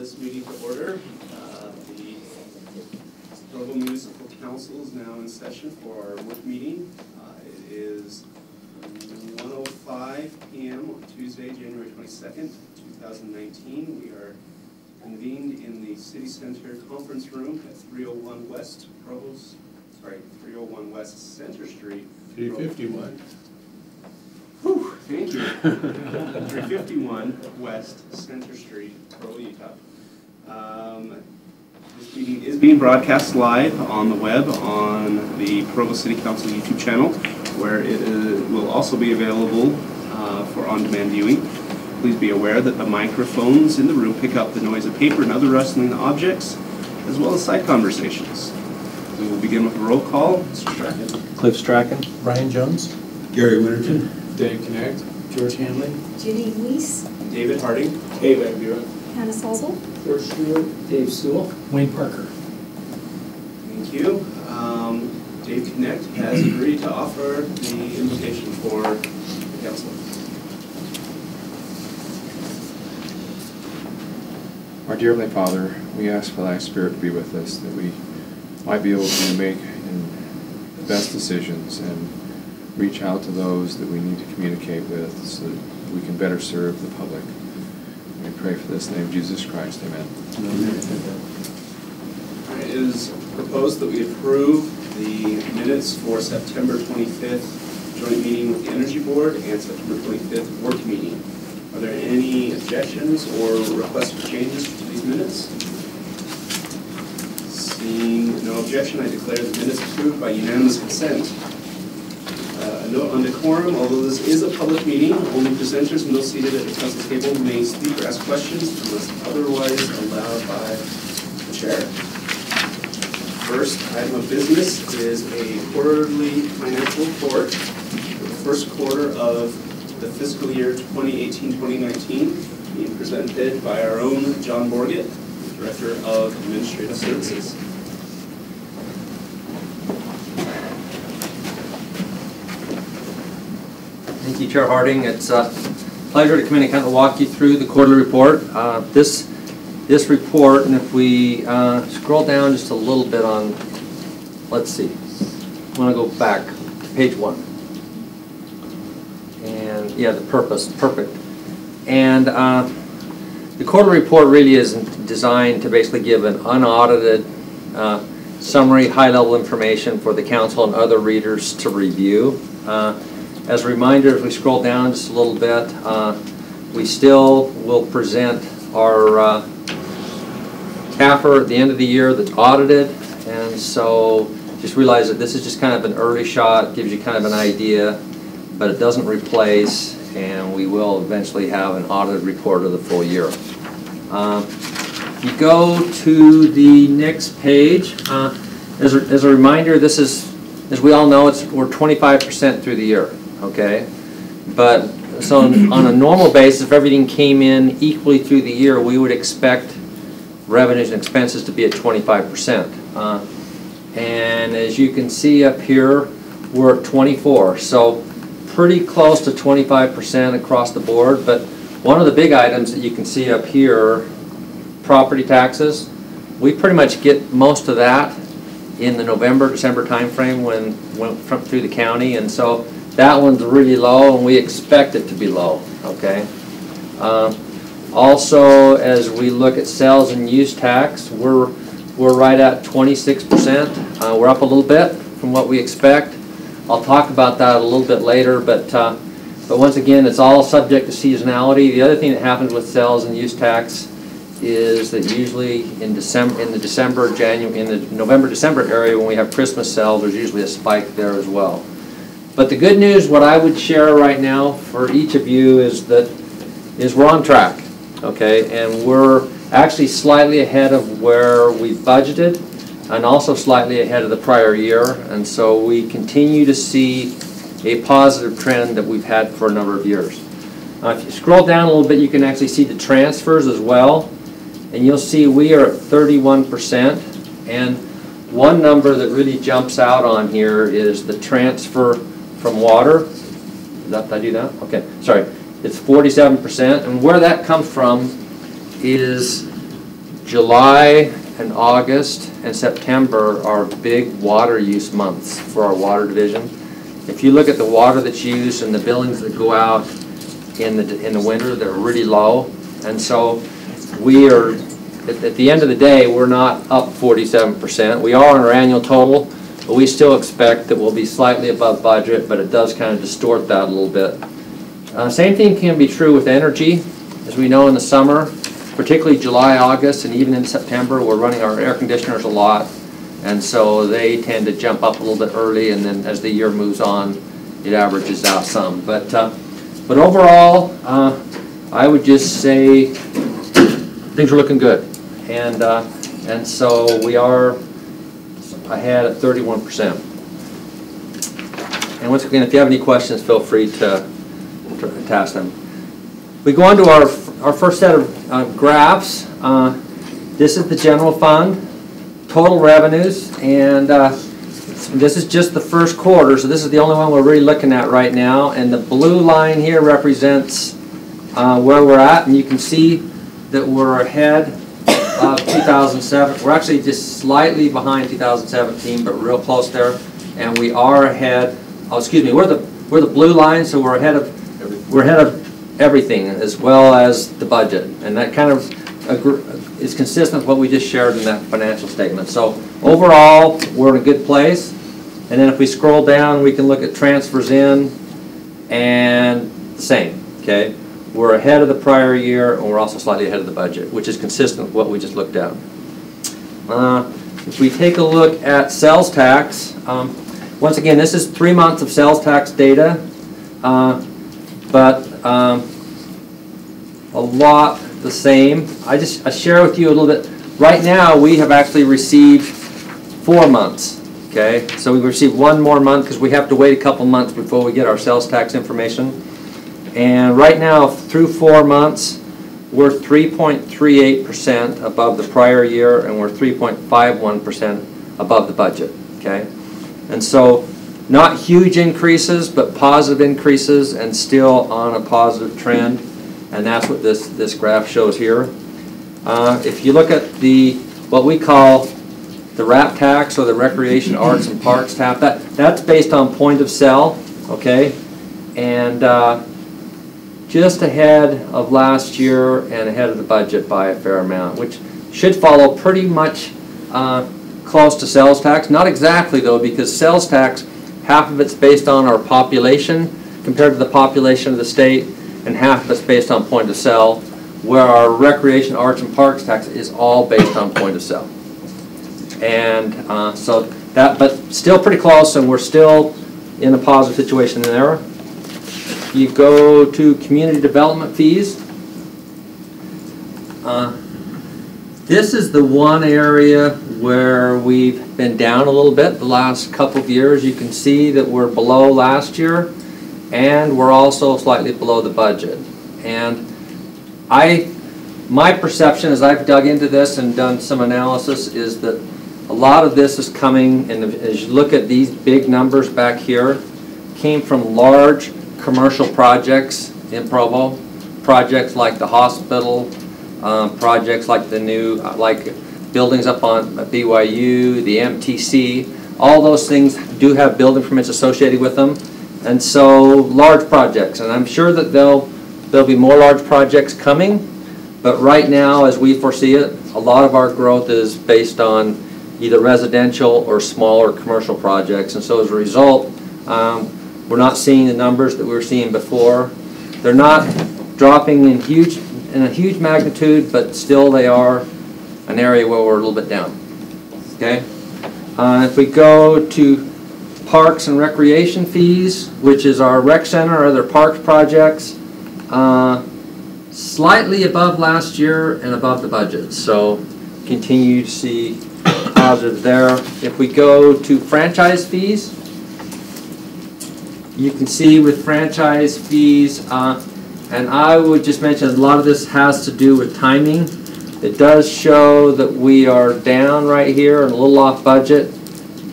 this meeting to order. The Provo Municipal Council is now in session for our work meeting. It is 1:05 p.m. on Tuesday, January 22nd, 2019. We are convened in the City Center Conference Room at 301 West 301 West Center Street. 351. Whew, thank you. 351 West Center Street, Provo, Utah. This meeting is being broadcast live on the web on the Provo City Council YouTube channel, where it will also be available for on-demand viewing. Please be aware that the microphones in the room pick up the noise of paper and other rustling objects, as well as side conversations. We will begin with a roll call. Mr. Strachan. Cliff Strachan. Brian Jones. Gary Winterton. Dave Connect. George Hanley. Jenny Weiss. David Harding. Dave Aguirre. Hannah Salzel. George Stewart. Dave Sewell. Wayne Parker. Thank you. Dave Connect has agreed to offer the invitation for the council. Our dear Heavenly Father, we ask for Thy Spirit to be with us, that we might be able to make the best decisions and reach out to those that we need to communicate with so that we can better serve the public. We pray for this in the name of Jesus Christ. Amen. It is proposed that we approve the minutes for September 25th joint meeting with the Energy Board and September 25th work meeting. Are there any objections or requests for changes to these minutes? Seeing no objection, I declare the minutes approved by unanimous consent. A note on decorum: although this is a public meeting, only presenters and those seated at the council table may speak or ask questions unless otherwise allowed by the chair. First item of business is a quarterly financial report for the first quarter of the fiscal year 2018-2019, being presented by our own John Borgett, Director of Administrative Services. Thank you, Chair Harding. It's a pleasure to come in and kind of walk you through the quarterly report. This report, and if we scroll down just a little bit on, let's see, I want to go back to page 1. And yeah, the purpose, perfect. And the quarterly report really is designed to basically give an unaudited summary, high-level information for the council and other readers to review. As a reminder, if we scroll down just a little bit, we still will present our CAFR at the end of the year that's audited, and so just realize that this is just kind of an early shot, gives you kind of an idea, but it doesn't replace, and we will eventually have an audited report of the full year. You go to the next page. As a reminder, this is, as we all know, we're 25% through the year, okay? But so on a normal basis, if everything came in equally through the year, we would expect revenues and expenses to be at 25%. And as you can see up here, we're at 24. So pretty close to 25% across the board. But one of the big items that you can see up here, property taxes, we pretty much get most of that in the November, December timeframe when went through the county, and so that one's really low, and we expect it to be low. Okay. Also, as we look at sales and use tax, we're right at 26%. We're up a little bit from what we expect. I'll talk about that a little bit later, but once again, it's all subject to seasonality. The other thing that happens with sales and use tax is that usually in the November-December area, when we have Christmas sales, there's usually a spike there as well. But the good news, what I would share right now for each of you is we're on track, okay, and we're actually slightly ahead of where we budgeted, and also slightly ahead of the prior year, and so we continue to see a positive trend that we've had for a number of years. If you scroll down a little bit, you can actually see the transfers as well. And you'll see we are at 31%, and one number that really jumps out on here is the transfer from water. Did I do that? Okay, sorry. It's 47%, and where that comes from is July and August and September are big water use months for our water division. If you look at the water that's used and the billings that go out in the winter, they're really low. And so we are, at the end of the day, we're not up 47%. We are on our annual total, but we still expect that we'll be slightly above budget, but it does kind of distort that a little bit. Same thing can be true with energy. As we know in the summer, particularly July, August, and even in September, we're running our air conditioners a lot, and so they tend to jump up a little bit early, and then as the year moves on, it averages out some. But overall, I would just say things are looking good, and so we are ahead at 31%. And once again, if you have any questions, feel free to ask them. We go on to our first set of graphs. This is the general fund, total revenues, and this is just the first quarter, so this is the only one we're really looking at right now. And the blue line here represents where we're at, and you can see that we're ahead of 2007. We're actually just slightly behind 2017, but real close there. And we are ahead. Oh, excuse me. We're the blue line, so we're ahead of everything as well as the budget, and that kind of is consistent with what we just shared in that financial statement. So overall, we're in a good place. And then if we scroll down, we can look at transfers in, and the same. Okay. We're ahead of the prior year, and we're also slightly ahead of the budget, which is consistent with what we just looked at. If we take a look at sales tax, once again, this is 3 months of sales tax data, but a lot the same. I share with you a little bit. Right now, we have actually received 4 months. Okay, so we received 1 more month because we have to wait a couple months before we get our sales tax information. And right now, through 4 months, we're 3.38% above the prior year, and we're 3.51% above the budget. Okay, and so not huge increases, but positive increases, and still on a positive trend. And that's what this graph shows here. If you look at what we call the RAP tax, or the Recreation, Arts, and Parks tax, that's based on point of sale. Okay, and just ahead of last year and ahead of the budget by a fair amount, which should follow pretty much close to sales tax. Not exactly though, because sales tax, half of it's based on our population compared to the population of the state, and half of it's based on point of sale, where our Recreation, Arts, and Parks tax is all based on point of sale. And so that, but still pretty close, and we're still in a positive situation there. You go to community development fees. This is the one area where we've been down a little bit the last couple of years. You can see that we're below last year, and we're also slightly below the budget. And my perception as I've dug into this and done some analysis is that a lot of this is coming, and as you look at these big numbers back here, came from large commercial projects in Provo, projects like the hospital, projects like the new, like buildings up on BYU, the MTC. All those things do have building permits associated with them, and so large projects. And I'm sure that there'll be more large projects coming, but right now, as we foresee it, a lot of our growth is based on either residential or smaller commercial projects, and so as a result, we're not seeing the numbers that we were seeing before. They're not dropping in a huge magnitude, but still they are an area where we're a little bit down. Okay. If we go to parks and recreation fees, which is our rec center or other parks projects, slightly above last year and above the budget. So continue to see positive there. If we go to franchise fees, you can see with franchise fees, and I would just mention a lot of this has to do with timing. It does show that we are down right here and a little off budget,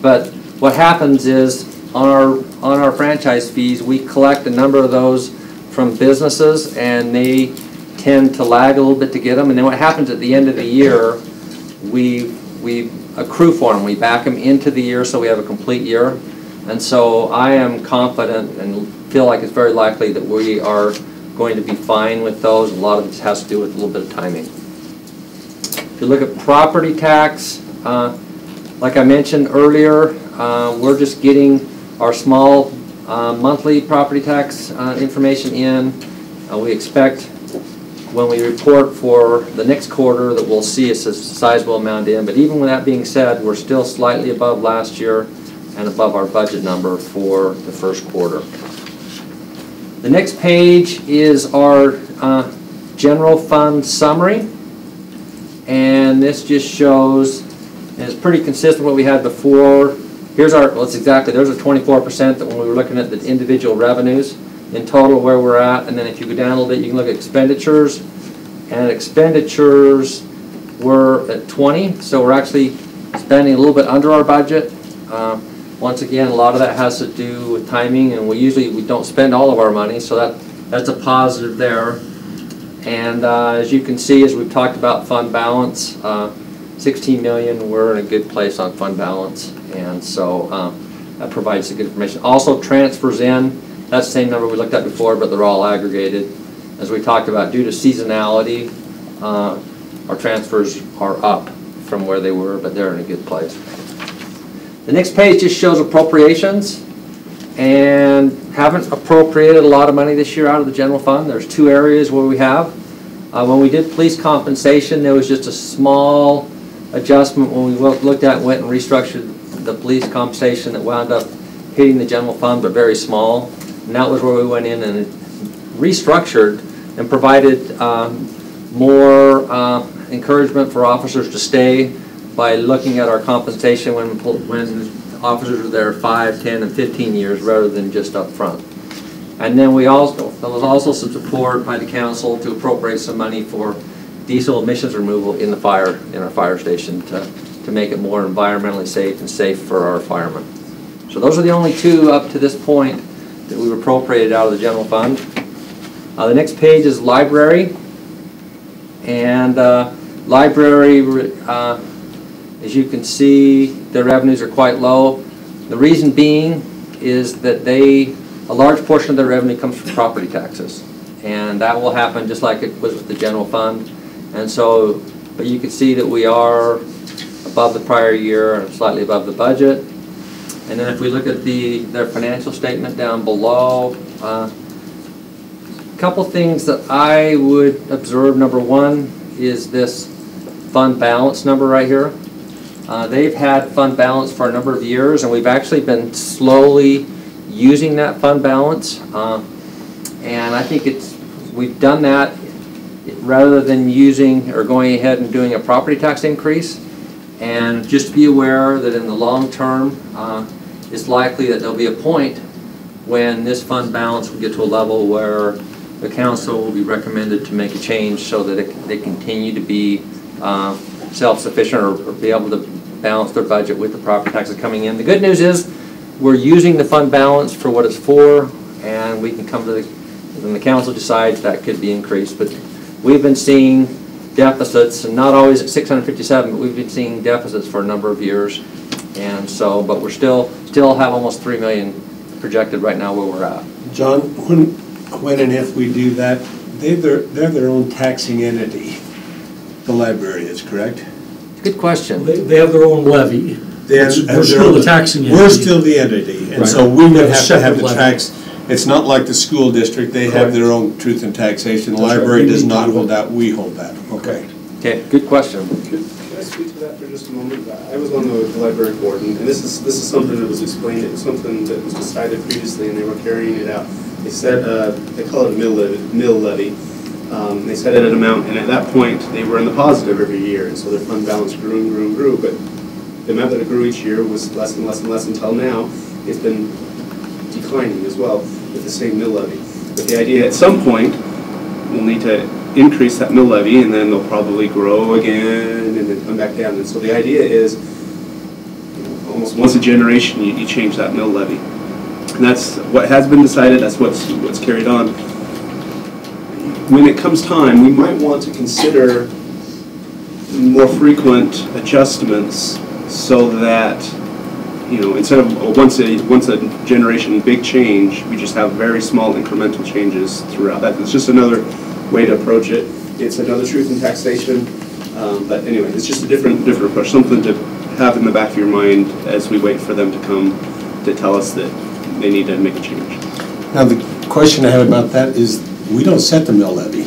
but what happens is on our franchise fees, we collect a number of those from businesses, and they tend to lag a little bit to get them. And then what happens at the end of the year, we accrue for them. We back them into the year so we have a complete year. And so I am confident and feel like it's very likely that we are going to be fine with those. A lot of it has to do with a little bit of timing. If you look at property tax, like I mentioned earlier, we're just getting our small monthly property tax information in. We expect when we report for the next quarter that we'll see a sizable amount in. But even with that being said, we're still slightly above last year and above our budget number for the first quarter. The next page is our general fund summary. And this just shows, and it's pretty consistent with what we had before. Here's our, well, it's exactly, there's a 24% that when we were looking at the individual revenues in total where we're at. And then if you go down a little bit, you can look at expenditures. And expenditures were at 20, so we're actually spending a little bit under our budget. Once again, a lot of that has to do with timing, and we don't spend all of our money, so that's a positive there. And as you can see, as we've talked about fund balance, 16 million, we're in a good place on fund balance, and so that provides some good information. Also transfers in, that's the same number we looked at before, but they're all aggregated. As we talked about, due to seasonality, our transfers are up from where they were, but they're in a good place. The next page just shows appropriations, and haven't appropriated a lot of money this year out of the general fund. There's two areas where we have. When we did police compensation, there was just a small adjustment when we looked at and went and restructured the police compensation that wound up hitting the general fund, but very small. And that was where we went in and restructured and provided more encouragement for officers to stay by looking at our compensation when officers are there 5, 10, and 15 years rather than just up front. And then there was also some support by the council to appropriate some money for diesel emissions removal in our fire station to make it more environmentally safe and safe for our firemen. So those are the only two up to this point that we've appropriated out of the general fund. The next page is library, and library, as you can see, their revenues are quite low. The reason being is that a large portion of their revenue comes from property taxes, and that will happen just like it was with the general fund. And so, but you can see that we are above the prior year and slightly above the budget. And then if we look at their financial statement down below, a couple things that I would observe. Number one is this fund balance number right here. They've had fund balance for a number of years, and we've actually been slowly using that fund balance. And I think we've done that rather than using or going ahead and doing a property tax increase. And just be aware that in the long term, it's likely that there'll be a point when this fund balance will get to a level where the council will be recommended to make a change so that they continue to be self-sufficient or be able to balance their budget with the property taxes coming in. The good news is we're using the fund balance for what it's for, and we can come to when the council decides that could be increased. But we've been seeing deficits, and not always at 657, but we've been seeing deficits for a number of years. And so, but we're still have almost 3 million projected right now where we're at. John, when and if we do that, they're their own taxing entity. The library is, correct? Good question. They have their own levy. We're still the taxing entity. We're still the entity, and right. so we would have to have the levy. tax. It's not like the school district. They Correct. have their own truth and taxation. The That's library right. does not hold that. We hold that. Okay. Okay, good question. Can I speak to that for just a moment? I was on the library board, and this is something that was explained. It was something that was decided previously, and they were carrying it out. They said they call it a mill levy. They set it at an amount, and at that point, they were in the positive every year, and so their fund balance grew and grew and grew. But the amount that it grew each year was less and less and less until now. It's been declining as well with the same mill levy. But the idea, at some point, we'll need to increase that mill levy, and then they'll probably grow again and then come back down. And so the idea is, almost once a generation, you change that mill levy. And that's what has been decided. That's what's carried on. when it comes time, we might want to consider more frequent adjustments so that, you know, instead of once a generation big change, we just have very small incremental changes throughout. That's just another way to approach it. It's another truth in taxation, but anyway, it's just a different approach, something to have in the back of your mind as we wait for them to come to tell us that they need to make a change. Now, the question I have about that is, we don't set the mill levy,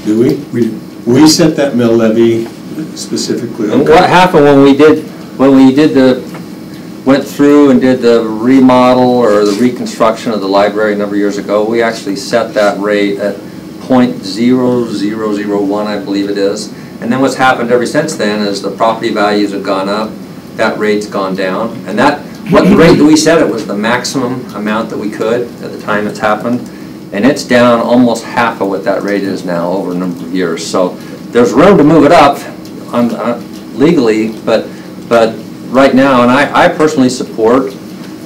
do we? We do. We set that mill levy specifically. And what happened when we went through and did the remodel or the reconstruction of the library a number of years ago, we actually set that rate at 0.0001, I believe it is. And then what's happened ever since then is the property values have gone up, that rate's gone down, and what the rate that we set it was the maximum amount that we could at the time it's happened, and it's down almost half of what that rate is now over a number of years. So there's room to move it up legally, but right now, and I personally support,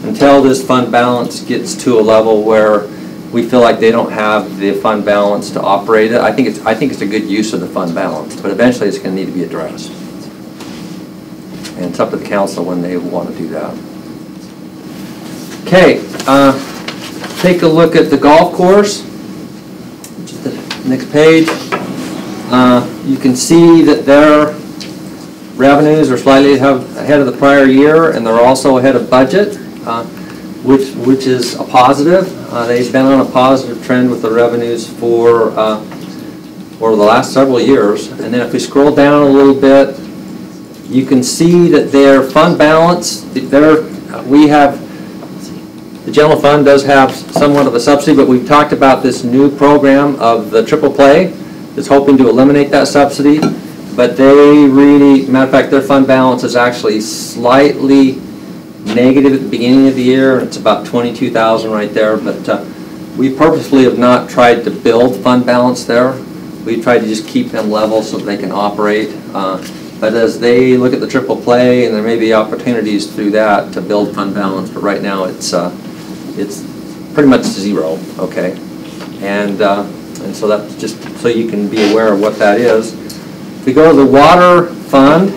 until this fund balance gets to a level where we feel like they don't have the fund balance to operate it. I think it's a good use of the fund balance, but eventually it's going to need to be addressed. And it's up to the council when they want to do that. Okay, take a look at the golf course, which is the next page. You can see that their revenues are slightly ahead of the prior year, and they're also ahead of budget, which is a positive. They've been on a positive trend with the revenues for the last several years. And then if we scroll down a little bit, you can see that their fund balance, the general fund does have somewhat of a subsidy, but we've talked about this new program of the triple play that's hoping to eliminate that subsidy. But they really, matter of fact, their fund balance is actually slightly negative at the beginning of the year. It's about 22,000 right there, but we purposefully have not tried to build fund balance there. We've tried to just keep them level so that they can operate. But as they look at the triple play, and there may be opportunities through that to build fund balance, but right now it's pretty much zero, okay? And so that's just so you can be aware of what that is. If we go to the water fund,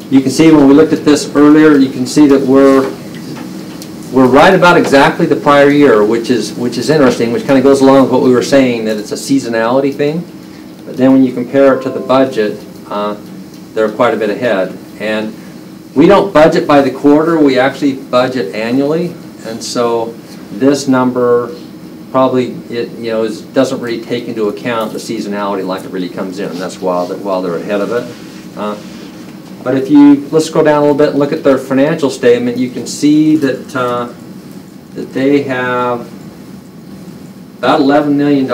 you can see when we looked at this earlier, you can see that we're right about exactly the prior year, which is interesting, which kind of goes along with what we were saying, that it's a seasonality thing. But then when you compare it to the budget, they're quite a bit ahead. And we don't budget by the quarter, we actually budget annually. And so this number probably doesn't really take into account the seasonality like it really comes in. That's while they're ahead of it. But let's scroll down a little bit and look at their financial statement. You can see that that they have about $11 million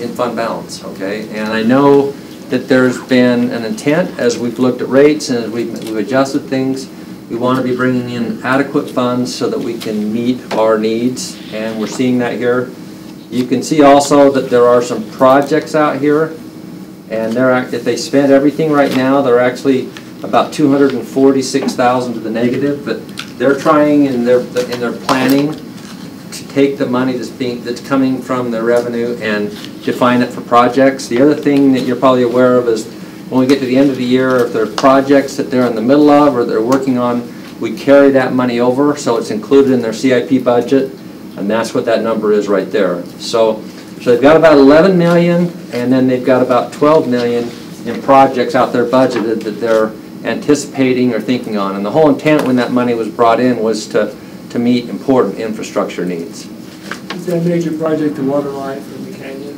in fund balance. Okay, and I know that there's been an intent as we've looked at rates and as we've adjusted things. We want to be bringing in adequate funds so that we can meet our needs, and we're seeing that here. You can see also that there are some projects out here, and if they spend everything right now, they're actually about 246,000 to the negative, but they're trying in their planning to take the money that's coming from their revenue and define it for projects. The other thing that you're probably aware of is when we get to the end of the year, if there are projects that they're in the middle of or they're working on, we carry that money over, so it's included in their CIP budget, and that's what that number is right there. So they've got about 11 million, and then they've got about 12 million in projects out there budgeted that they're anticipating or thinking on. And the whole intent when that money was brought in was to meet important infrastructure needs. Is that major project the water line from the canyon?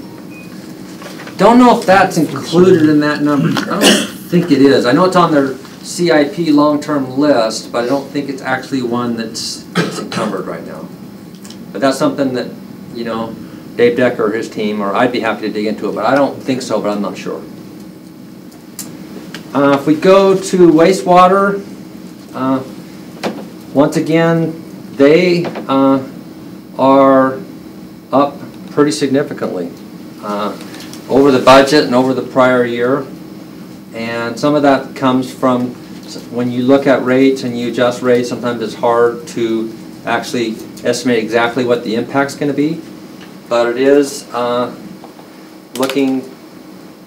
Don't know if that's included in that number. I don't think it is. I know it's on their CIP long-term list, but I don't think it's actually one that's encumbered right now. But that's something that, Dave Decker or his team, or I'd be happy to dig into it, but I don't think so, but I'm not sure. If we go to wastewater, once again, they are up pretty significantly over the budget and over the prior year. And some of that comes from when you look at rates and you adjust rates, sometimes it's hard to actually estimate exactly what the impact's going to be. But it is looking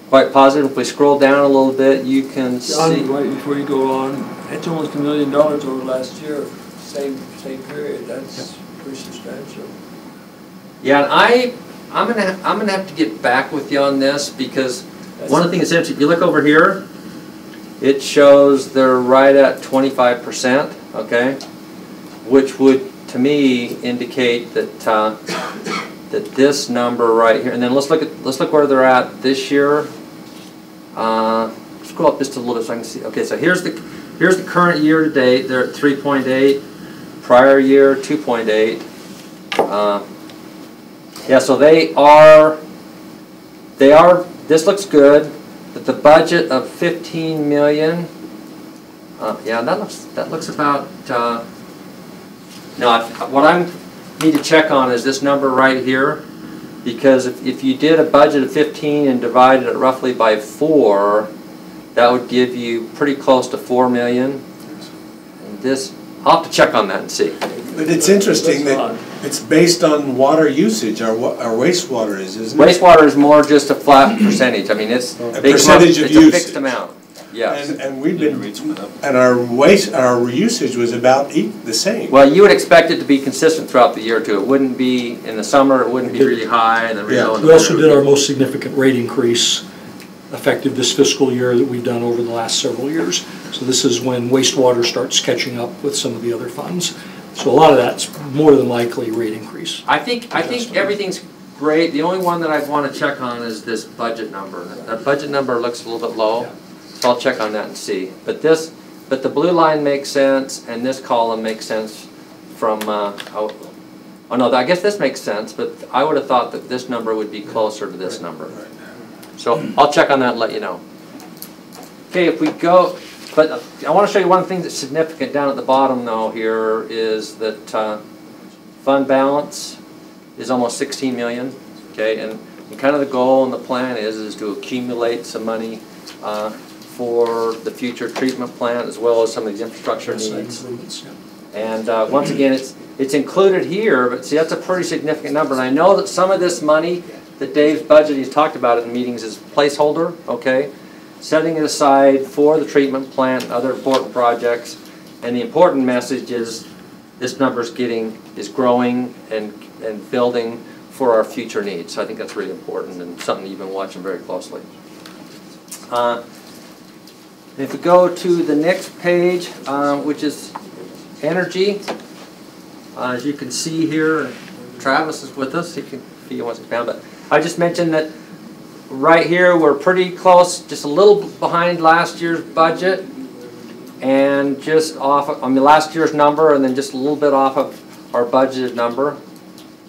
quite positive. If we scroll down a little bit, you can see. Right before you go on, it's almost $1 million over last year, same period. That's pretty substantial. Yeah, and I'm gonna have to get back with you on this, because one of the things that's interesting, if you look over here, it shows they're right at 25%, okay? Which would, to me, indicate that that this number right here, and then let's look where they're at this year. Scroll up just a little bit so I can see. Okay, so here's the current year to date. They're at 3.8. Prior year 2.8. Yeah, so they are. This looks good. But the budget of 15 million. Yeah, that looks about. No, what I need to check on is this number right here, because if you did a budget of 15 and divided it roughly by 4, that would give you pretty close to 4 million. And this, I'll have to check on that and see. But it's interesting that it's based on water usage. Our wastewater isn't it? Wastewater is more just a flat percentage. I mean, it's a percentage of usage. It's a fixed amount. Yes. And we've been, and our usage was about the same. Well, you would expect it to be consistent throughout the year too. It wouldn't be in the summer. It wouldn't be really high, and then really low in the We also did our most significant rate increase effective this fiscal year that we've done over the last several years. So this is when wastewater starts catching up with some of the other funds. So a lot of that's more than likely rate increase. I think everything's great. The only one that I want to check on is this budget number. That budget number looks a little bit low. Yeah. So I'll check on that and see. But the blue line makes sense, and this column makes sense from. Oh no, I guess this makes sense. But I would have thought that this number would be closer to this number. So I'll check on that and let you know. Okay, if we go. But I want to show you one thing that's significant down at the bottom, though. Here is that fund balance is almost 16 million. Okay, and kind of the goal and the plan is to accumulate some money for the future treatment plant, as well as some of these infrastructure needs. And once again, it's included here, but see, that's a pretty significant number. And I know that some of this money that Dave's budget, he's talked about it in meetings, is placeholder. Okay. Setting it aside for the treatment plant and other important projects. And the important message is this number is growing and building for our future needs. So I think that's really important and something you've been watching very closely. If we go to the next page, which is energy, as you can see here, Travis is with us. If he wants to expand, but I just mentioned that right here, we're pretty close, just a little behind last year's budget, and just off of, last year's number, and then just a little bit off of our budgeted number.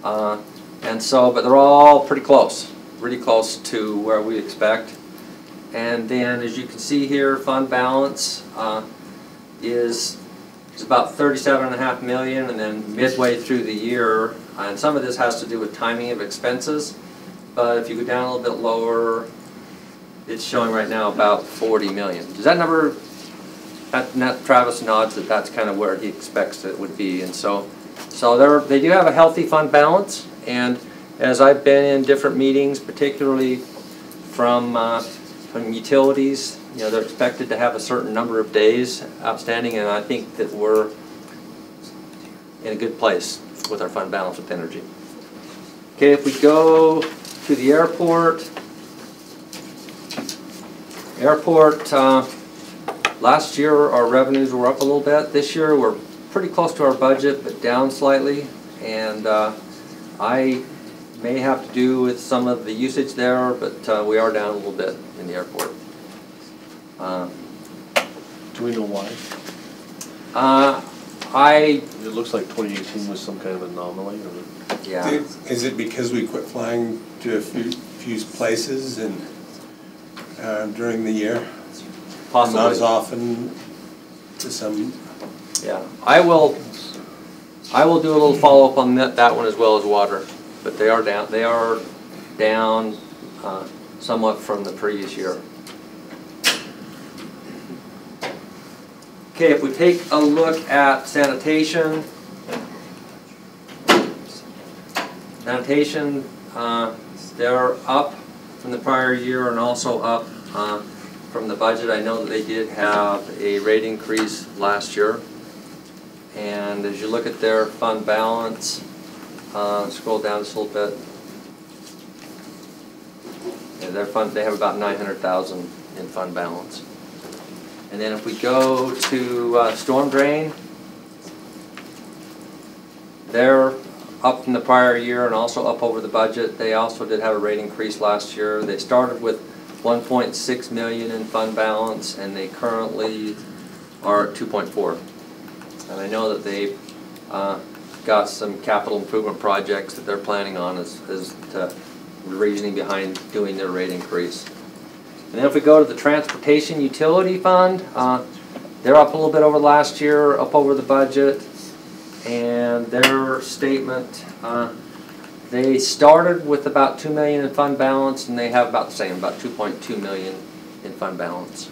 And so, but they're all pretty close, really close to where we expect. And then, as you can see here, fund balance is about 37.5 million, and then midway through the year, and some of this has to do with timing of expenses. But if you go down a little bit lower, it's showing right now about 40 million. Does that number, that Travis nods that that's kind of where he expects it would be. And so they do have a healthy fund balance. And as I've been in different meetings, particularly from utilities, you know, they're expected to have a certain number of days outstanding. And I think that we're in a good place with our fund balance with energy. Okay, if we go to the airport. Last year our revenues were up a little bit. This year we're pretty close to our budget, but down slightly. And I may have to do with some of the usage there, but we are down a little bit in the airport. Do we know why? It looks like 2018 was some kind of anomaly. Or? Yeah. Is it because we quit flying to a few places and during the year? Possibly. Not as often to some. Yeah, I will do a little follow up on that one as well as water, but they are down. They are down somewhat from the previous year. Okay, if we take a look at sanitation. Sanitation, they're up from the prior year and also up from the budget. I know that they did have a rate increase last year. And as you look at their fund balance, scroll down just a little bit. Yeah, their fund, they have about 900,000 in fund balance. And then if we go to storm drain, they're up from the prior year and also up over the budget. They also did have a rate increase last year. They started with 1.6 million in fund balance, and they currently are at 2.4. And I know that they've got some capital improvement projects that they're planning on as the reasoning behind doing their rate increase. And then if we go to the transportation utility fund, they're up a little bit over last year, up over the budget. And their statement, they started with about 2 million in fund balance, and they have about the same, about 2.2 million in fund balance.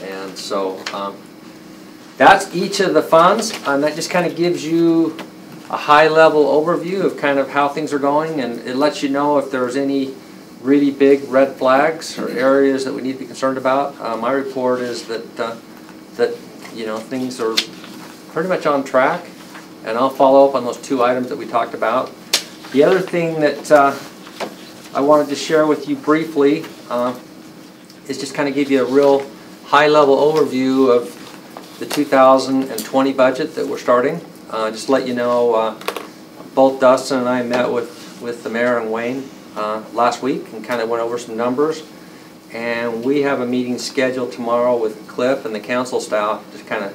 And so that's each of the funds, and that just kind of gives you a high-level overview of kind of how things are going, and it lets you know if there's any really big red flags or areas that we need to be concerned about. My report is that you know, things are pretty much on track. And I'll follow up on those 2 items that we talked about. The other thing that I wanted to share with you briefly is just kind of give you a real high-level overview of the 2020 budget that we're starting. Just to let you know, both Dustin and I met with the mayor and Wayne last week and kind of went over some numbers. And we have a meeting scheduled tomorrow with Cliff and the council staff to kind of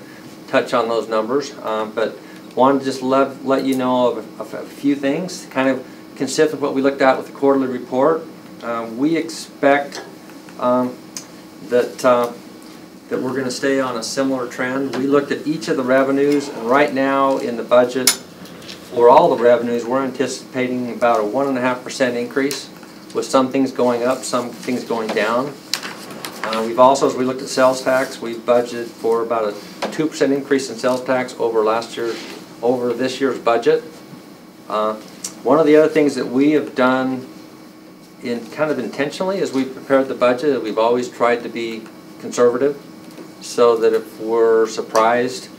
touch on those numbers. But wanted to just let you know of a few things, kind of consistent with what we looked at with the quarterly report. We expect that we're going to stay on a similar trend. We looked at each of the revenues, and right now in the budget for all the revenues, we're anticipating about a 1.5% increase, with some things going up, some things going down. We've also, as we looked at sales tax, we've budgeted for about a 2% increase in sales tax over this year's budget. One of the other things that we have done kind of intentionally as we prepared the budget, we've always tried to be conservative, so that if we're surprised,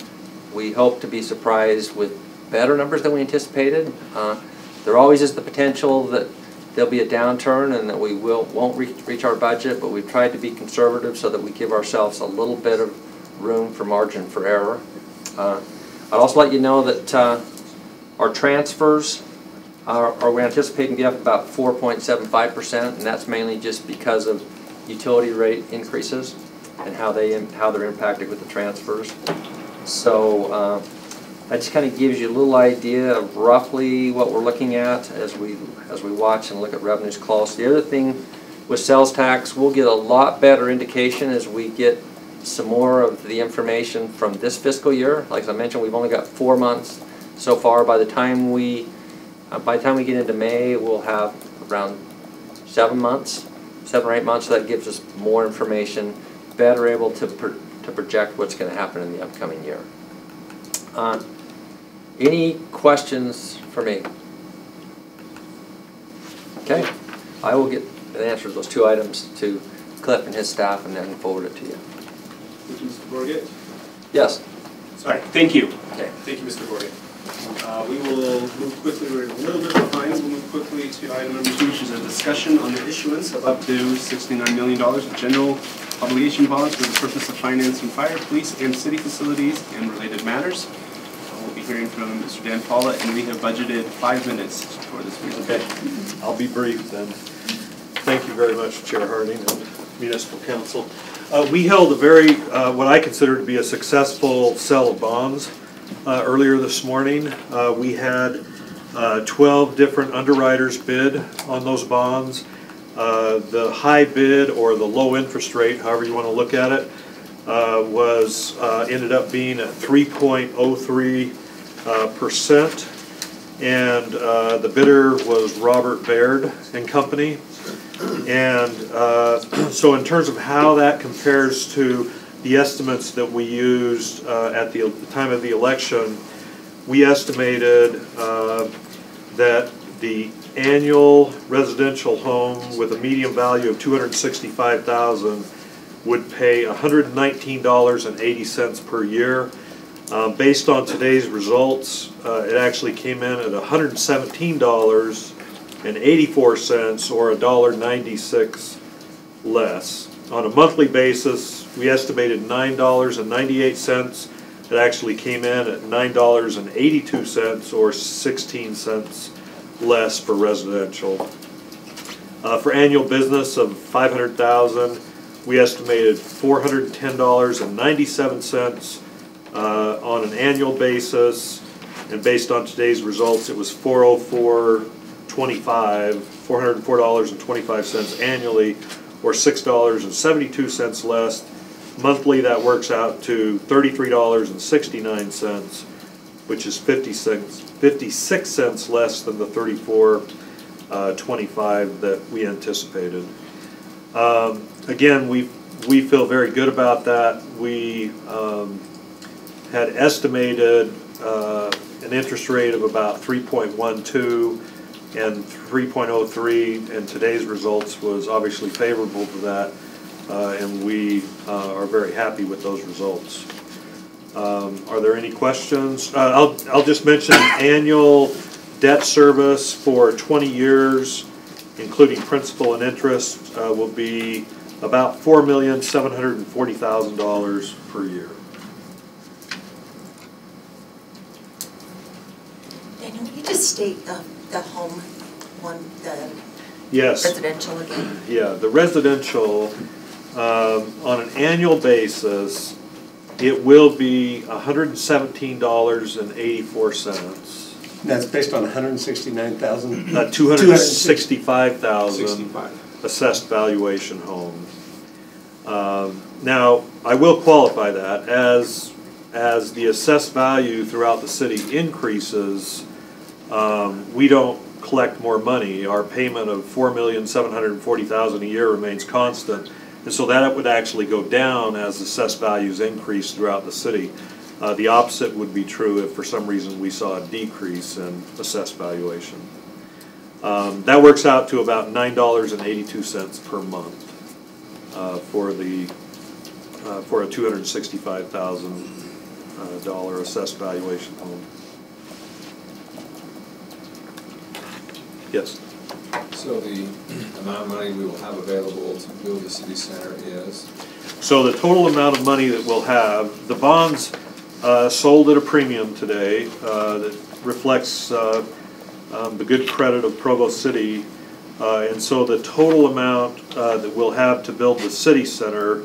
we hope to be surprised with better numbers than we anticipated. There always is the potential that there'll be a downturn and that we won't reach our budget, but we've tried to be conservative so that we give ourselves a little bit of room for margin for error. I'd also let you know that our transfers we're anticipating to be up about 4.75%, and that's mainly just because of utility rate increases and how they're impacted with the transfers. So that just kind of gives you a little idea of roughly what we're looking at as we watch and look at revenues close. The other thing with sales tax, we'll get a lot better indication as we get some more of the information from this fiscal year. Like I mentioned, we've only got 4 months so far. By the time we get into May, we'll have around 7 or 8 months. So that gives us more information, better able to project what's going to happen in the upcoming year. Any questions for me? Okay, I will get an answer to those 2 items to Cliff and his staff and then forward it to you. Thank you, Mr. Borgett. Yes. Sorry, thank you. Okay. Thank you, Mr. Borgett. We will move quickly, we're a little bit behind, we'll move quickly to item number 2, which is a discussion on the issuance of up to $69 million of general obligation bonds for the purpose of financing fire, police, and city facilities and related matters. We'll be hearing from Mr. Dan Paula, and we have budgeted 5 minutes for this presentation. Okay, I'll be brief then. Thank you very much, Chair Harding and Municipal Council. We held a very, what I consider to be a successful sale of bonds earlier this morning. We had 12 different underwriters bid on those bonds. The high bid, or the low interest rate, however you want to look at it, ended up being at 3.03%, and the bidder was Robert Baird and Company. And so in terms of how that compares to the estimates that we used at the time of the election, we estimated that The annual residential home with a median value of $265,000 would pay $119.80 per year. Based on today's results, it actually came in at $117.84, or $1.96 less. On a monthly basis, we estimated $9.98. It actually came in at $9.82, or 16 cents less for residential. For annual business of $500,000, we estimated $410.97 on an annual basis, and based on today's results, it was $404.25 annually, or $6.72 less. Monthly, that works out to $33.69, which is 56 cents less than the $34.25 that we anticipated. Again, we feel very good about that. We had estimated an interest rate of about 3.12 and 3.03, and today's results was obviously favorable to that, and we are very happy with those results. Are there any questions? I'll just mention annual debt service for 20 years, including principal and interest, will be about $4,740,000 per year. Daniel, can you just state the home one, the Yes. residential again? Yeah, the residential, on an annual basis, it will be $117.84. That's based on 169,000? 265,000 assessed valuation home. Now, I will qualify that as the assessed value throughout the city increases, we don't collect more money. Our payment of $4,740,000 a year remains constant, and so that would actually go down as assessed values increase throughout the city. The opposite would be true if for some reason we saw a decrease in assessed valuation. That works out to about $9.82 per month for a $265,000 assessed valuation home. Yes. So the amount of money we will have available to build the city center is? So the total amount of money that we'll have, the bonds sold at a premium today that reflects the good credit of Provo City, and so the total amount that we'll have to build the city center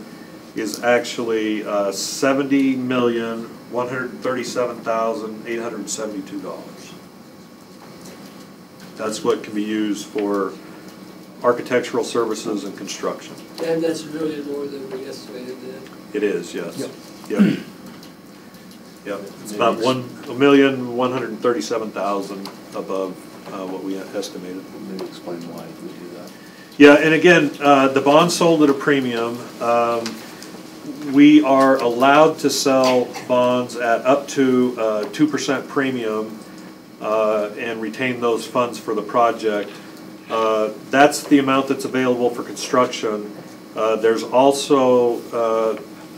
is actually $70,137,872. That's what can be used for architectural services and construction. And that's really more than we estimated then? It is, yes. Yep. Yep. Yep. It's about $1,137,000 above what we estimated. Maybe explain why we do that. Yeah, and again, the bond sold at a premium. We are allowed to sell bonds at up to 2% premium and retain those funds for the project. That's the amount that's available for construction. There's also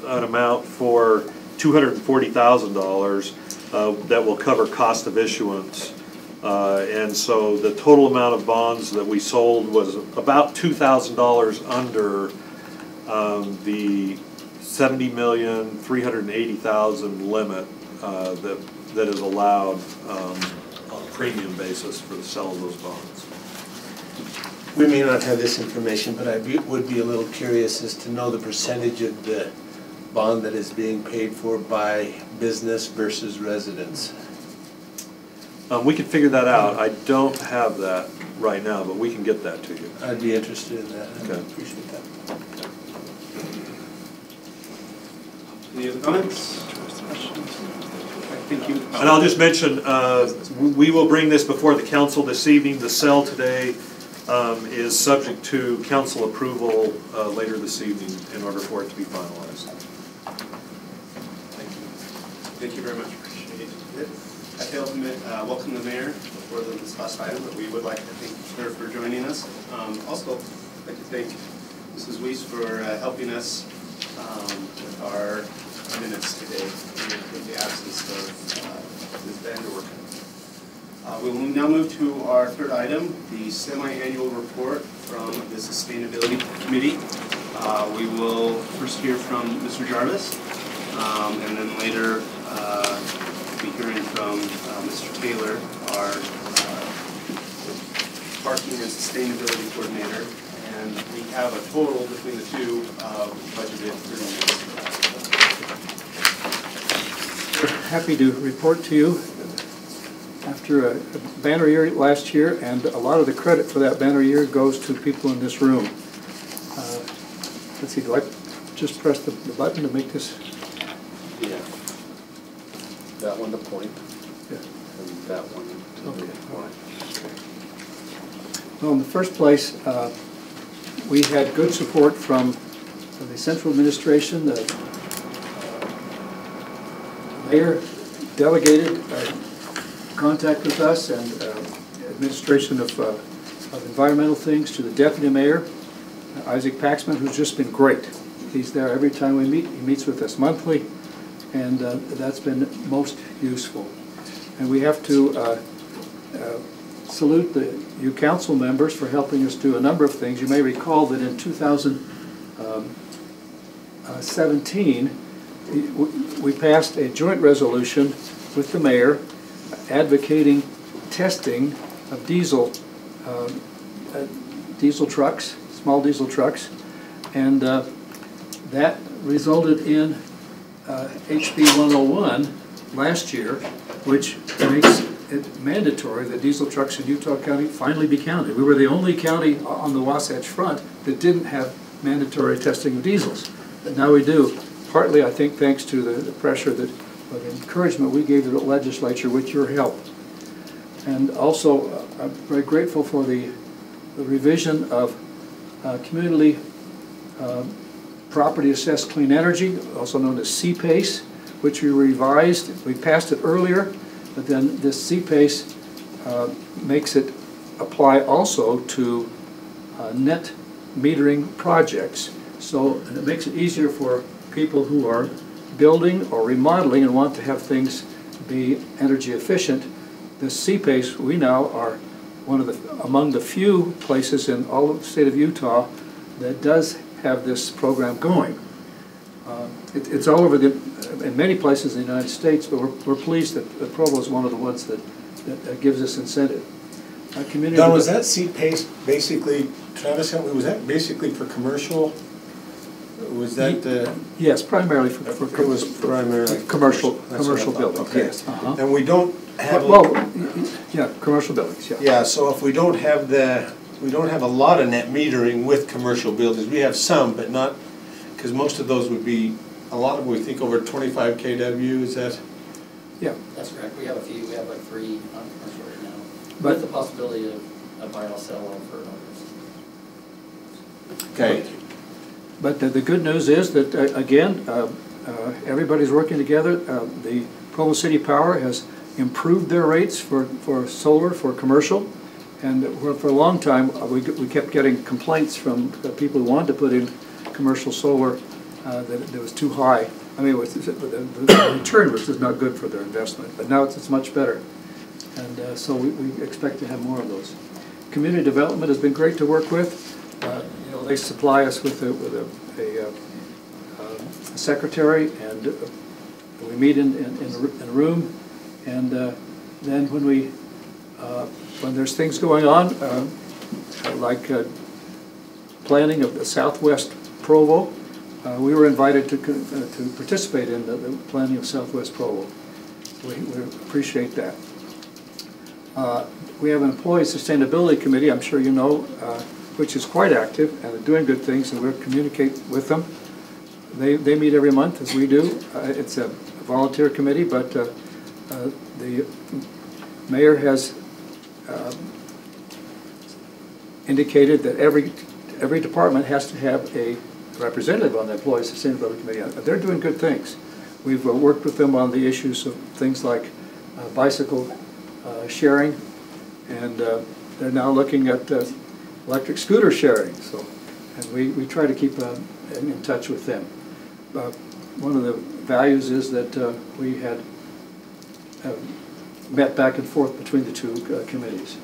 an amount for $240,000 that will cover cost of issuance. And so the total amount of bonds that we sold was about $2,000 under the $70,380,000 limit that is allowed on a premium basis for the sale of those bonds. We may not have this information, but I would be a little curious as to know the percentage of the bond that is being paid for by business versus residents. We can figure that out. I don't have that right now, but we can get that to you. I'd be interested in that. Okay. I appreciate that. Any other comments? Thank you. And I'll just mention, we will bring this before the council this evening. The sale today is subject to council approval later this evening in order for it to be finalized. Thank you very much. Appreciate it. failed to welcome the mayor before this last item, but we would like to thank her for joining us. Also, I'd like to thank Mrs. Weiss for helping us with our minutes today in the absence of Ms. Vanderwerk. We will now move to our third item, the semi-annual report from the Sustainability Committee. We will first hear from Mr. Jarvis, and then later be hearing from Mr. Taylor, our Parking and Sustainability Coordinator. And we have a total between the two budgeted 30 minutes. We're happy to report to you after a banner year last year, and a lot of the credit for that banner year goes to people in this room. Let's see, do I just press the button to make this? Yeah. That one to point. Yeah. And that one to point. Okay. Well, in the first place, we had good support from the central administration. The mayor delegated contact with us, and administration of environmental things to the deputy mayor, Isaac Paxman, who's just been great. He's there every time we meet. He meets with us monthly, and that's been most useful. And we have to salute you council members for helping us do a number of things. You may recall that in 2017, we passed a joint resolution with the mayor advocating testing of diesel trucks, small diesel trucks, and that resulted in HB 101 last year, which makes it mandatory that diesel trucks in Utah County finally be counted. We were the only county on the Wasatch Front that didn't have mandatory testing of diesels, but now we do. Partly, I think, thanks to the pressure that, or the encouragement we gave to the legislature with your help. And also, I'm very grateful for the revision of community property assessed clean energy, also known as CPACE, which we revised. We passed it earlier, but then this CPACE makes it apply also to net metering projects. So and it makes it easier for people who are building or remodeling and want to have things be energy efficient. This CPACE, we now are one of among the few places in all of the state of Utah that does have this program going. It's all over in many places in the United States, but we're pleased that Provo is one of the ones that gives us incentive. Don, was that CPACE basically, Travis, was that basically for commercial? Was that the... Yes, primarily for commercial buildings, okay. Yes. And we don't have... Yeah, commercial buildings, yeah. Yeah, so if we don't have a lot of net metering with commercial buildings. We have some, but not, because most of those would be, a lot of them we think over 25 kW, is that? Yeah. That's correct. We have a few. We have like 3 on commercial right now. But with the possibility of a buy-all sell-all for others. Okay. But the good news is that, again, everybody's working together. The Provo City Power has improved their rates for solar, for commercial. And for a long time, we kept getting complaints from the people who wanted to put in commercial solar that it was too high. I mean, the return was just not good for their investment. But now it's much better. And so we expect to have more of those. Community development has been great to work with. You know, they supply us with a secretary, and we meet in a room. And then when there's things going on, like planning of the Southwest Provo, we were invited to participate in the planning of Southwest Provo. We appreciate that. We have an Employee Sustainability Committee, I'm sure you know, which is quite active and are doing good things, and we'll communicate with them. They meet every month, as we do. It's a volunteer committee, but the mayor has indicated that every department has to have a representative on the Employee Sustainability Committee. They're doing good things. We've worked with them on the issues of things like bicycle sharing, and they're now looking at electric scooter sharing. So, and we try to keep in touch with them. One of the values is that we had met back and forth between the two committees.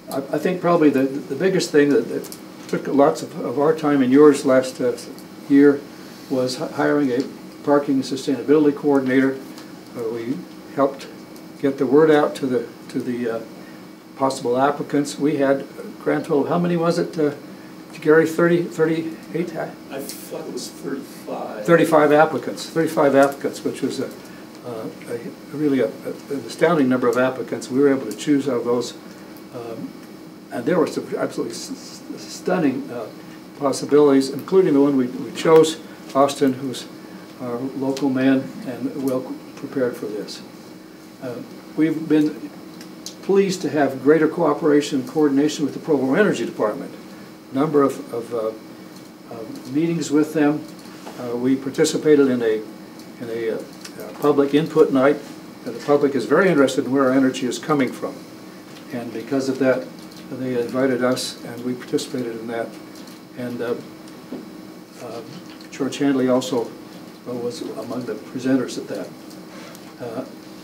I think probably the biggest thing that took lots of our time and yours last year was hiring a parking and sustainability coordinator. We helped get the word out to the possible applicants. We had a grand total, how many was it, Gary, 38? I thought it was 35. 35 applicants, which was really an astounding number of applicants. We were able to choose out of those, and there were some absolutely stunning possibilities, including the one we chose, Austin, who's our local man and well prepared for this. We've been pleased to have greater cooperation and coordination with the Provo Energy Department. A number of meetings with them. We participated in a public input night. The public is very interested in where our energy is coming from, and because of that, they invited us, and we participated in that. And George Handley also was among the presenters at that.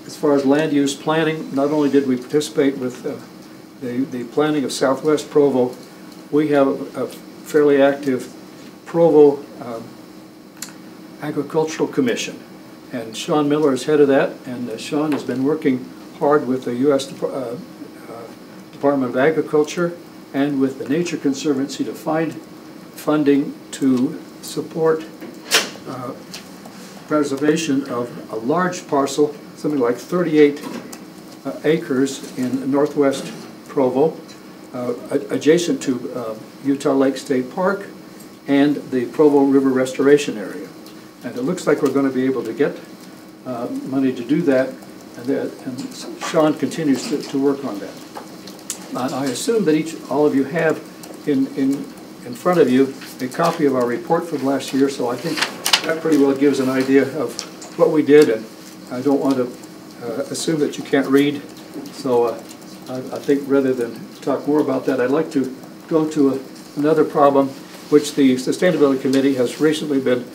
As far as land use planning, not only did we participate with the planning of Southwest Provo, we have a fairly active Provo Agricultural Commission, and Sean Miller is head of that, and Sean has been working hard with the U.S. Department of Agriculture and with the Nature Conservancy to find funding to support preservation of a large parcel, something like 38 acres in northwest Provo, adjacent to Utah Lake State Park and the Provo River Restoration Area. And it looks like we're going to be able to get money to do that, and Sean continues to work on that. I assume that all of you have in front of you a copy of our report from last year, so I think that pretty well gives an idea of what we did, and I don't want to assume that you can't read, so I think rather than talk more about that, I'd like to go to another problem which the Sustainability Committee has recently been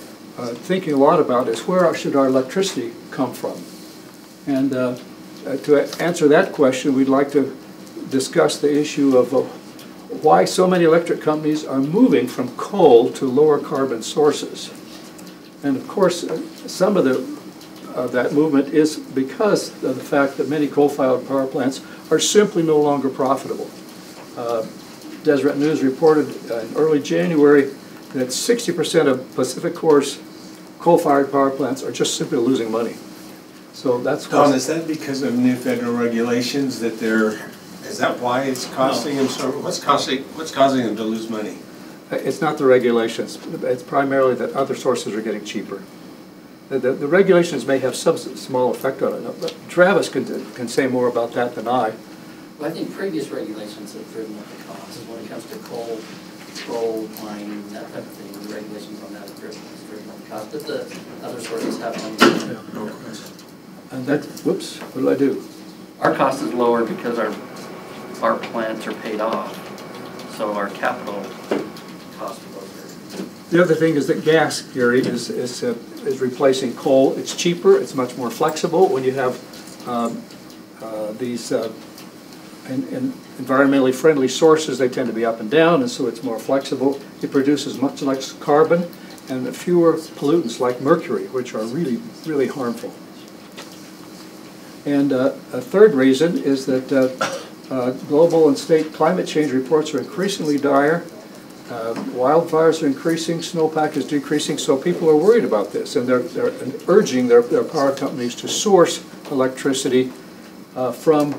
thinking a lot about, is where should our electricity come from? And to answer that question, we'd like to discuss the issue of why so many electric companies are moving from coal to lower carbon sources. And of course, some of that movement is because of the fact that many coal-fired power plants are simply no longer profitable. Deseret News reported in early January that 60% of Pacific Corp's coal-fired power plants are just simply losing money. So that's why. Don, is that because of new federal regulations that is that why it's costing them so? What's causing them to lose money? It's not the regulations. It's primarily that other sources are getting cheaper. The regulations may have some small effect on it, but Travis can say more about that than I. Well, I think previous regulations have driven up the cost. When it comes to coal mining, that type of thing, the regulations on that have driven up the cost. But the other sources haven't. Yeah. And that, whoops, what did I do? Our cost is lower because our plants are paid off, so our capital cost is lower. The other thing is that gas, Gary, is replacing coal. It's cheaper. It's much more flexible. When you have these environmentally friendly sources, they tend to be up and down, and so it's more flexible. It produces much less carbon and fewer pollutants like mercury, which are really, really harmful. And a third reason is that global and state climate change reports are increasingly dire. Wildfires are increasing, snowpack is decreasing, so people are worried about this, and they're urging their power companies to source electricity from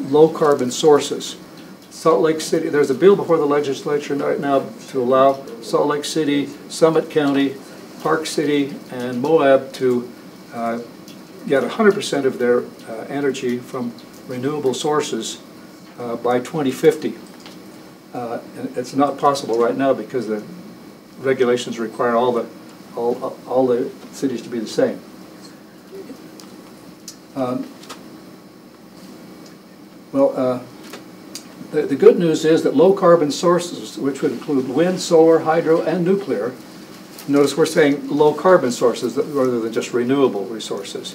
low carbon sources. Salt Lake City, there's a bill before the legislature right now to allow Salt Lake City, Summit County, Park City, and Moab to get 100% of their energy from renewable sources by 2050. And it's not possible right now because the regulations require all the cities to be the same. Well, the good news is that low carbon sources, which would include wind, solar, hydro, and nuclear, notice we're saying low carbon sources rather than just renewable resources,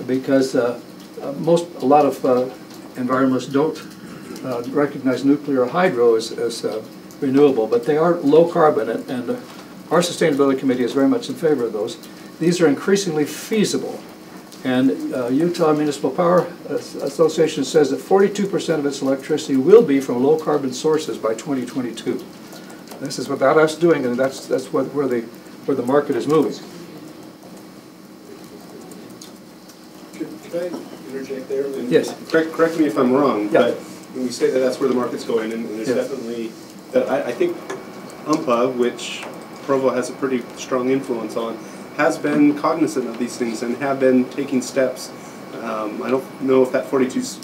because a lot of environmentalists don't recognize nuclear or hydro as renewable, but they are low carbon, and our Sustainability Committee is very much in favor of those. These are increasingly feasible, and Utah Municipal Power Association says that 42% of its electricity will be from low carbon sources by 2022. This is without us doing it, and that's where the market is moving. Could I interject there? And yes. Correct me if I'm wrong, yeah. But when we say that that's where the market's going, and there's definitely that I think UMPA, which Provo has a pretty strong influence on, has been cognizant of these things and have been taking steps. I don't know if that 42 is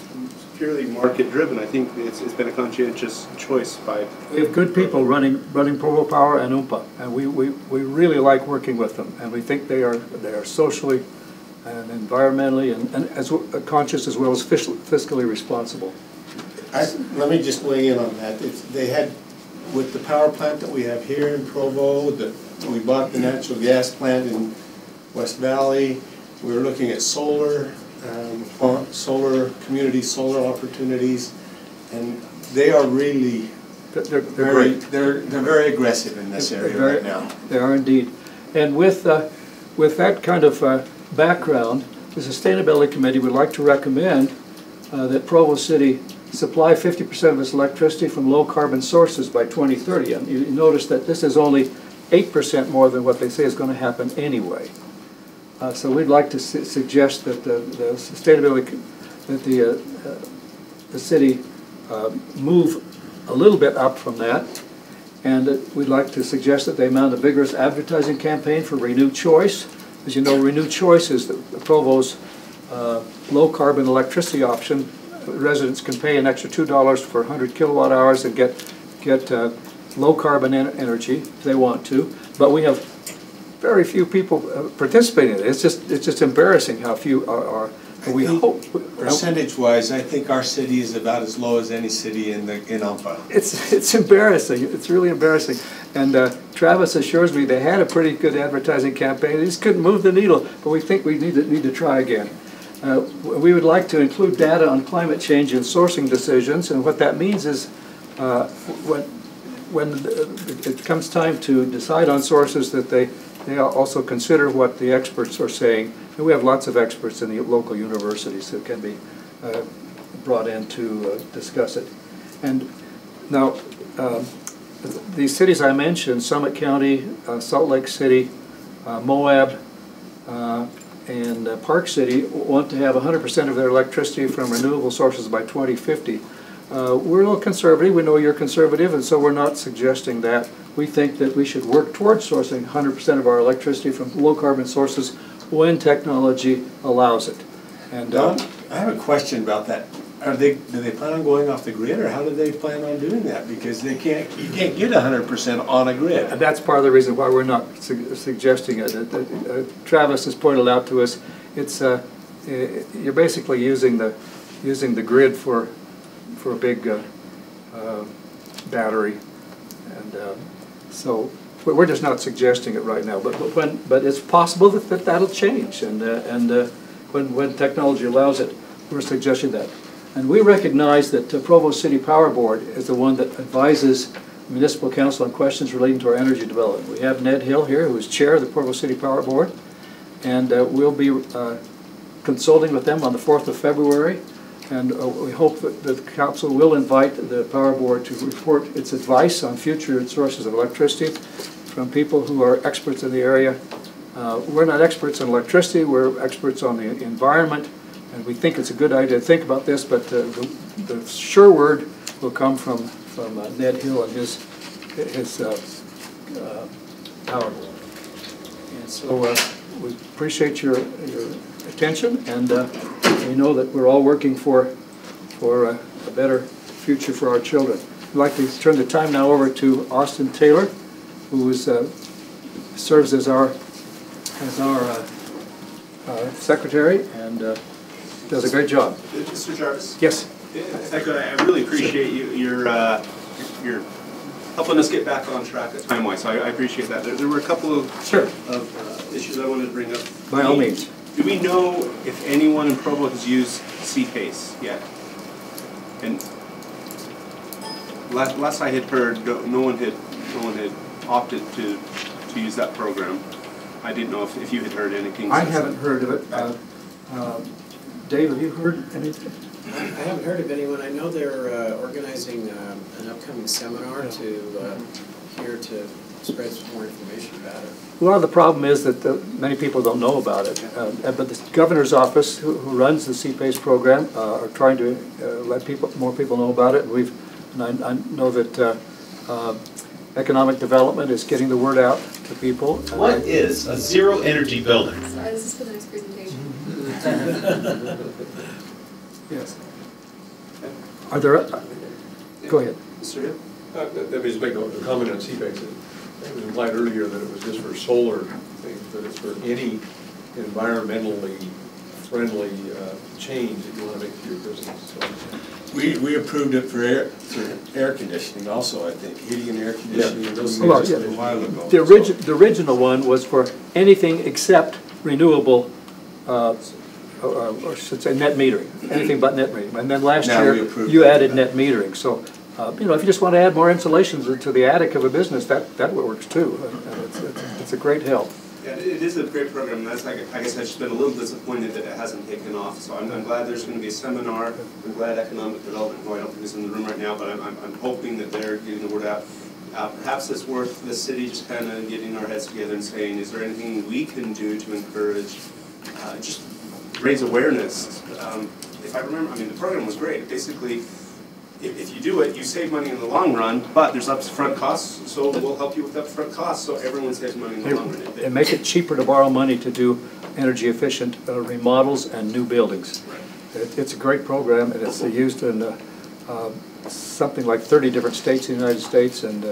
purely market driven. I think it's been a conscientious choice by. We have good people running Provo Power and UMPA, and we really like working with them, and we think they are socially and environmentally and as conscious as well as fiscally responsible. Let me just weigh in on that. They had, with the power plant that we have here in Provo, we bought the natural gas plant in West Valley. We were looking at solar, community solar opportunities, and they are really they're very aggressive in this area right now. They are indeed, and with that kind of background, the Sustainability Committee would like to recommend that Provo City supply 50% of its electricity from low carbon sources by 2030. And you notice that this is only 8% more than what they say is going to happen anyway. So we'd like to suggest that the sustainability, that the city move a little bit up from that, and we'd like to suggest that they mount a vigorous advertising campaign for Renew Choice. As you know, Renew Choice is the Provo's low carbon electricity option. Residents can pay an extra $2 for 100 kilowatt hours and get low carbon energy if they want to. But we have very few people participating in it. It's just embarrassing how few are. We hope percentage-wise, I think our city is about as low as any city in UMPA. It's embarrassing. It's really embarrassing. And Travis assures me they had a pretty good advertising campaign. They just couldn't move the needle. But we think we need to try again. We would like to include data on climate change in sourcing decisions, and what that means is when it comes time to decide on sources, that they also consider what the experts are saying. And we have lots of experts in the local universities that can be brought in to discuss it. And now, these cities I mentioned, Summit County, Salt Lake City, Moab, and Park City, want to have 100% of their electricity from renewable sources by 2050. We're a little conservative. We know you're conservative, and so we're not suggesting that. We think that we should work towards sourcing 100% of our electricity from low carbon sources when technology allows it. And Don, I have a question about that. Do they plan on going off the grid, or how do they plan on doing that? Because you can't get 100% on a grid. And that's part of the reason why we're not suggesting it. Travis has pointed out to us, it's you're basically using the grid for a big battery, and so we're just not suggesting it right now. But it's possible that that'll change, and when technology allows it, we're suggesting that. And we recognize that Provo City Power Board is the one that advises the Municipal Council on questions relating to our energy development. We have Ned Hill here, who is chair of the Provo City Power Board, and we'll be consulting with them on the 4th of February. And we hope that the council will invite the Power Board to report its advice on future sources of electricity from people who are experts in the area. We're not experts in electricity, we're experts on the environment, and we think it's a good idea to think about this, but the sure word will come from Ned Hill and his Power Board. And so we appreciate your attention, and we know that we're all working for a better future for our children. I'd like to turn the time now over to Austin Taylor, who serves as our secretary and does a great job. Mr. Jarvis? Yes. I really appreciate your helping us get back on track time-wise, so I appreciate that. There were a couple of, issues I wanted to bring up. By all means. Do we know if anyone in Provo has used CPACE yet? And last I had heard, no one had opted to use that program. I didn't know if you had heard anything. I haven't heard of it. Dave, have you heard anything? I haven't heard of anyone. I know they're organizing an upcoming seminar here to spread some more information about it. Well, the problem is that many people don't know about it. But the governor's office, who runs the CPACE program, are trying to let more people know about it. And I know that economic development is getting the word out to people. What is a zero energy building? Sorry, this is for the next presentation. Yes. Are there? Go ahead. Mr. Let me just make a comment on CPACE. It was implied earlier that it was just for solar things, but it's for any environmentally friendly change that you want to make to your business. So We approved it for air conditioning also, I think, heating and air conditioning. Yeah. Those Well, things yeah. a while ago. The original one was for anything except renewable, or I should say net metering, anything but net metering. And then last year, you added net metering. So, you know, if you just want to add more insulation to the attic of a business, that works too. And it's a great help. Yeah, it is a great program. That's I guess I've just been a little disappointed that it hasn't taken off. So I'm glad there's going to be a seminar. I'm glad economic development, who I don't think is in the room right now, but I'm hoping that they're getting the word out. Perhaps it's worth the city just kind of getting our heads together and saying, is there anything we can do to encourage, just raise awareness? If I remember, I mean, the program was great. Basically, if you do it, you save money in the long run, but there's upfront costs, so we'll help you with upfront costs, so everyone saves money in the long run. And make it cheaper to borrow money to do energy efficient remodels and new buildings. It's a great program, and it's used in something like 30 different states in the United States and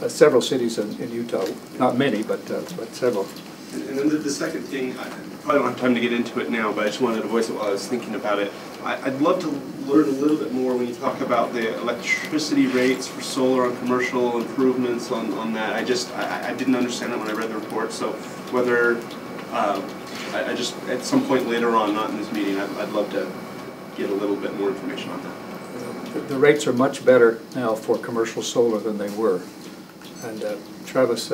several cities in Utah. Not many, but several. And then the second thing, I probably don't have time to get into it now, but I just wanted to voice it while I was thinking about it. I'd love to learn a little bit more when you talk about the electricity rates for solar on commercial improvements on that. I didn't understand that when I read the report, so whether, I just, at some point later on, not in this meeting, I'd love to get a little bit more information on that. The rates are much better now for commercial solar than they were. And Travis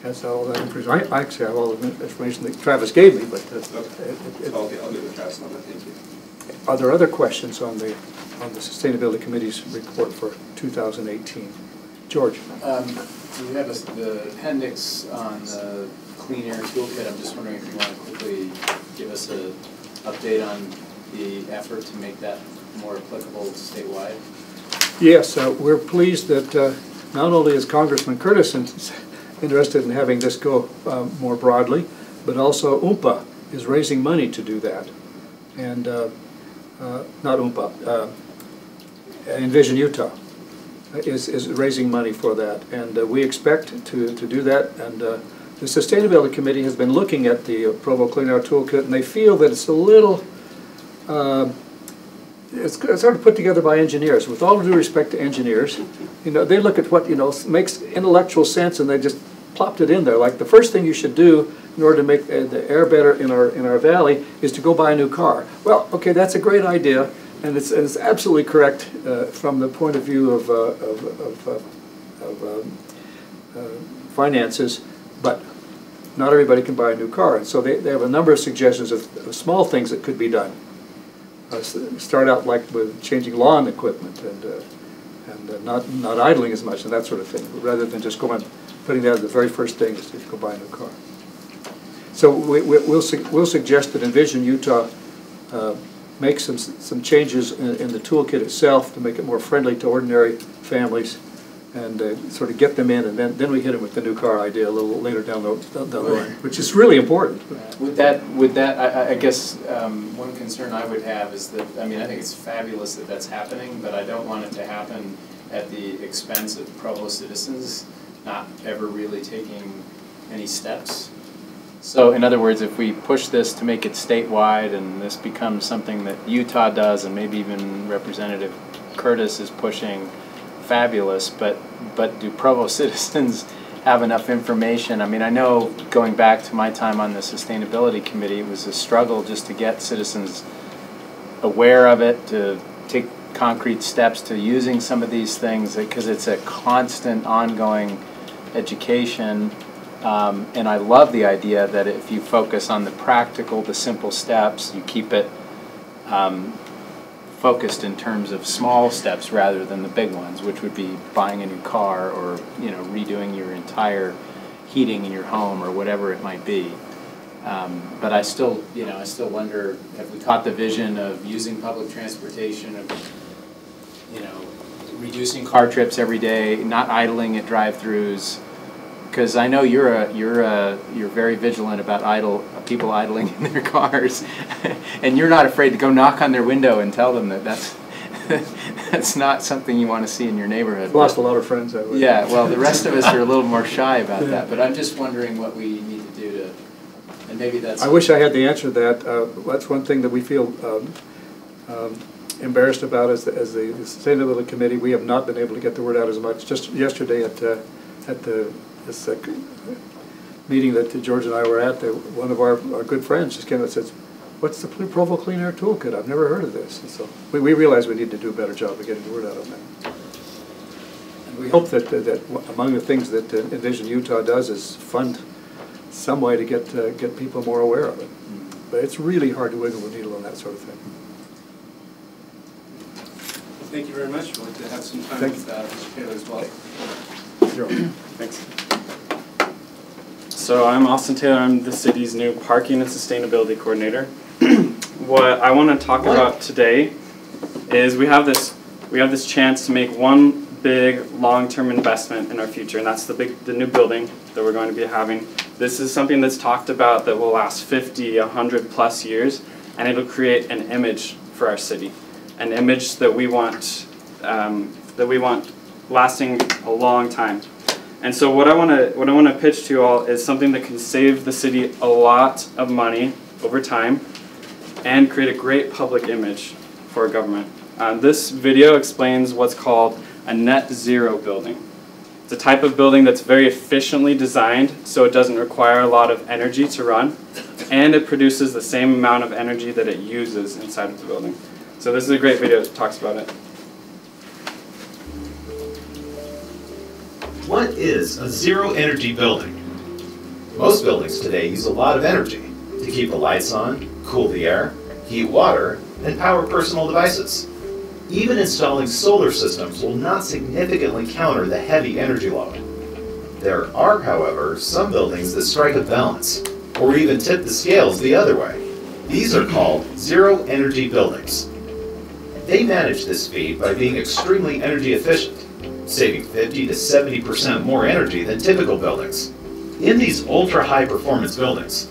has all that information. I actually have all the information that Travis gave me, but I'll get with Travis on that. Thank you. Are there other questions on the Sustainability Committee's report for 2018? George. You have the appendix on the Clean Air Toolkit. I'm just wondering if you want to quickly give us an update on the effort to make that more applicable statewide. Yes, we're pleased that not only is Congressman Curtis interested in having this go more broadly, but also UMPA is raising money to do that. And not UMPA, Envision Utah is raising money for that. And we expect to do that. And the Sustainability Committee has been looking at the Provo Clean Air Toolkit, and they feel that it's a little, it's sort of put together by engineers. With all due respect to engineers, you know, they look at what, you know, makes intellectual sense, and they just plopped it in there. Like the first thing you should do in order to make the air better in our valley is to go buy a new car. Well, okay, that's a great idea, and it's absolutely correct from the point of view of finances, but not everybody can buy a new car. And so they have a number of suggestions of small things that could be done. Start out like with changing lawn equipment and not idling as much and that sort of thing, rather than just putting that as the very first thing is to go buy a new car. So we'll suggest that Envision Utah make some changes in the toolkit itself to make it more friendly to ordinary families, and sort of get them in, and then we hit them with the new car idea a little later down the line, which is really important. Would that I guess one concern I would have is that, I mean, I think it's fabulous that that's happening, but I don't want it to happen at the expense of Provo citizens not ever really taking any steps. So in other words, if we push this to make it statewide and this becomes something that Utah does and maybe even Representative Curtis is pushing, fabulous, but do Provo citizens have enough information? I mean, I know going back to my time on the Sustainability Committee, it was a struggle just to get citizens aware of it, to take concrete steps to using some of these things, because it's a constant, ongoing education. And I love the idea that if you focus on the practical, the simple steps, you keep it focused in terms of small steps rather than the big ones, which would be buying a new car or, you know, redoing your entire heating in your home or whatever it might be. But I still, you know, I still wonder, have we caught the vision of using public transportation, of, you know, reducing car trips every day, not idling at drive-throughs? Because I know you're very vigilant about people idling in their cars, and you're not afraid to go knock on their window and tell them that that's not something you want to see in your neighborhood. I've lost a lot of friends that way. Yeah, well, the rest of us are a little more shy about that, but I'm just wondering what we need to do to, and maybe that's. I wish I had the answer to that. That's one thing that we feel embarrassed about as the Sustainability Committee. We have not been able to get the word out as much. Just yesterday at this meeting that George and I were at, one of our good friends just came and says, "What's the Provo Clean Air Toolkit? I've never heard of this." And so we realize we need to do a better job of getting the word out on that. And we hope that among the things that Envision Utah does is fund some way to get people more aware of it. But it's really hard to wiggle the needle on that sort of thing. Thank you very much. We'd like to have some time with Mr. Taylor as well. Thanks. So I'm Austin Taylor. I'm the city's new Parking and Sustainability Coordinator. What I want to talk about today is we have this chance to make one big long-term investment in our future, and that's the new building that we're going to be having. This is something that's talked about that will last 50, 100 plus years, and it'll create an image for our city, an image that we want lasting a long time. And so what I want to pitch to you all is something that can save the city a lot of money over time and create a great public image for our government. This video explains what's called a net zero building. It's a type of building that's very efficiently designed, so it doesn't require a lot of energy to run, and it produces the same amount of energy that it uses inside of the building. So this is a great video that talks about it. What is a zero-energy building? Most buildings today use a lot of energy to keep the lights on, cool the air, heat water, and power personal devices. Even installing solar systems will not significantly counter the heavy energy load. There are, however, some buildings that strike a balance, or even tip the scales the other way. These are called zero-energy buildings. They manage this feat by being extremely energy efficient, saving 50 to 70% more energy than typical buildings. In these ultra-high performance buildings,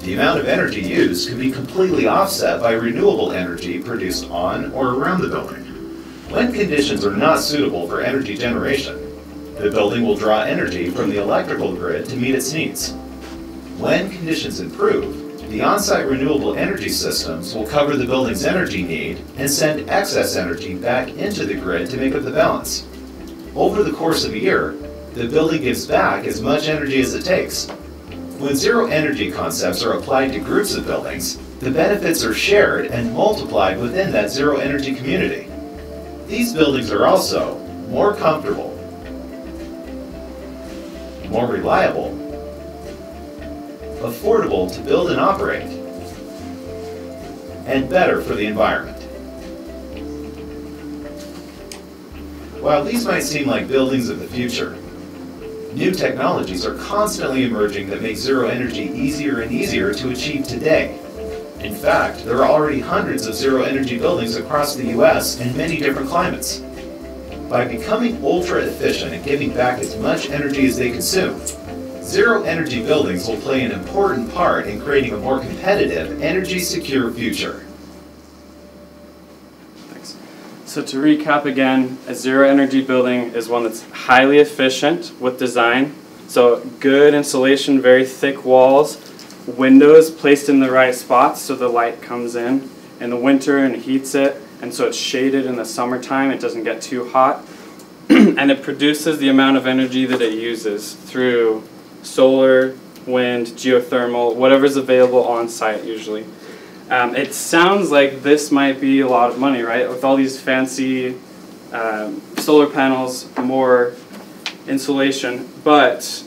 the amount of energy used can be completely offset by renewable energy produced on or around the building. When conditions are not suitable for energy generation, the building will draw energy from the electrical grid to meet its needs. When conditions improve, the on-site renewable energy systems will cover the building's energy need and send excess energy back into the grid to make up the balance. Over the course of a year, the building gives back as much energy as it takes. When zero energy concepts are applied to groups of buildings, the benefits are shared and multiplied within that zero energy community. These buildings are also more comfortable, more reliable, affordable to build and operate, and better for the environment. While these might seem like buildings of the future, new technologies are constantly emerging that make zero energy easier and easier to achieve today. In fact, there are already hundreds of zero energy buildings across the US in many different climates. By becoming ultra efficient and giving back as much energy as they consume, zero energy buildings will play an important part in creating a more competitive, energy secure future. So to recap again, a zero energy building is one that's highly efficient with design. So good insulation, very thick walls, windows placed in the right spots so the light comes in the winter and heats it, and so it's shaded in the summertime, it doesn't get too hot, and it produces the amount of energy that it uses through solar, wind, geothermal, whatever's available on site usually. It sounds like this might be a lot of money, right? With all these fancy solar panels, more insulation, but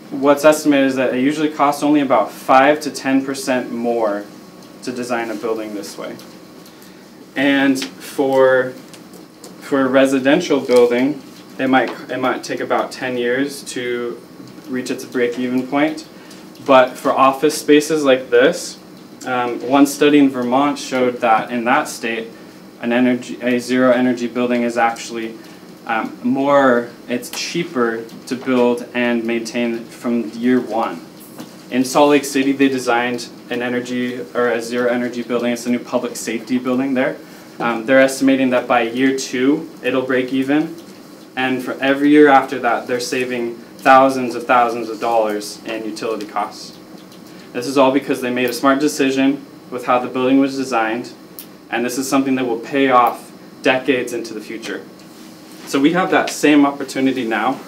what's estimated is that it usually costs only about 5 to 10% more to design a building this way. And for a residential building, it might take about 10 years to reach its break-even point. But for office spaces like this, one study in Vermont showed that in that state, a zero energy building is actually it's cheaper to build and maintain from year one. In Salt Lake City, they designed a zero energy building. It's a new public safety building there. They're estimating that by year 2, it'll break even. And for every year after that, they're saving thousands of dollars in utility costs. This is all because they made a smart decision with how the building was designed, and this is something that will pay off decades into the future. So we have that same opportunity now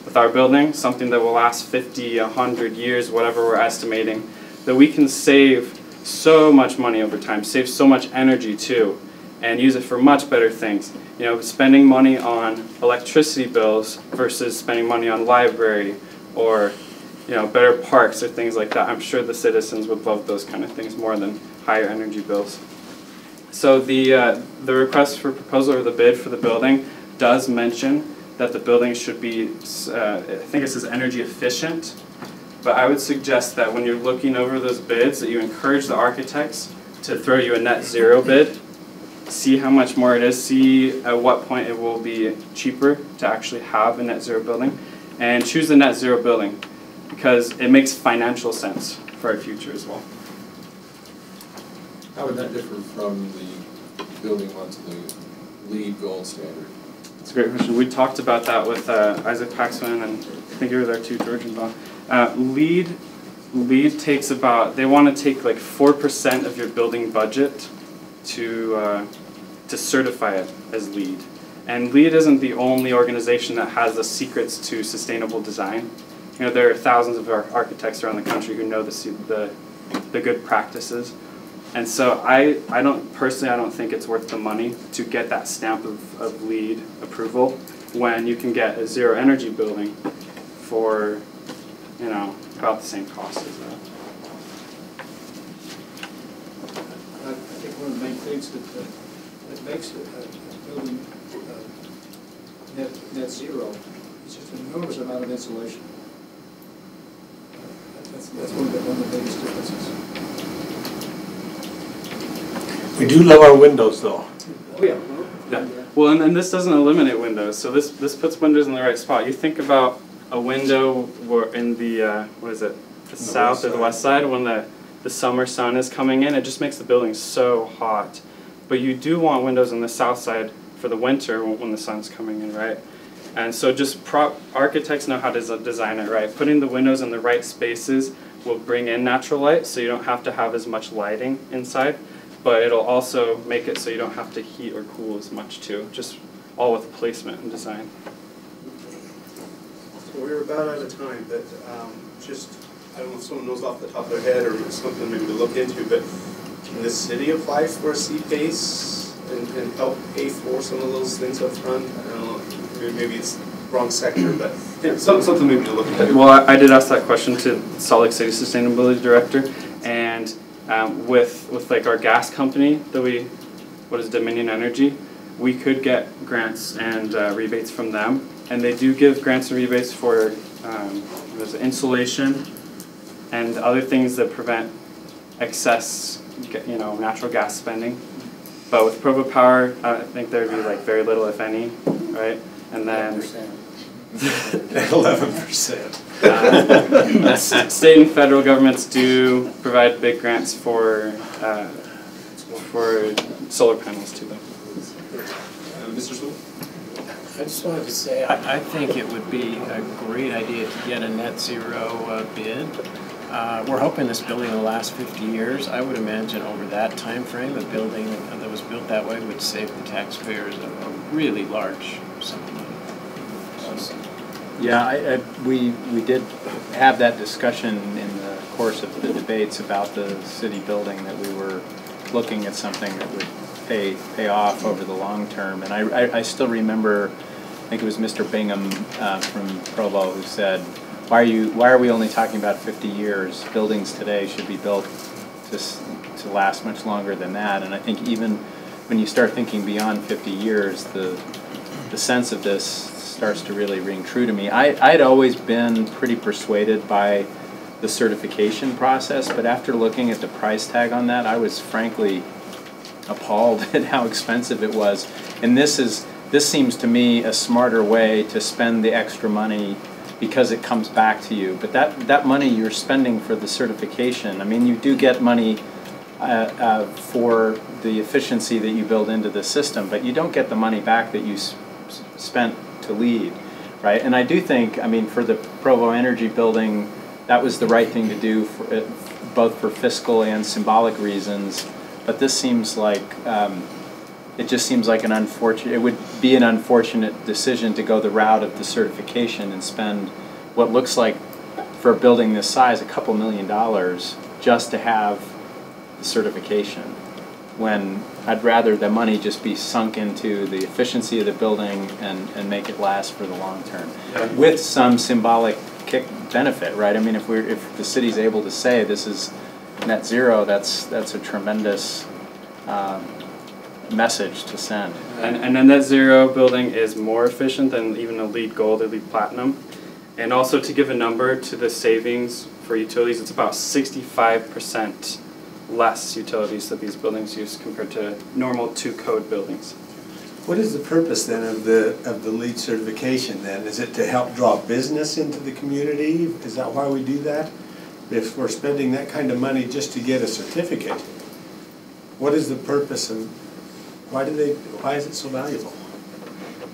with our building, something that will last 50, 100 years, whatever we're estimating, that we can save so much money over time, save so much energy too, and use it for much better things. You know, spending money on electricity bills versus spending money on library or, you know, better parks or things like that. I'm sure the citizens would love those kind of things more than higher energy bills. So the request for proposal or the bid for the building does mention that the building should be, I think it says energy efficient, but I would suggest that when you're looking over those bids that you encourage the architects to throw you a net zero bid, see how much more it is, see at what point it will be cheaper to actually have a net zero building, and choose the net zero building because it makes financial sense for our future as well. How would that differ from the building onto the LEED gold standard? That's a great question. We talked about that with Isaac Paxman, and I think he was there too, George and Bob. LEED takes about, they want to take like 4% of your building budget to certify it as LEED. And LEED isn't the only organization that has the secrets to sustainable design. You know, there are thousands of architects around the country who know the good practices. And so I don't think it's worth the money to get that stamp of LEED approval when you can get a zero energy building for, you know, about the same cost as that. I think one of the main things that makes a building net zero is just an enormous amount of insulation. That's one of the biggest differences. We do love our windows, though. Oh, yeah. Yeah. Well, and this doesn't eliminate windows, so this puts windows in the right spot. You think about a window in the, the south or the west side when the summer sun is coming in, it just makes the building so hot. But you do want windows on the south side for the winter when the sun's coming in, right? And so just architects know how to design it, right? Putting the windows in the right spaces will bring in natural light, so you don't have to have as much lighting inside. But it'll also make it so you don't have to heat or cool as much too, just all with placement and design. So we're about out of time, but I don't know if someone knows off the top of their head or something maybe to look into, but can the city apply for a CPACE and help pay for some of those things up front? I don't know, maybe it's the wrong sector, but yeah, something maybe to look into. Well, I did ask that question to Salt Lake City Sustainability Director, and with like our gas company that Dominion Energy, we could get grants and rebates from them, and they do give grants and rebates for insulation and other things that prevent excess, natural gas spending. But with Provo Power, I think there'd be like very little, if any, right? And then 11%. State and federal governments do provide big grants for solar panels to them. Mr. Sewell? I just wanted to say, I think it would be a great idea to get a net zero bid. We're hoping this building will last 50 years. I would imagine over that time frame, a building that was built that way would save the taxpayers a really large sum of money. Yeah, we did have that discussion in the course of the debates about the city building, that we were looking at something that would pay off over the long term. And I still remember, I think it was Mr. Bingham from Provo who said, why are we only talking about 50 years? Buildings today should be built to last much longer than that. And I think even when you start thinking beyond 50 years, the sense of this starts to really ring true to me. I'd always been pretty persuaded by the certification process, but after looking at the price tag on that, I was frankly appalled at how expensive it was. And this seems to me a smarter way to spend the extra money, because it comes back to you. But that money you're spending for the certification, I mean, you do get money for the efficiency that you build into the system, but you don't get the money back that you spent to lead, right? And I do think, I mean, for the Provo Energy building, that was the right thing to do, both for fiscal and symbolic reasons. But this seems like, it just seems like it would be an unfortunate decision to go the route of the certification and spend what looks like, for a building this size, a couple $1 million just to have the certification, when I'd rather the money just be sunk into the efficiency of the building and make it last for the long term, with some symbolic benefit, right? I mean, if the city's able to say this is net zero, that's a tremendous message to send. And a net zero building is more efficient than even a LEED Gold or LEED Platinum. And also, to give a number to the savings for utilities, it's about 65% less utilities that these buildings use compared to normal 2-code buildings. What is the purpose then of the LEED certification then? Is it to help draw business into the community? Is that why we do that? If we're spending that kind of money just to get a certificate, what is the purpose of, why is it so valuable?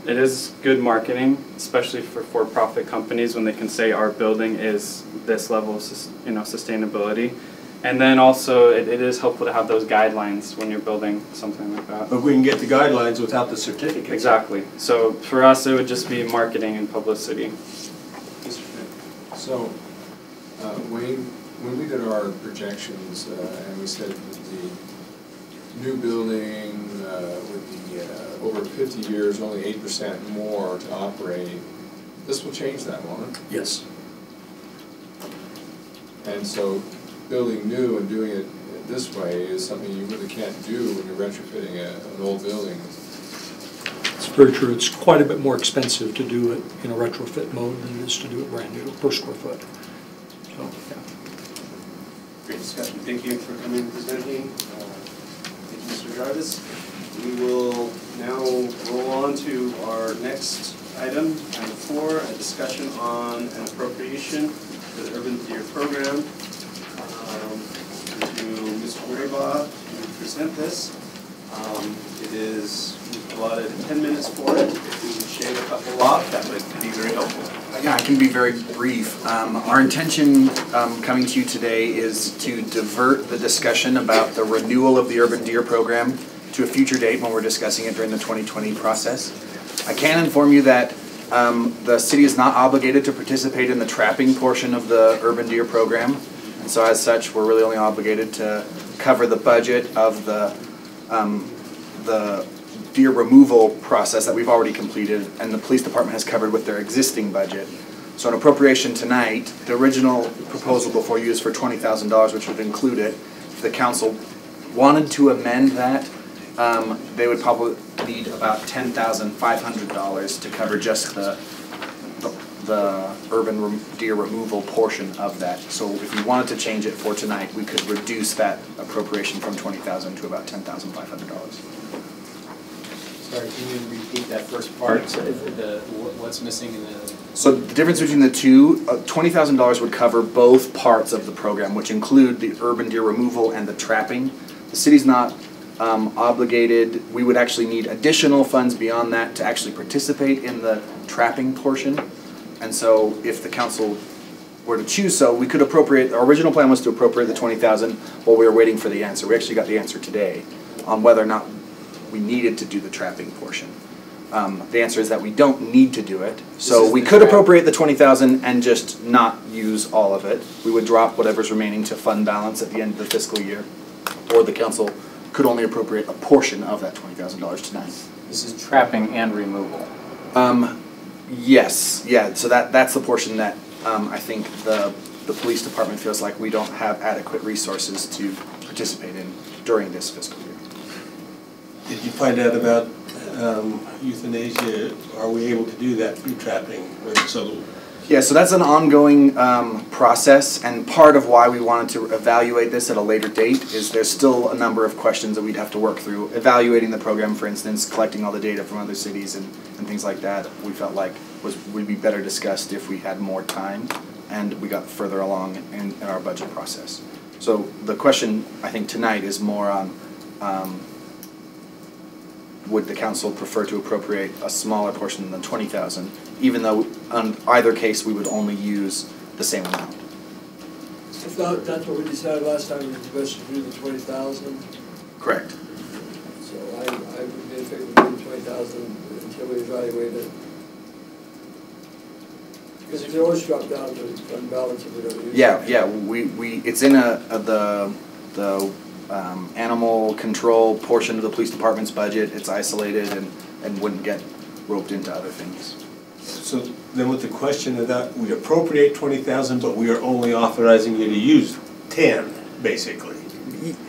It is good marketing, especially for for-profit companies, when they can say our building is this level of sustainability. And then also, it is helpful to have those guidelines when you're building something like that. But we can get the guidelines without the certificate. Exactly. So for us, it would just be marketing and publicity. So, Wayne, when we did our projections and we said that the new building would be over 50 years, only 8% more to operate, this will change that, won't it? Yes. And so, building new and doing it this way is something you really can't do when you're retrofitting an old building. It's very true. It's quite a bit more expensive to do it in a retrofit mode than it is to do it brand new per square foot. So, yeah. Great discussion. Thank you for coming and presenting. Thank you, Mr. Jarvis. We will now roll on to our next item, item 4, a discussion on an appropriation for the Urban Theater Program. To Mr. Graybaugh to present this. It is allotted 10 minutes for it. If we can shave a couple off, that would be very helpful. Yeah, I can be very brief. Our intention coming to you today is to divert the discussion about the renewal of the Urban Deer Program to a future date when we're discussing it during the 2020 process. I can inform you that the city is not obligated to participate in the trapping portion of the Urban Deer Program. And so as such, we're really only obligated to cover the budget of the deer removal process that we've already completed and the police department has covered with their existing budget. So an appropriation tonight, the original proposal before you is for $20,000, which would include it. If the council wanted to amend that, they would probably need about $10,500 to cover just the urban deer removal portion of that. So if we wanted to change it for tonight, we could reduce that appropriation from $20,000 to about $10,500. Sorry, can you repeat that first part? What's missing in the... So the difference between the two, $20,000 would cover both parts of the program, which include the urban deer removal and the trapping. The city's not obligated. We would actually need additional funds beyond that to actually participate in the trapping portion. And so if the council were to choose so, we could appropriate, our original plan was to appropriate the 20,000 while we were waiting for the answer. We actually got the answer today on whether or not we needed to do the trapping portion. The answer is that we don't need to do it. So we could appropriate the 20,000 and just not use all of it. We would drop whatever's remaining to fund balance at the end of the fiscal year. Or the council could only appropriate a portion of that $20,000 tonight. This is trapping and removal. Yes, yeah, so that's the portion that I think the police department feels like we don't have adequate resources to participate in during this fiscal year. Did you find out about euthanasia? Are we able to do that through trapping? Yeah, so that's an ongoing process, and part of why we wanted to evaluate this at a later date is there's still a number of questions that we'd have to work through. Evaluating the program, for instance, collecting all the data from other cities and things like that, we felt like would be better discussed if we had more time and we got further along in our budget process. So the question, I think, tonight is more on would the council prefer to appropriate a smaller portion than 20,000, even though on either case we would only use the same amount? If that's what we decided last time, it's best to do the 20,000. Correct. So I would be in favor of doing 20,000 until we evaluate it. Because you can always drop down to fund balance if we don't use it. Yeah, it's in the animal control portion of the police department's budget. It's isolated and wouldn't get roped into other things. So then with the question of that, we appropriate 20,000, but we are only authorizing you to use 10, basically.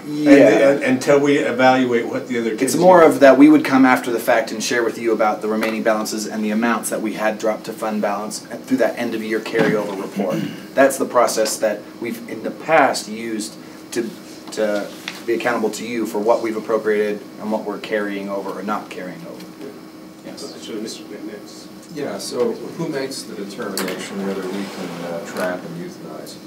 Yeah. Until we evaluate what the other. It's more of that we would come after the fact and share with you about the remaining balances and the amounts that we had dropped to fund balance through that end of year carryover report. That's the process that we've in the past used to be accountable to you for what we've appropriated and what we're carrying over or not carrying over. Yes. Yeah, so who makes the determination whether we can trap and euthanize?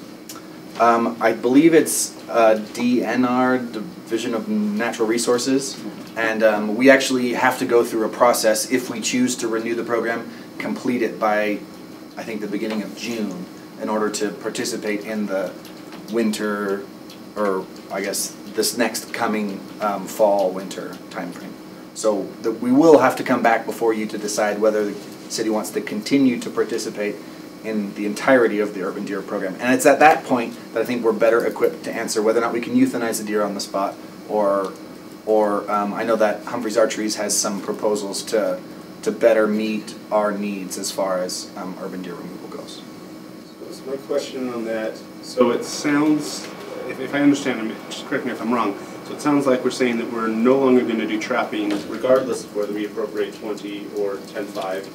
I believe it's DNR, Division of Natural Resources, and we actually have to go through a process if we choose to renew the program, complete it by, I think, the beginning of June in order to participate in the winter, or I guess this next coming fall-winter timeframe. So we will have to come back before you to decide whether the city wants to continue to participate in the entirety of the urban deer program. And it's at that point that I think we're better equipped to answer whether or not we can euthanize a deer on the spot, or I know that Humphreys Archeries has some proposals to better meet our needs as far as urban deer removal goes. So my question on that, so it sounds, if I understand, just correct me if I'm wrong, so it sounds like we're saying that we're no longer going to do trapping regardless of whether we appropriate 20 or 10.5.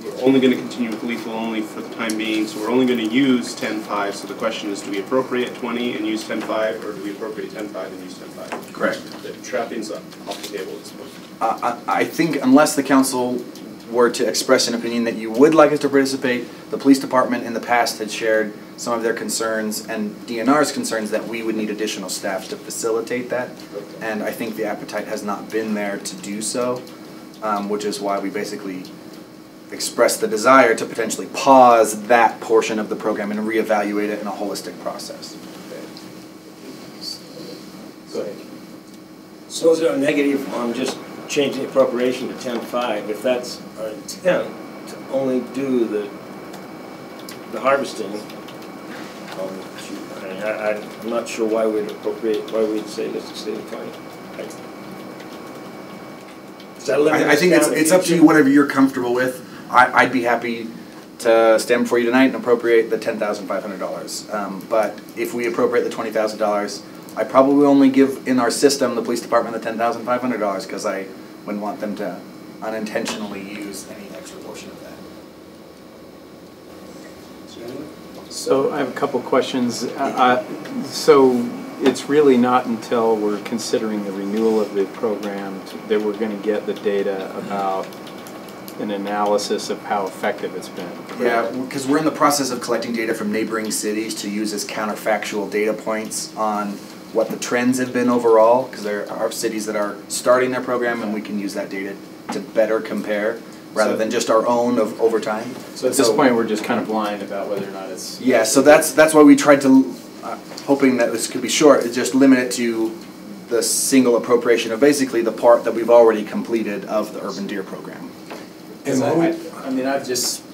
We're only going to continue with lethal only for the time being, so we're only going to use 10.5. So the question is, do we appropriate 20 and use 10.5, or do we appropriate 10.5 and use 10.5? Correct. The trapping's off the table at this point. I think unless the council were to express an opinion that you would like us to participate, the police department in the past had shared some of their concerns and DNR's concerns that we would need additional staff to facilitate that. Okay. And I think the appetite has not been there to do so, which is why we basically expressed the desire to potentially pause that portion of the program and reevaluate it in a holistic process. Okay. Go ahead. So is there a negative on just changing the appropriation to 10.5 if that's our intent to only do the harvesting? I'm not sure why we'd appropriate, why we'd say let's stay at 20. I think it's up to you, whatever you're comfortable with. I'd be happy to stand before you tonight and appropriate the $10,500. But if we appropriate the $20,000, I probably only give in our system the police department the $10,500 because I wouldn't want them to unintentionally use any extra portion of that. So I have a couple questions. So it's really not until we're considering the renewal of the program that we're going to get the data about an analysis of how effective it's been. Yeah, because we're in the process of collecting data from neighboring cities to use as counterfactual data points on what the trends have been overall, because there are cities that are starting their program and we can use that data to better compare. rather than just our own of over time. So at this point, we're just kind of blind about whether or not it's... Yeah, so that's why we tried to, hoping that this could be short, is just limit it to the single appropriation of basically the part that we've already completed of the Urban Deer Program. And I mean, I've just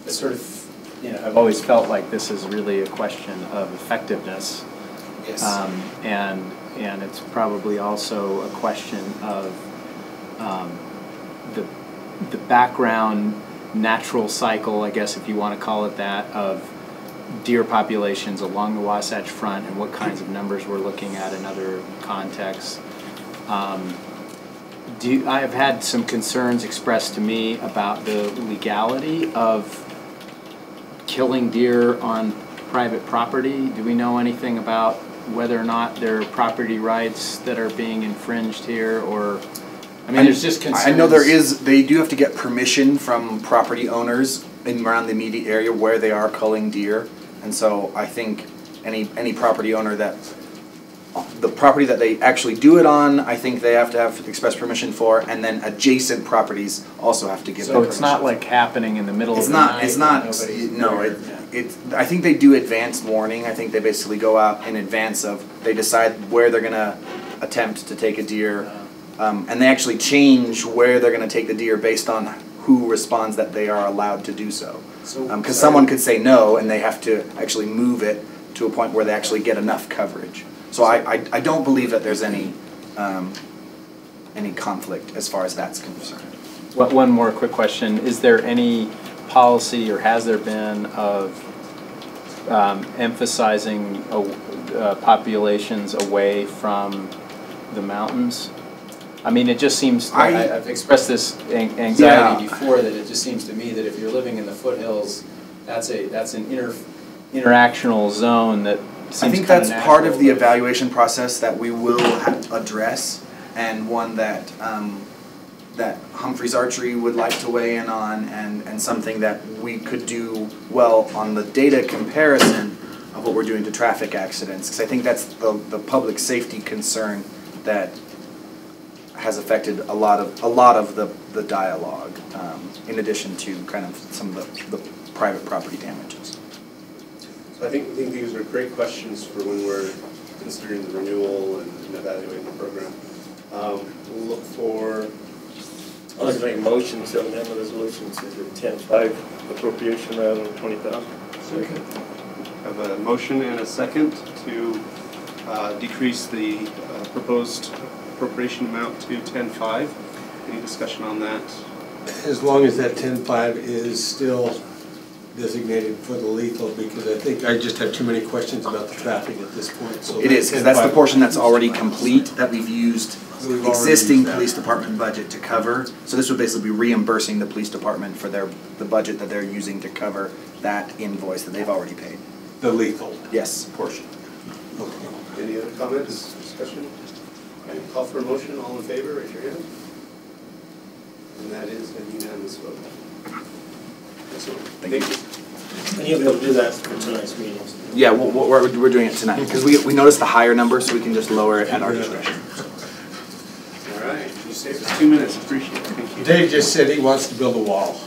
sort of, you know, I've always felt like this is really a question of effectiveness. Yes. And it's probably also a question of the background natural cycle, I guess if you want to call it that, of deer populations along the Wasatch Front and what kinds of numbers we're looking at in other contexts. I have had some concerns expressed to me about the legality of killing deer on private property. Do we know anything about whether or not there are property rights that are being infringed here, or, I mean, there's just concerns. I know they do have to get permission from property owners in around the immediate area where they are culling deer, and so I think any property owner that, the property that they actually do it on, I think they have to have express permission for, and then adjacent properties also have to give so permission. it's not like happening in the middle of the night. It's not, I think they do advanced warning. I think they basically go out in advance of, they decide where they're gonna attempt to take a deer, and they actually change where they're gonna take the deer based on who responds that they are allowed to do so. Because someone could say no, and they have to actually move it to a point where they actually get enough coverage. So I don't believe that there's any conflict as far as that's concerned. One more quick question. Is there any policy, or has there been, of emphasizing populations away from the mountains? I mean, it just seems, I've expressed this anxiety before, that it just seems to me that if you're living in the foothills, that's an interactional zone that seems I think that's part of the evaluation process that we will address, and one that that Humphreys Archery would like to weigh in on, and something that we could do well on the data comparison of what we're doing to traffic accidents, because I think that's the public safety concern that has affected a lot of the dialogue, in addition to kind of some of the private property damages. So I think these are great questions for when we're considering the renewal and evaluating the program. We'll look for... I'd like to make a motion to amend the resolution to the 10-5 appropriation rather than 20,000. Second. Have a motion and a second to decrease the proposed appropriation amount to 10-5. Any discussion on that? As long as that 10-5 is still designated for the lethal, because I think I just have too many questions about the traffic at this point. So it is, because that's the portion that's already complete, that we've used existing police department budget to cover. So this would basically be reimbursing the police department for the budget that they're using to cover that invoice that they've already paid. The lethal? Yes. Portion. Okay. Any other comments, discussion? Okay. Call for a motion. All in favor, raise your hand. And that is a unanimous vote. Excellent. Thank you. And you'll be able to do that for tonight's meetings. Yeah, we're doing it tonight, because we noticed the higher number, so we can just lower it at our discretion. All right. You saved us 2 minutes. Appreciate it. Thank you. Dave just said he wants to build a wall.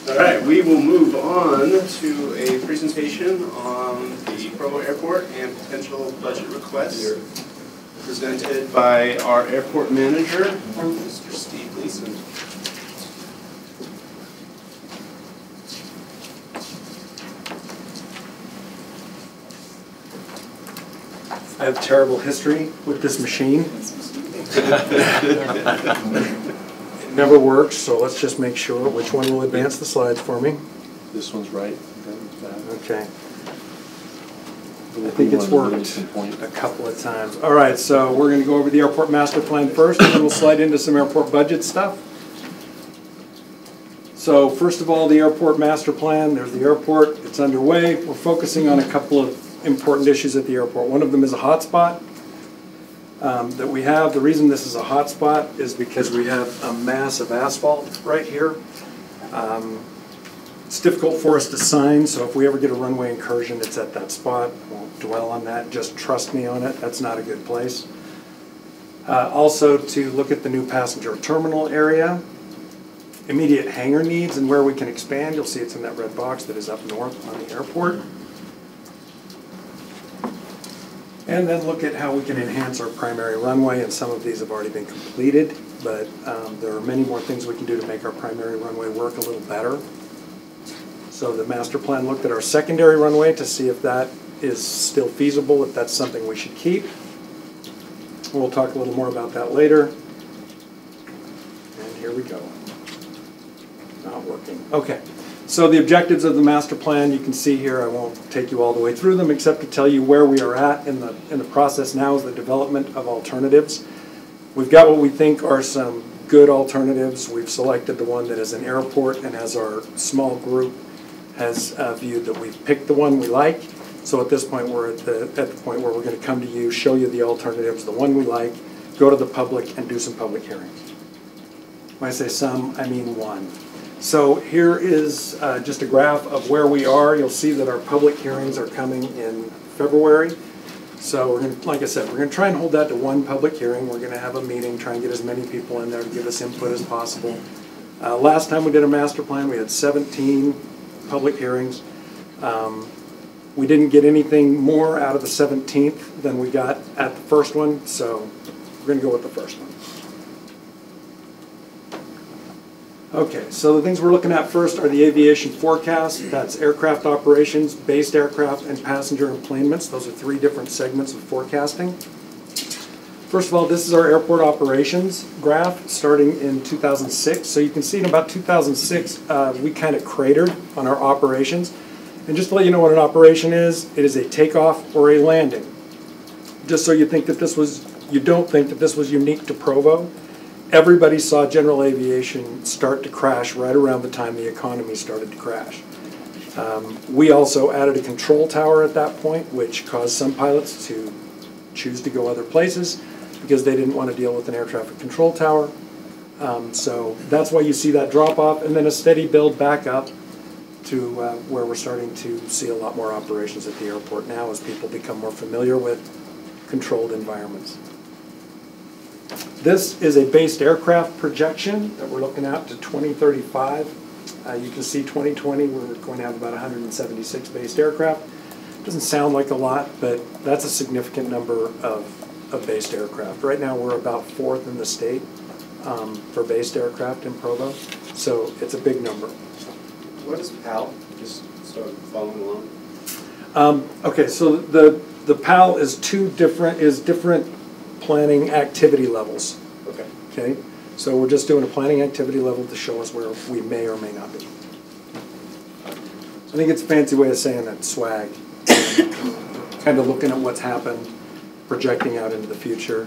All right, we will move on to a presentation on the Provo Airport and potential budget requests presented by our airport manager, Mr. Steve Gleason. I have terrible history with this machine. It never works, so let's just make sure. Which one will advance the slides for me? This one's right. Okay. I think it's worked a couple of times. All right, so we're going to go over the airport master plan first, and then we'll slide into some airport budget stuff. So first of all, the airport master plan. There's the airport. It's underway. We're focusing on a couple of important issues at the airport. One of them is a hotspot that we have. The reason this is a hotspot is because we have a mass of asphalt right here. It's difficult for us to sign, so if we ever get a runway incursion, it's at that spot. I won't dwell on that. Just trust me on it. That's not a good place. Also to look at the new passenger terminal area, immediate hangar needs and where we can expand. You'll see it's in that red box that is up north on the airport. And then look at how we can enhance our primary runway, and some of these have already been completed, but there are many more things we can do to make our primary runway work a little better. So the master plan looked at our secondary runway to see if that is still feasible, if that's something we should keep. We'll talk a little more about that later. And here we go. Not working. Okay. So the objectives of the master plan, you can see here, I won't take you all the way through them except to tell you where we are at in the process now is the development of alternatives. We've got what we think are some good alternatives. We've selected the one that is an airport, and as our small group has viewed that we've picked the one we like. So at this point we're at the point where we're going to come to you, show you the alternatives, the one we like, go to the public and do some public hearings. When I say some, I mean one. So here is just a graph of where we are. You'll see that our public hearings are coming in February. So we're going to, like I said, we're going to try and hold that to one public hearing. We're going to have a meeting, try and get as many people in there to give us input as possible. Last time we did a master plan, we had 17 public hearings. We didn't get anything more out of the 17th than we got at the first one, so we're going to go with the first one. Okay, so the things we're looking at first are the aviation forecast. That's aircraft operations, based aircraft, and passenger enplanements. Those are three different segments of forecasting. First of all, this is our airport operations graph starting in 2006. So you can see in about 2006, we kind of cratered on our operations. And just to let you know what an operation is, it is a takeoff or a landing. Just so you think that this was, you don't think that this was unique to Provo. Everybody saw general aviation start to crash right around the time the economy started to crash. We also added a control tower at that point, which caused some pilots to choose to go other places because they didn't want to deal with an air traffic control tower. So that's why you see that drop off, and then a steady build back up to where we're starting to see a lot more operations at the airport now as people become more familiar with controlled environments. This is a based aircraft projection that we're looking at to 2035. You can see 2020 we're going to have about 176 based aircraft. Doesn't sound like a lot, but that's a significant number of based aircraft. Right now we're about 4th in the state for based aircraft in Provo, so it's a big number. What is PAL? Just so I'm following along. Okay, so the PAL is different planning activity levels. Okay. Okay, so we're just doing a planning activity level to show us where we may or may not be. I think it's a fancy way of saying that swag. Kind of looking at what's happened, projecting out into the future.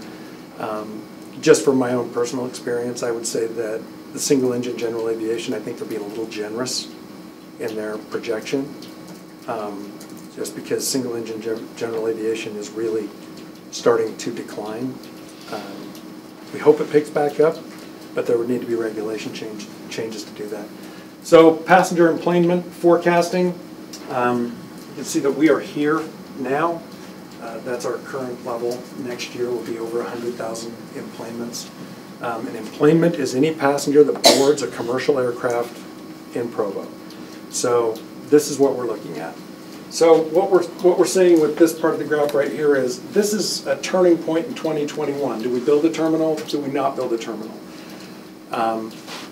Just from my own personal experience, I would say that the single engine general aviation, I think they're being a little generous in their projection. Just because single engine general aviation is really starting to decline. We hope it picks back up, but there would need to be regulation changes to do that. So passenger enplanement forecasting, you can see that we are here now. That's our current level. Next year will be over 100,000 enplanements. An enplanement is any passenger that boards a commercial aircraft in Provo. So this is what we're looking at. So what we're saying with this part of the graph right here is this is a turning point in 2021. Do we build a terminal? Do we not build a terminal?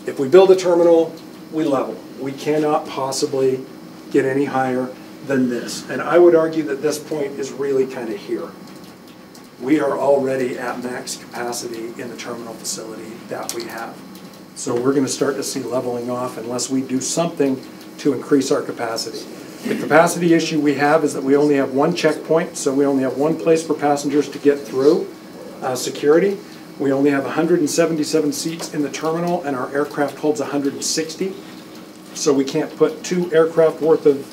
If we build a terminal, we level. We cannot possibly get any higher than this. And I would argue that this point is really kind of here. We are already at max capacity in the terminal facility that we have. So we're going to start to see leveling off unless we do something to increase our capacity. The capacity issue we have is that we only have one checkpoint, so we only have one place for passengers to get through security. We only have 177 seats in the terminal, and our aircraft holds 160. So we can't put 2 aircraft worth of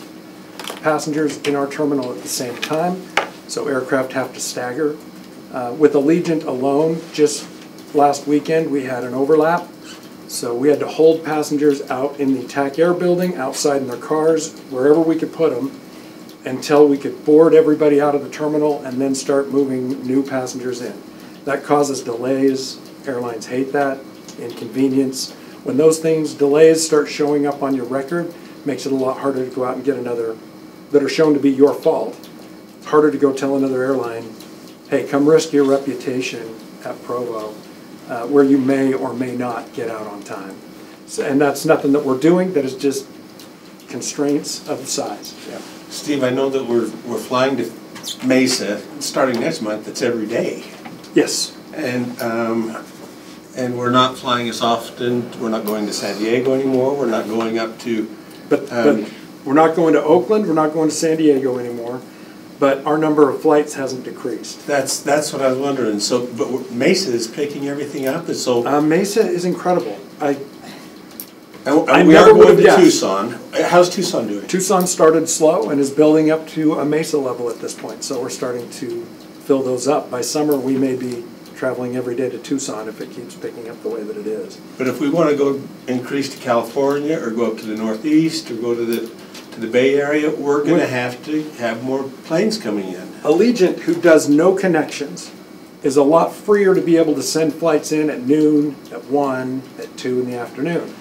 passengers in our terminal at the same time. So aircraft have to stagger. With Allegiant alone, just last weekend we had an overlap. So we had to hold passengers out in the TAC Air building, outside in their cars, wherever we could put them, until we could board everybody out of the terminal and then start moving new passengers in. That causes delays. Airlines hate that. Inconvenience. When those things, delays start showing up on your record, makes it a lot harder to go out and get another, that are shown to be your fault. It's harder to go tell another airline, hey, come risk your reputation at Provo, where you may or may not get out on time. So, and that's nothing that we're doing, that is just constraints of the size. Yeah. Steve, I know that we're flying to Mesa starting next month. It's every day. Yes. And we're not flying as often. We're not going to San Diego anymore. We're not going up to. But we're not going to Oakland. We're not going to San Diego anymore. But our number of flights hasn't decreased. That's what I was wondering. So, but Mesa is picking everything up, and so Mesa is incredible. we never are would going have to guessed. Tucson. How's Tucson doing? Tucson started slow and is building up to a Mesa level at this point. So we're starting to fill those up. By summer, we may be traveling every day to Tucson if it keeps picking up the way that it is. But if we want to go increase to California or go up to the Northeast or go to the Bay Area, we're going to have more planes coming in. Allegiant, who does no connections, is a lot freer to be able to send flights in at noon, at 1, at 2 in the afternoon.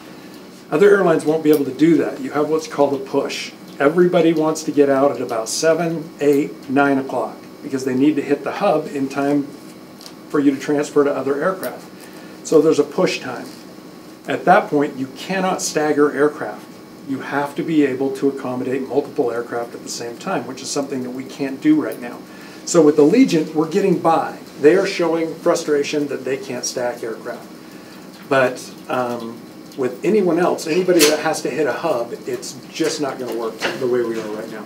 Other airlines won't be able to do that. You have what's called a push. Everybody wants to get out at about 7, 8, 9 o'clock because they need to hit the hub in time for you to transfer to other aircraft. So there's a push time. At that point, you cannot stagger aircraft. You have to be able to accommodate multiple aircraft at the same time, which is something that we can't do right now. So with Allegiant, we're getting by. They are showing frustration that they can't stack aircraft. But with anyone else, anybody that has to hit a hub, it's just not going to work the way we are right now.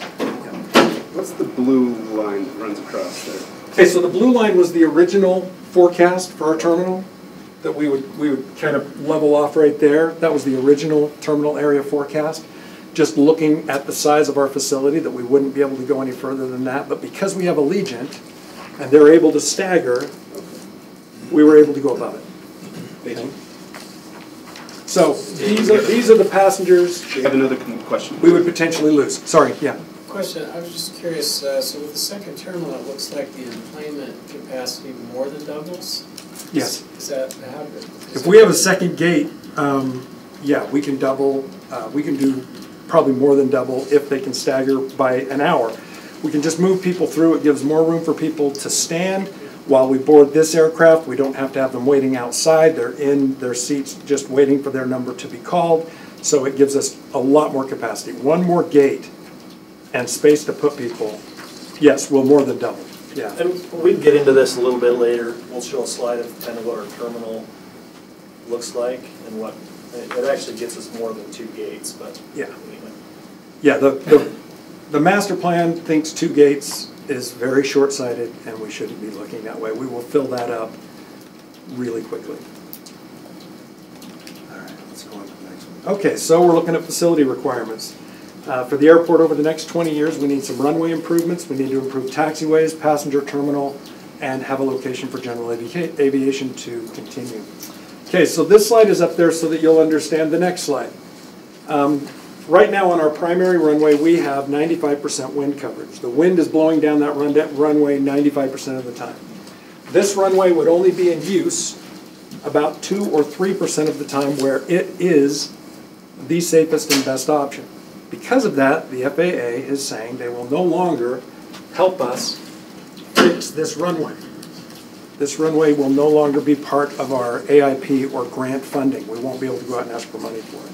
What's the blue line that runs across there? Okay, so the blue line was the original forecast for our terminal that we would kind of level off right there. That was the original terminal area forecast. Just looking at the size of our facility, that we wouldn't be able to go any further than that. But because we have Allegiant and they're able to stagger, we were able to go above it. Thank you. So these are the passengers. Do you have another question? We would potentially lose. Sorry, yeah. Question, I was just curious, so with the second terminal, it looks like the enplanement capacity more than doubles? Yes. Is that how? If we have a second gate, yeah, we can double. We can do probably more than double if they can stagger by an hour. We can just move people through. It gives more room for people to stand while we board this aircraft. We don't have to have them waiting outside. They're in their seats just waiting for their number to be called. So it gives us a lot more capacity. One more gate and space to put people, yes, we'll more than double. Yeah. And we can get into this a little bit later. We'll show a slide of kind of what our terminal looks like and what, it actually gets us more than 2 gates, but yeah. Anyway. Yeah, the master plan thinks 2 gates is very short-sighted and we shouldn't be looking that way. We will fill that up really quickly. All right, let's go on to the next one. Okay, so we're looking at facility requirements. For the airport over the next 20 years, we need some runway improvements. We need to improve taxiways, passenger terminal, and have a location for general aviation to continue. Okay, so this slide is up there so that you'll understand the next slide. Right now on our primary runway, we have 95% wind coverage. The wind is blowing down that runway 95% of the time. This runway would only be in use about 2 or 3% of the time where it is the safest and best option. Because of that, the FAA is saying they will no longer help us fix this runway. This runway will no longer be part of our AIP or grant funding. We won't be able to go out and ask for money for it.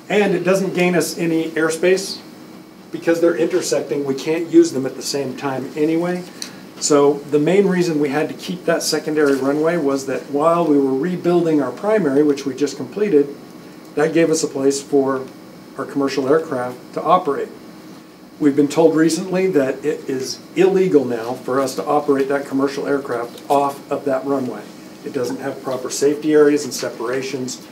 And it doesn't gain us any airspace because they're intersecting. We can't use them at the same time anyway. So the main reason we had to keep that secondary runway was that while we were rebuilding our primary, which we just completed, that gave us a place for our commercial aircraft to operate. We've been told recently that it is illegal now for us to operate that commercial aircraft off of that runway. It doesn't have proper safety areas and separations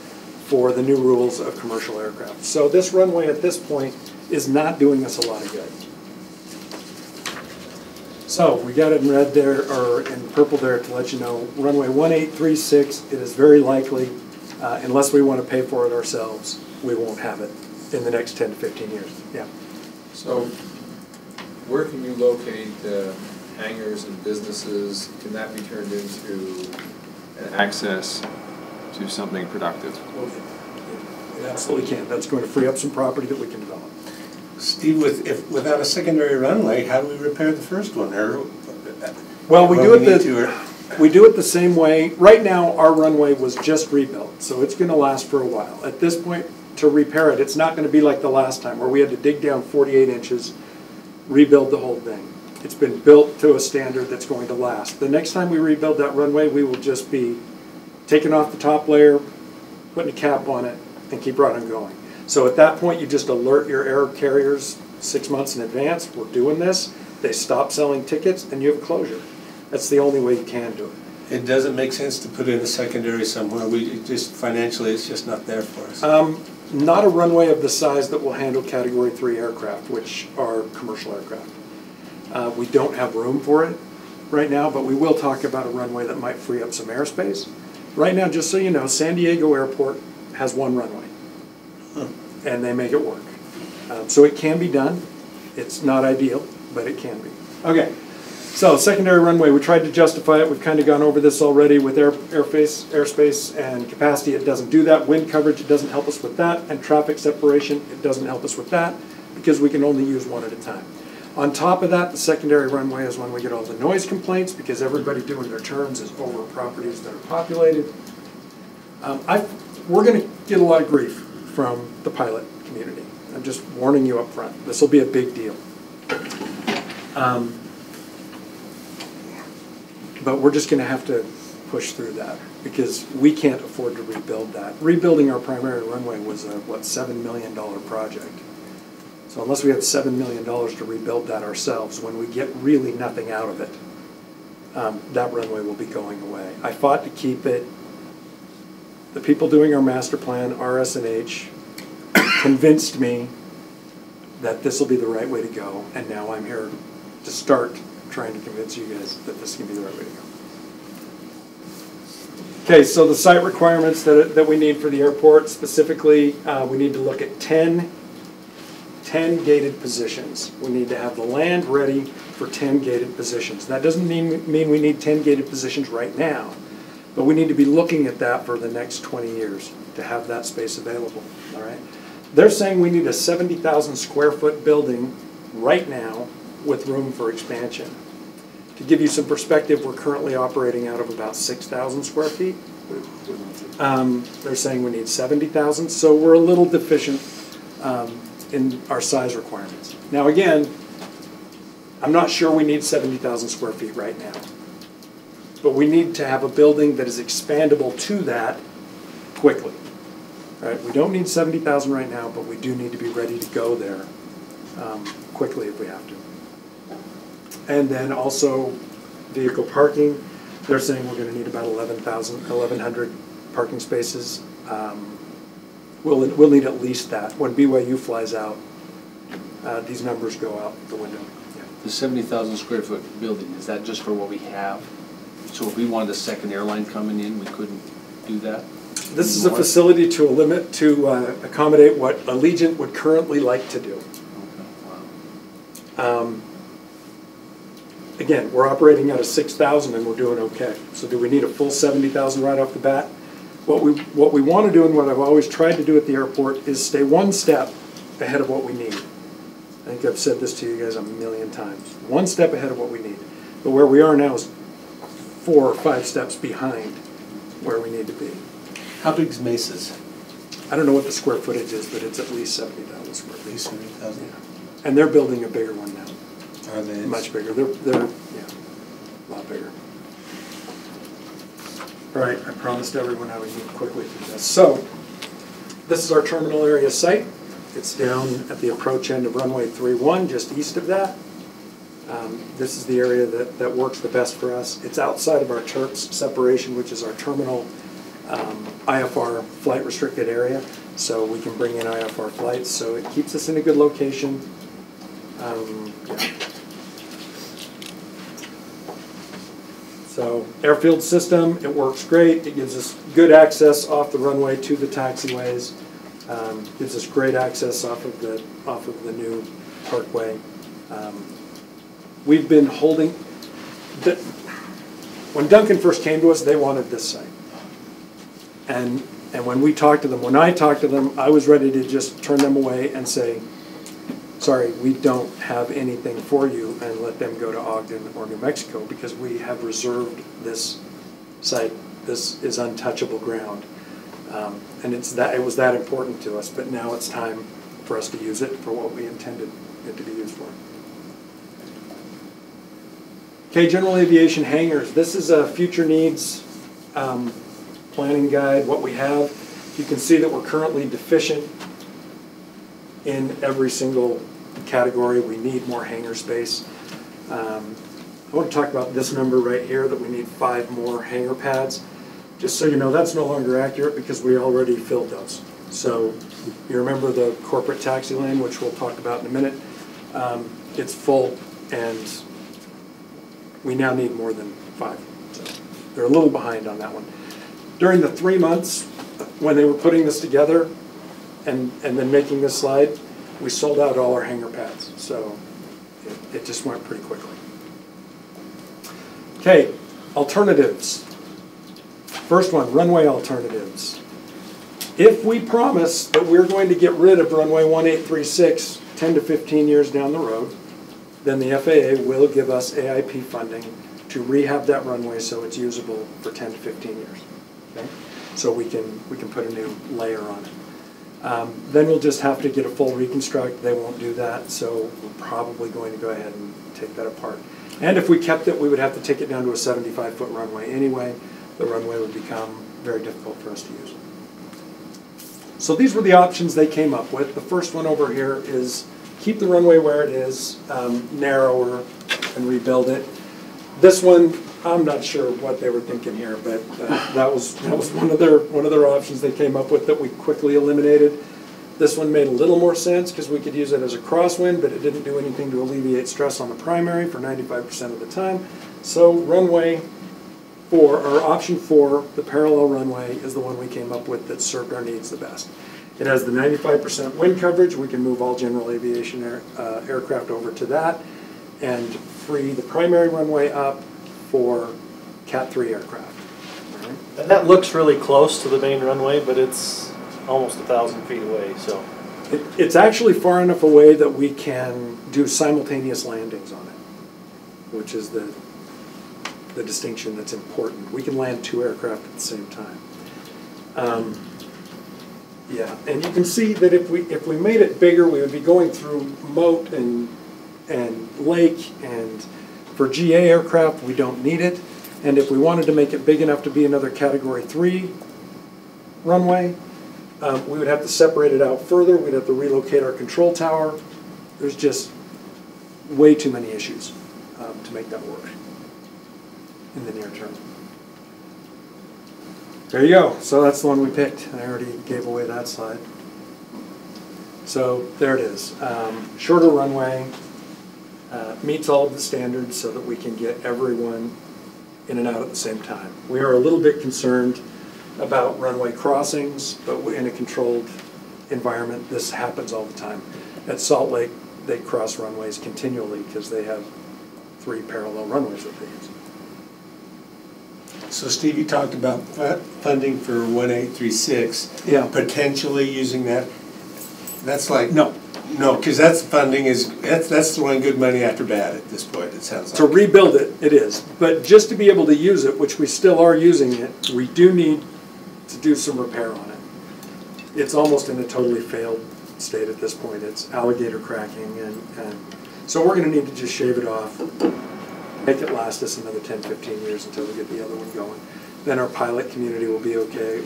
for the new rules of commercial aircraft. So this runway at this point is not doing us a lot of good. So we got it in red there, or in purple there to let you know, runway 1836, it is very likely, unless we want to pay for it ourselves, we won't have it in the next 10 to 15 years. Yeah. So where can you locate hangars and businesses, can that be turned into an access to something productive? It absolutely can. That's going to free up some property that we can develop. Steve, without a secondary runway, how do we repair the first one? Well, we do it the same way. Right now, our runway was just rebuilt, so it's going to last for a while. At this point, to repair it, it's not going to be like the last time where we had to dig down 48 inches, rebuild the whole thing. It's been built to a standard that's going to last. The next time we rebuild that runway, we will just be taking off the top layer, putting a cap on it, and keep right on going. So at that point, you just alert your air carriers 6 months in advance, we're doing this, they stop selling tickets, and you have closure. That's the only way you can do it. It doesn't make sense to put in a secondary somewhere. Financially, it's just not there for us. Not a runway of the size that will handle Category 3 aircraft, which are commercial aircraft. We don't have room for it right now, but we will talk about a runway that might free up some airspace. Right now, just so you know, San Diego Airport has one runway, and they make it work. So it can be done. It's not ideal, but it can be. Okay, so secondary runway, we tried to justify it. We've kind of gone over this already with airspace and capacity. It doesn't do that. Wind coverage, it doesn't help us with that. And traffic separation, it doesn't help us with that because we can only use one at a time. On top of that, the secondary runway is when we get all the noise complaints because everybody doing their turns is over properties that are populated. We're going to get a lot of grief from the pilot community. I'm just warning you up front. This will be a big deal. But we're just going to have to push through that because we can't afford to rebuild that. Rebuilding our primary runway was a, $7 million project. So unless we have $7 million to rebuild that ourselves, when we get really nothing out of it, that runway will be going away. I fought to keep it. The people doing our master plan, RS&H, convinced me that this will be the right way to go, and now I'm here to start trying to convince you guys that this can be the right way to go. Okay, so the site requirements that we need for the airport, specifically, we need to look at 10 gated positions. We need to have the land ready for 10 gated positions. That doesn't mean we need 10 gated positions right now, but we need to be looking at that for the next 20 years to have that space available, all right? They're saying we need a 70,000 square foot building right now with room for expansion. To give you some perspective, we're currently operating out of about 6,000 square feet. They're saying we need 70,000, so we're a little deficient in our size requirements. Now again, I'm not sure we need 70,000 square feet right now, but we need to have a building that is expandable to that quickly. Right? We don't need 70,000 right now, but we do need to be ready to go there quickly if we have to. And then also vehicle parking. They're saying we're going to need about 1,100 parking spaces. We'll need at least that. When BYU flies out, these numbers go out the window. Yeah. The 70,000 square foot building, is that just for what we have? So if we wanted a second airline coming in, we couldn't do that? This is a facility to accommodate what Allegiant would currently like to do. Again, we're operating out of 6,000 and we're doing okay. So do we need a full 70,000 right off the bat? What we want to do, and what I've always tried to do at the airport, is stay one step ahead of what we need. I think I've said this to you guys a million times. One step ahead of what we need. But where we are now is 4 or 5 steps behind where we need to be. How big is Mesa's? I don't know what the square footage is, but it's at least 70,000 square feet. At least 70,000? Yeah. And they're building a bigger one now. Are they? Much bigger. They're a lot bigger. All right, I promised everyone I would move quickly through this. So, this is our terminal area site. It's down at the approach end of runway 31, just east of that. This is the area that works the best for us. It's outside of our TERPS separation, which is our terminal IFR flight restricted area. So we can bring in IFR flights. So it keeps us in a good location. Yeah. So airfield system, it works great. It gives us good access off the runway to the taxiways. Gives us great access off of the new parkway. We've been holding. when Duncan first came to us, they wanted this site. And when we talked to them, when I talked to them, I was ready to just turn them away and say, sorry, we don't have anything for you, and let them go to Ogden or New Mexico, because we have reserved this site. This is untouchable ground. And it was that important to us, but now it's time for us to use it for what we intended it to be used for. Okay, general aviation hangars. This is a future needs planning guide, what we have. You can see that we're currently deficient in every single category. We need more hangar space. I want to talk about this number right here, that we need 5 more hangar pads. Just so you know, that's no longer accurate because we already filled those. So you remember the corporate taxi lane, which we'll talk about in a minute. It's full, and we now need more than 5. So they're a little behind on that one. During the 3 months when they were putting this together and then making this slide, we sold out all our hangar pads. So it just went pretty quickly. Okay, alternatives. First one, runway alternatives. If we promise that we're going to get rid of runway 1836 10 to 15 years down the road, then the FAA will give us AIP funding to rehab that runway so it's usable for 10 to 15 years. Okay? So we can put a new layer on it. Then we'll just have to get a full reconstruct. They won't do that, so we're probably going to go ahead and take that apart. And if we kept it, we would have to take it down to a 75-foot runway anyway. The runway would become very difficult for us to use. So these were the options they came up with. The first one over here is keep the runway where it is, narrower, and rebuild it. This one, I'm not sure what they were thinking here, but that was one of their options they came up with that we quickly eliminated. This one made a little more sense because we could use it as a crosswind, but it didn't do anything to alleviate stress on the primary for 95% of the time. So runway 4, or option 4, the parallel runway, is the one we came up with that served our needs the best. It has the 95% wind coverage. We can move all general aviation aircraft over to that and free the primary runway up for Cat 3 aircraft. Right. And that looks really close to the main runway, but it's almost 1,000 feet away. So it's actually far enough away that we can do simultaneous landings on it, which is the distinction that's important. We can land 2 aircraft at the same time. Yeah, and you can see that if we made it bigger, we would be going through moat and lake, and for GA aircraft, we don't need it. And if we wanted to make it big enough to be another Category 3 runway, we would have to separate it out further. We'd have to relocate our control tower. There's just way too many issues to make that work in the near term. There you go. So that's the one we picked. I already gave away that slide. So there it is. Shorter runway, meets all of the standards so that we can get everyone in and out at the same time. We are a little bit concerned about runway crossings, but in a controlled environment, this happens all the time. At Salt Lake, they cross runways continually because they have 3 parallel runways that they use. So Steve, you talked about funding for 1836. Yeah. Potentially using that. That's like no, because that's funding that's throwing good money after bad at this point. It sounds like. To rebuild it, it is. But just to be able to use it, which we still are using it, we do need to do some repair on it. It's almost in a totally failed state at this point. It's alligator cracking, and so we're going to need to just shave it off. Make it last us another 10, 15 years until we get the other one going. Then our pilot community will be okay.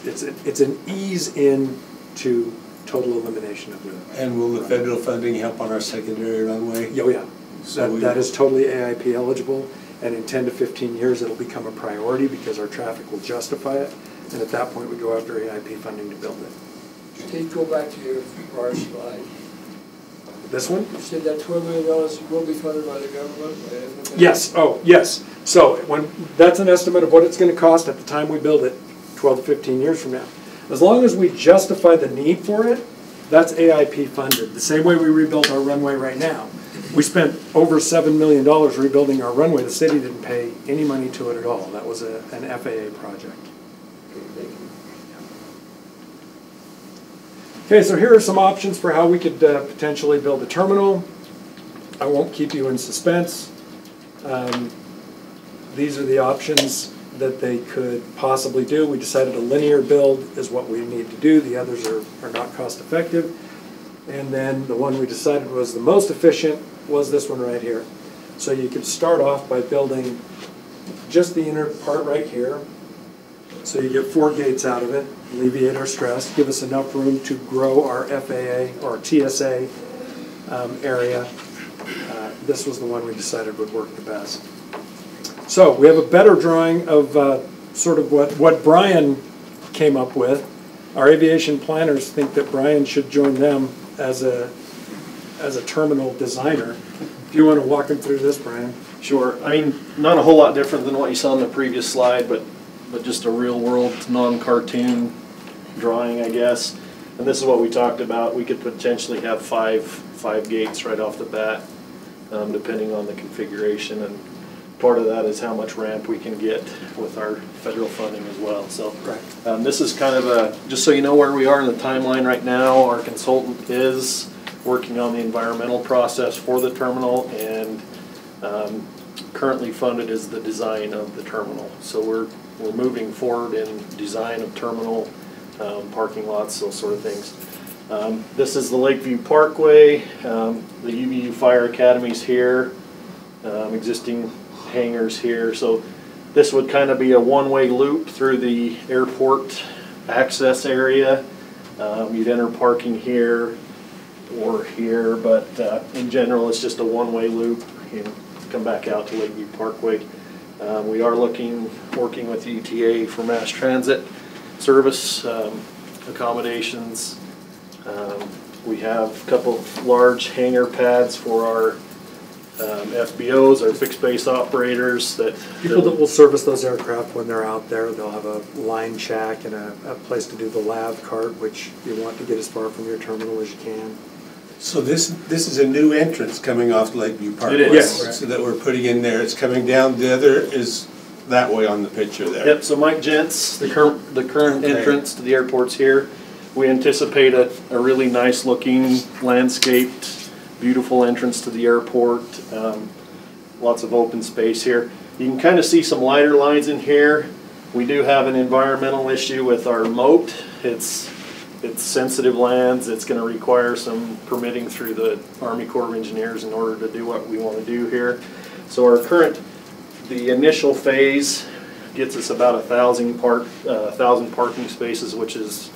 It's an ease in to total elimination of it. And will the federal funding help on our secondary runway? Oh yeah, So that is totally AIP eligible, and in 10 to 15 years it'll become a priority because our traffic will justify it, and at that point we go after AIP funding to build it. Steve, go back to your prior slide. This one? You said that $12 million will be funded by the government? Yes, oh, yes. So that's an estimate of what it's going to cost at the time we build it, 12 to 15 years from now. As long as we justify the need for it, that's AIP funded. The same way we rebuilt our runway right now. We spent over $7 million rebuilding our runway. The city didn't pay any money to it at all. That was an FAA project. Okay, so here are some options for how we could potentially build a terminal. I won't keep you in suspense. These are the options that they could possibly do. We decided a linear build is what we need to do. The others are not cost effective. And then the one we decided was the most efficient was this one right here. So you could start off by building just the inner part right here. So you get 4 gates out of it, alleviate our stress, give us enough room to grow our FAA or TSA area. This was the one we decided would work the best. So we have a better drawing of sort of what Brian came up with. Our aviation planners think that Brian should join them as a terminal designer. Do you want to walk him through this, Brian? Sure. I mean, not a whole lot different than what you saw in the previous slide, but just a real-world, non-cartoon drawing, I guess. And this is what we talked about. We could potentially have five gates right off the bat, depending on the configuration. And part of that is how much ramp we can get with our federal funding as well. So this is kind of just so you know where we are in the timeline right now. Our consultant is working on the environmental process for the terminal, and currently funded is the design of the terminal. So we're moving forward in design of terminal, parking lots, those sort of things. This is the Lakeview Parkway. The UVU Fire Academy's here. Existing hangars here. So this would kind of be a one-way loop through the airport access area. You'd enter parking here or here, but in general it's just a one-way loop and come back out to Lakeview Parkway. We are working with the ETA for mass transit service accommodations. We have a couple large hangar pads for our FBOs, our fixed base operators. People that will service those aircraft when they're out there. They'll have a line shack and a place to do the lav cart, which you want to get as far from your terminal as you can. So this is a new entrance coming off Lakeview Parkway. It is. Yes. So that we're putting in there. It's coming down. The other is that way on the picture there. Yep. So Mike Gents, the current entrance to the airport's here. We anticipate a really nice looking landscaped, beautiful entrance to the airport. Lots of open space here. You can kind of see some lighter lines in here. We do have an environmental issue with our moat. It's sensitive lands. It's going to require some permitting through the Army Corps of Engineers in order to do what we want to do here. So the initial phase gets us about 1,000 parking spaces, which is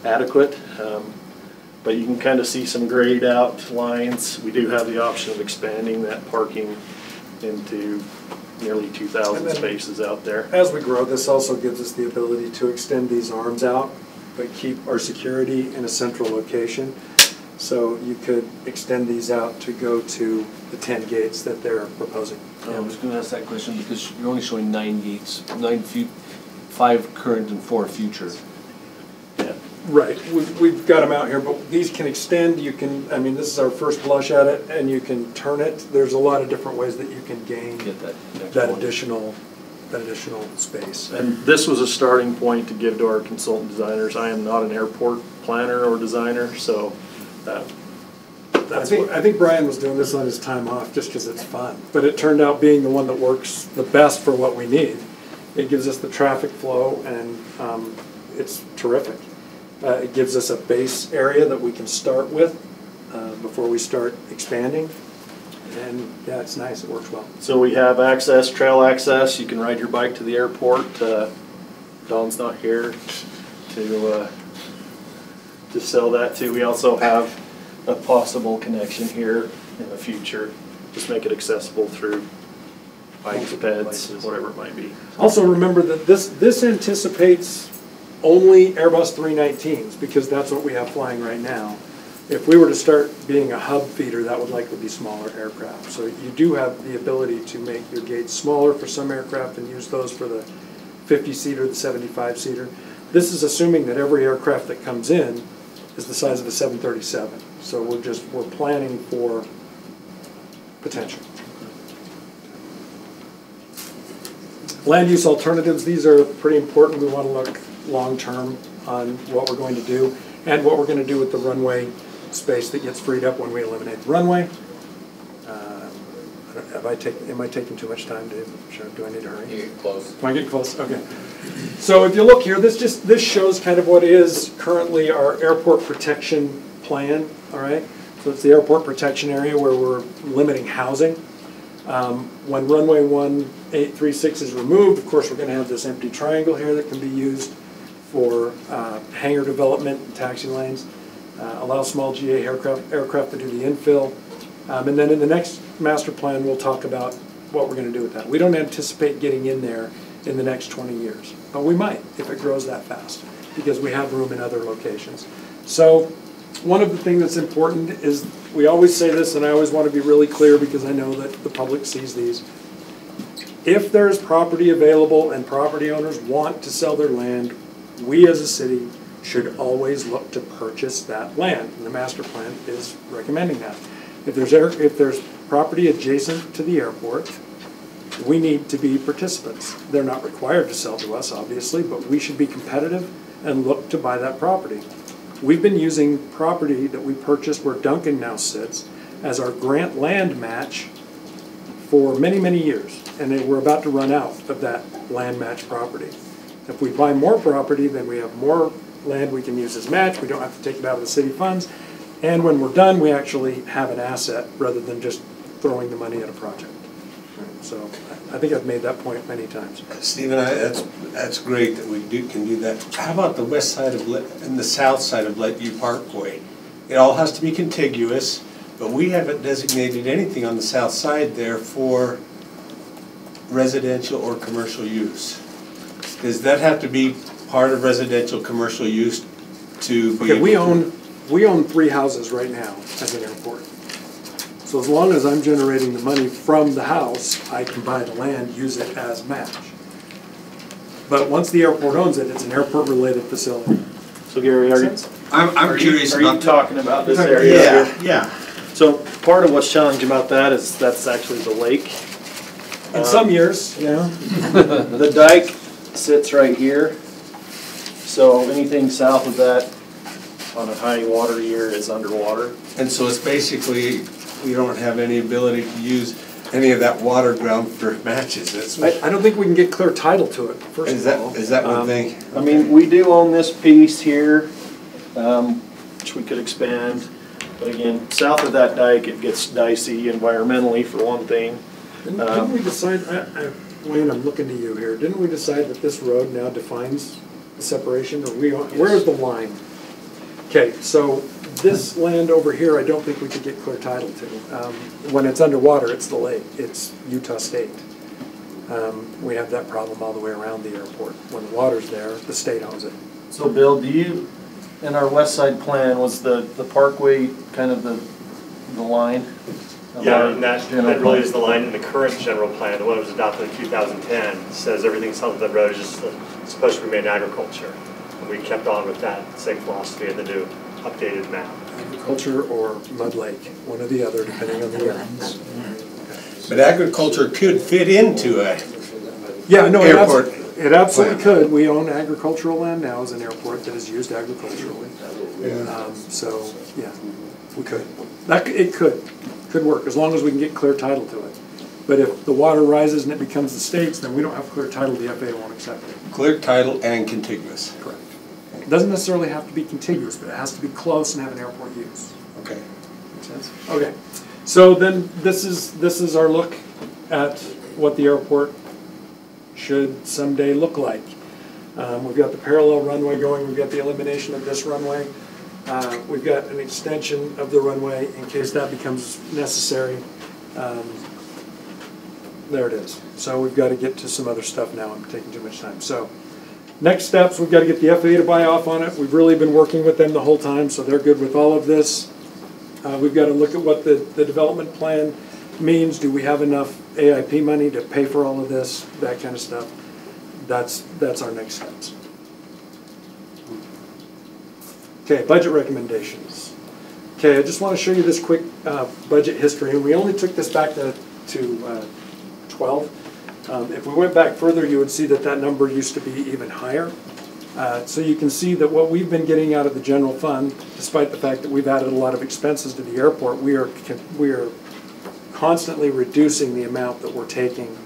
adequate. But you can kind of see some grayed out lines. We do have the option of expanding that parking into nearly 2,000 spaces out there. As we grow, this also gives us the ability to extend these arms out, but keep our security in a central location. So you could extend these out to go to the 10 gates that they're proposing. I was going to ask that question because you're only showing 9 gates, 5 current and 4 future. Yeah. Right. We've got them out here, but these can extend. You can, I mean, this is our first blush at it, and you can turn it. There's a lot of different ways that you can gain that additional space. And this was a starting point to give to our consultant designers. I am not an airport planner or designer, so I think Brian was doing this on his time off just because it's fun. But it turned out being the one that works the best for what we need. It gives us the traffic flow, and it's terrific. It gives us a base area that we can start with before we start expanding. And yeah, it's nice. It works well. So we have access, trail access. You can ride your bike to the airport. Don's not here to sell that to. We also have a possible connection here in the future. Just make it accessible through bikes, peds, whatever it might be. Also remember that this anticipates only Airbus 319s because that's what we have flying right now. If we were to start being a hub feeder, that would likely be smaller aircraft. So you do have the ability to make your gates smaller for some aircraft and use those for the 50-seater, the 75-seater. This is assuming that every aircraft that comes in is the size of a 737. So we're planning for potential. Land use alternatives, these are pretty important. We want to look long-term on what we're going to do and what we're going to do with the runway space that gets freed up when we eliminate the runway. Am I taking too much time, Dave? Do I need to hurry? You get close. Am I getting close? Okay. So if you look here, this shows kind of what is currently our airport protection plan, all right? So it's the airport protection area where we're limiting housing. When runway 1836 is removed, of course, we're going to have this empty triangle here that can be used for hangar development and taxi lanes, allow small GA aircraft to do the infill. And then in the next master plan, we'll talk about what we're going to do with that. We don't anticipate getting in there in the next 20 years, but we might if it grows that fast because we have room in other locations. So one of the things that's important is, we always say this, and I always want to be really clear because I know that the public sees these. If there's property available and property owners want to sell their land, we as a city should always look to purchase that land. And the master plan is recommending that. If there's property adjacent to the airport, we need to be participants. They're not required to sell to us, obviously, but we should be competitive and look to buy that property. We've been using property that we purchased where Duncan now sits as our grant land match for many, many years. And then we're about to run out of that land match property. If we buy more property, then we have more land we can use as match. We don't have to take it out of the city funds. And when we're done, we actually have an asset rather than just throwing the money at a project. So I think I've made that point many times. Stephen, that's great that we can do that. How about the west side of and the south side of Lakeview Parkway? It all has to be contiguous, but we haven't designated anything on the south side there for residential or commercial use. Does that have to be part of residential commercial use to be we own 3 houses right now as an airport. So as long as I'm generating the money from the house, I can buy the land, use it as match. But once the airport owns it, it's an airport-related facility. So Gary, I'm curious about. Are you talking about this area? Yeah, here? yeah. So part of what's challenging about that is that's actually the lake. In some years, yeah. The dike sits right here. So anything south of that on a high water year is underwater. And so it's basically, we don't have any ability to use any of that water ground for matches. I don't think we can get clear title to it, first of all. Is that one thing? I mean, we do own this piece here, which we could expand. But again, south of that dike, it gets dicey environmentally, for one thing. Didn't we decide, Wayne, I'm looking to you here, didn't we decide that this road now defines the separation? Or where's the line? Okay, so this land over here, I don't think we could get clear title to. When it's underwater, it's the lake. It's Utah State. We have that problem all the way around the airport. When the water's there, the state owns it. So Bill, in our west side plan, was the parkway kind of the line? Yeah, and that really is the line in the current general plan. The one that was adopted in 2010 says everything south of the road is just supposed to remain agriculture. And we kept on with that same philosophy in the new updated map. Agriculture or mud lake, one or the other, depending on the year. But agriculture could fit into a airport. It absolutely could. We own agricultural land now as an airport that is used agriculturally. So, yeah, we could. It could work, as long as we can get clear title to it. But if the water rises and it becomes the state's, then we don't have clear title, the FAA won't accept it. Clear title and contiguous. Correct. It doesn't necessarily have to be contiguous, but it has to be close and have an airport use. Okay. Make sense? Okay. So then this is our look at what the airport should someday look like. We've got the parallel runway going, we've got the elimination of this runway. We've got an extension of the runway in case that becomes necessary. There it is. So we've got to get to some other stuff now. I'm taking too much time. So next steps, we've got to get the FAA to buy off on it. We've really been working with them the whole time, so they're good with all of this. We've got to look at what the development plan means. Do we have enough AIP money to pay for all of this? That kind of stuff. That's our next steps. Okay, budget recommendations. Okay, I just want to show you this quick budget history, and we only took this back to 12. If we went back further, you would see that that number used to be even higher. So you can see that what we've been getting out of the general fund, despite the fact that we've added a lot of expenses to the airport, we are constantly reducing the amount that we're taking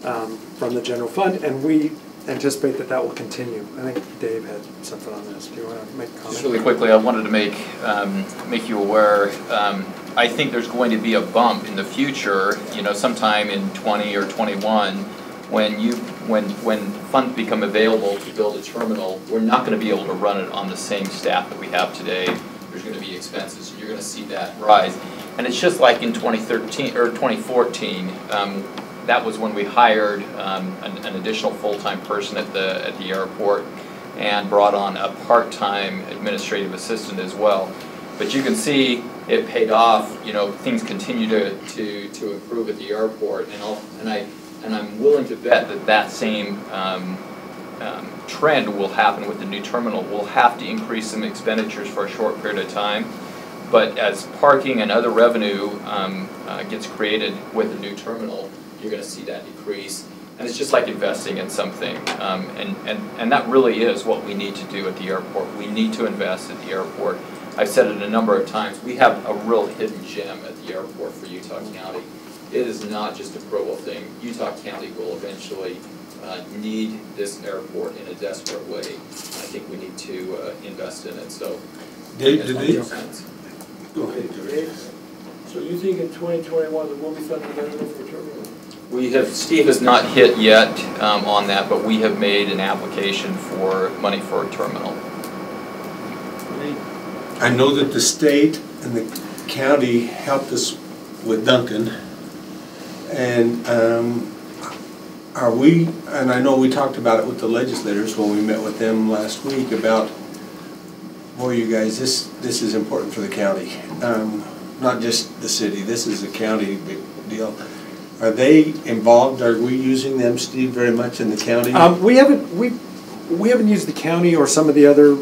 from the general fund, and we anticipate that that will continue. I think Dave had something on this. Do you want to make a comment? Just really quickly, I wanted to make you aware. I think there's going to be a bump in the future. You know, sometime in 20 or 21, when funds become available to build a terminal, we're not going to be able to run it on the same staff that we have today. There's going to be expenses, and you're going to see that rise. And it's just like in 2013 or 2014. That was when we hired an additional full-time person at the airport and brought on a part-time administrative assistant as well. But you can see it paid off. You know, things continue to improve at the airport, and I'm willing to bet that that same trend will happen with the new terminal. We'll have to increase some expenditures for a short period of time, but as parking and other revenue gets created with the new terminal, you're going to see that decrease. And it's just like investing in something. And that really is what we need to do at the airport. We need to invest at the airport. I've said it a number of times. We have a real hidden gem at the airport for Utah County. It is not just a Provo thing. Utah County will eventually need this airport in a desperate way. I think we need to invest in it. So, Dave, go ahead, Dave. So you think in 2021 there will be funding available for terminal? Steve has not hit yet on that, but we have made an application for money for a terminal. I know that the state and the county helped us with Duncan, and are we, and I know we talked about it with the legislators when we met with them last week about, boy, you guys, this is important for the county, not just the city, this is a county big deal. Are they involved? Are we using them, Steve, very much in the county? We haven't used the county or some of the other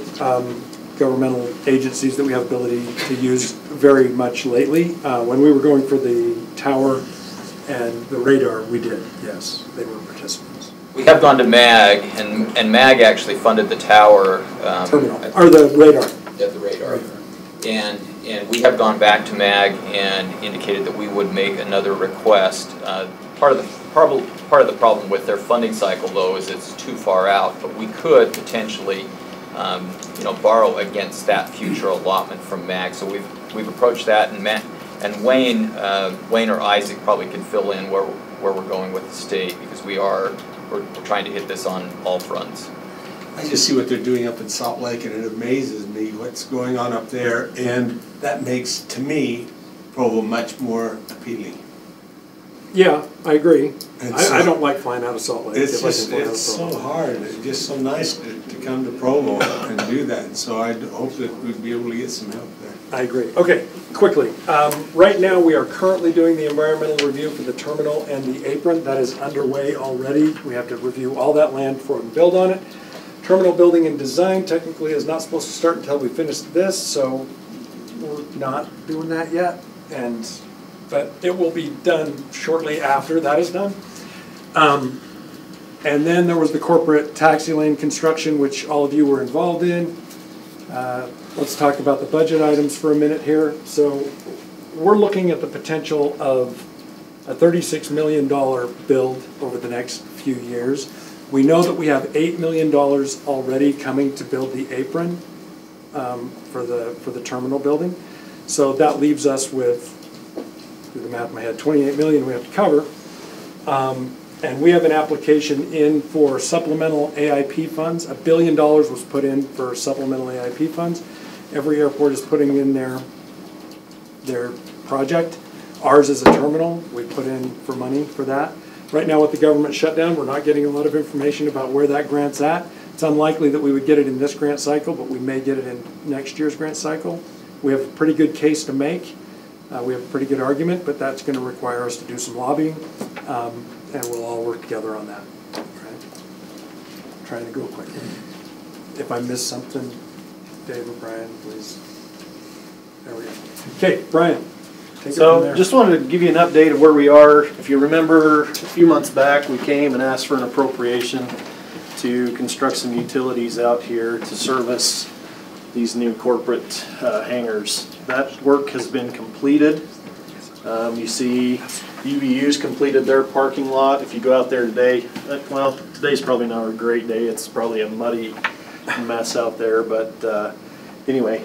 governmental agencies that we have ability to use very much lately. When we were going for the tower and the radar, we did. Yes, they were participants. We have gone to MAG, and MAG actually funded the tower. Terminal, or the radar. Yeah, the radar. And we have gone back to MAG and indicated that we would make another request. Part of the problem with their funding cycle, though, is it's too far out. But we could potentially, borrow against that future allotment from MAG. So we've approached that, and Wayne or Isaac probably can fill in where we're going with the state, because we're trying to hit this on all fronts. I just see what they're doing up in Salt Lake, and it amazes me what's going on up there, and that makes, to me, Provo much more appealing. Yeah, I agree. I don't like flying out of Salt Lake. It's so hard. It's just so nice to come to Provo and do that. And so I hope that we'd be able to get some help there. I agree. Okay, quickly. Right now we are currently doing the environmental review for the terminal and the apron. That is underway already. We have to review all that land before we build on it. Terminal building and design technically is not supposed to start until we finish this, so we're not doing that yet. But it will be done shortly after that is done. And then there was the corporate taxi lane construction, which all of you were involved in. Let's talk about the budget items for a minute here. So we're looking at the potential of a $36 million build over the next few years. We know that we have $8 million already coming to build the apron for the terminal building. So that leaves us with, do the math in my head, $28 million we have to cover. And we have an application in for supplemental AIP funds. $1 billion was put in for supplemental AIP funds. Every airport is putting in their project. Ours is a terminal. We put in for money for that. Right now with the government shutdown, we're not getting a lot of information about where that grant's at. It's unlikely that we would get it in this grant cycle, but we may get it in next year's grant cycle. We have a pretty good case to make. We have a pretty good argument, but that's going to require us to do some lobbying, and we'll all work together on that. Okay. I'm trying to go quickly. If I miss something, Dave or Brian, please. There we go. Okay, Brian. Take it from So there. just wanted to give you an update of where we are. If you remember, a few months back, we came and asked for an appropriation to construct some utilities out here to service these new corporate hangars. That work has been completed. You see UVU's completed their parking lot. If you go out there today, well, today's probably not a great day. It's probably a muddy mess out there, but anyway,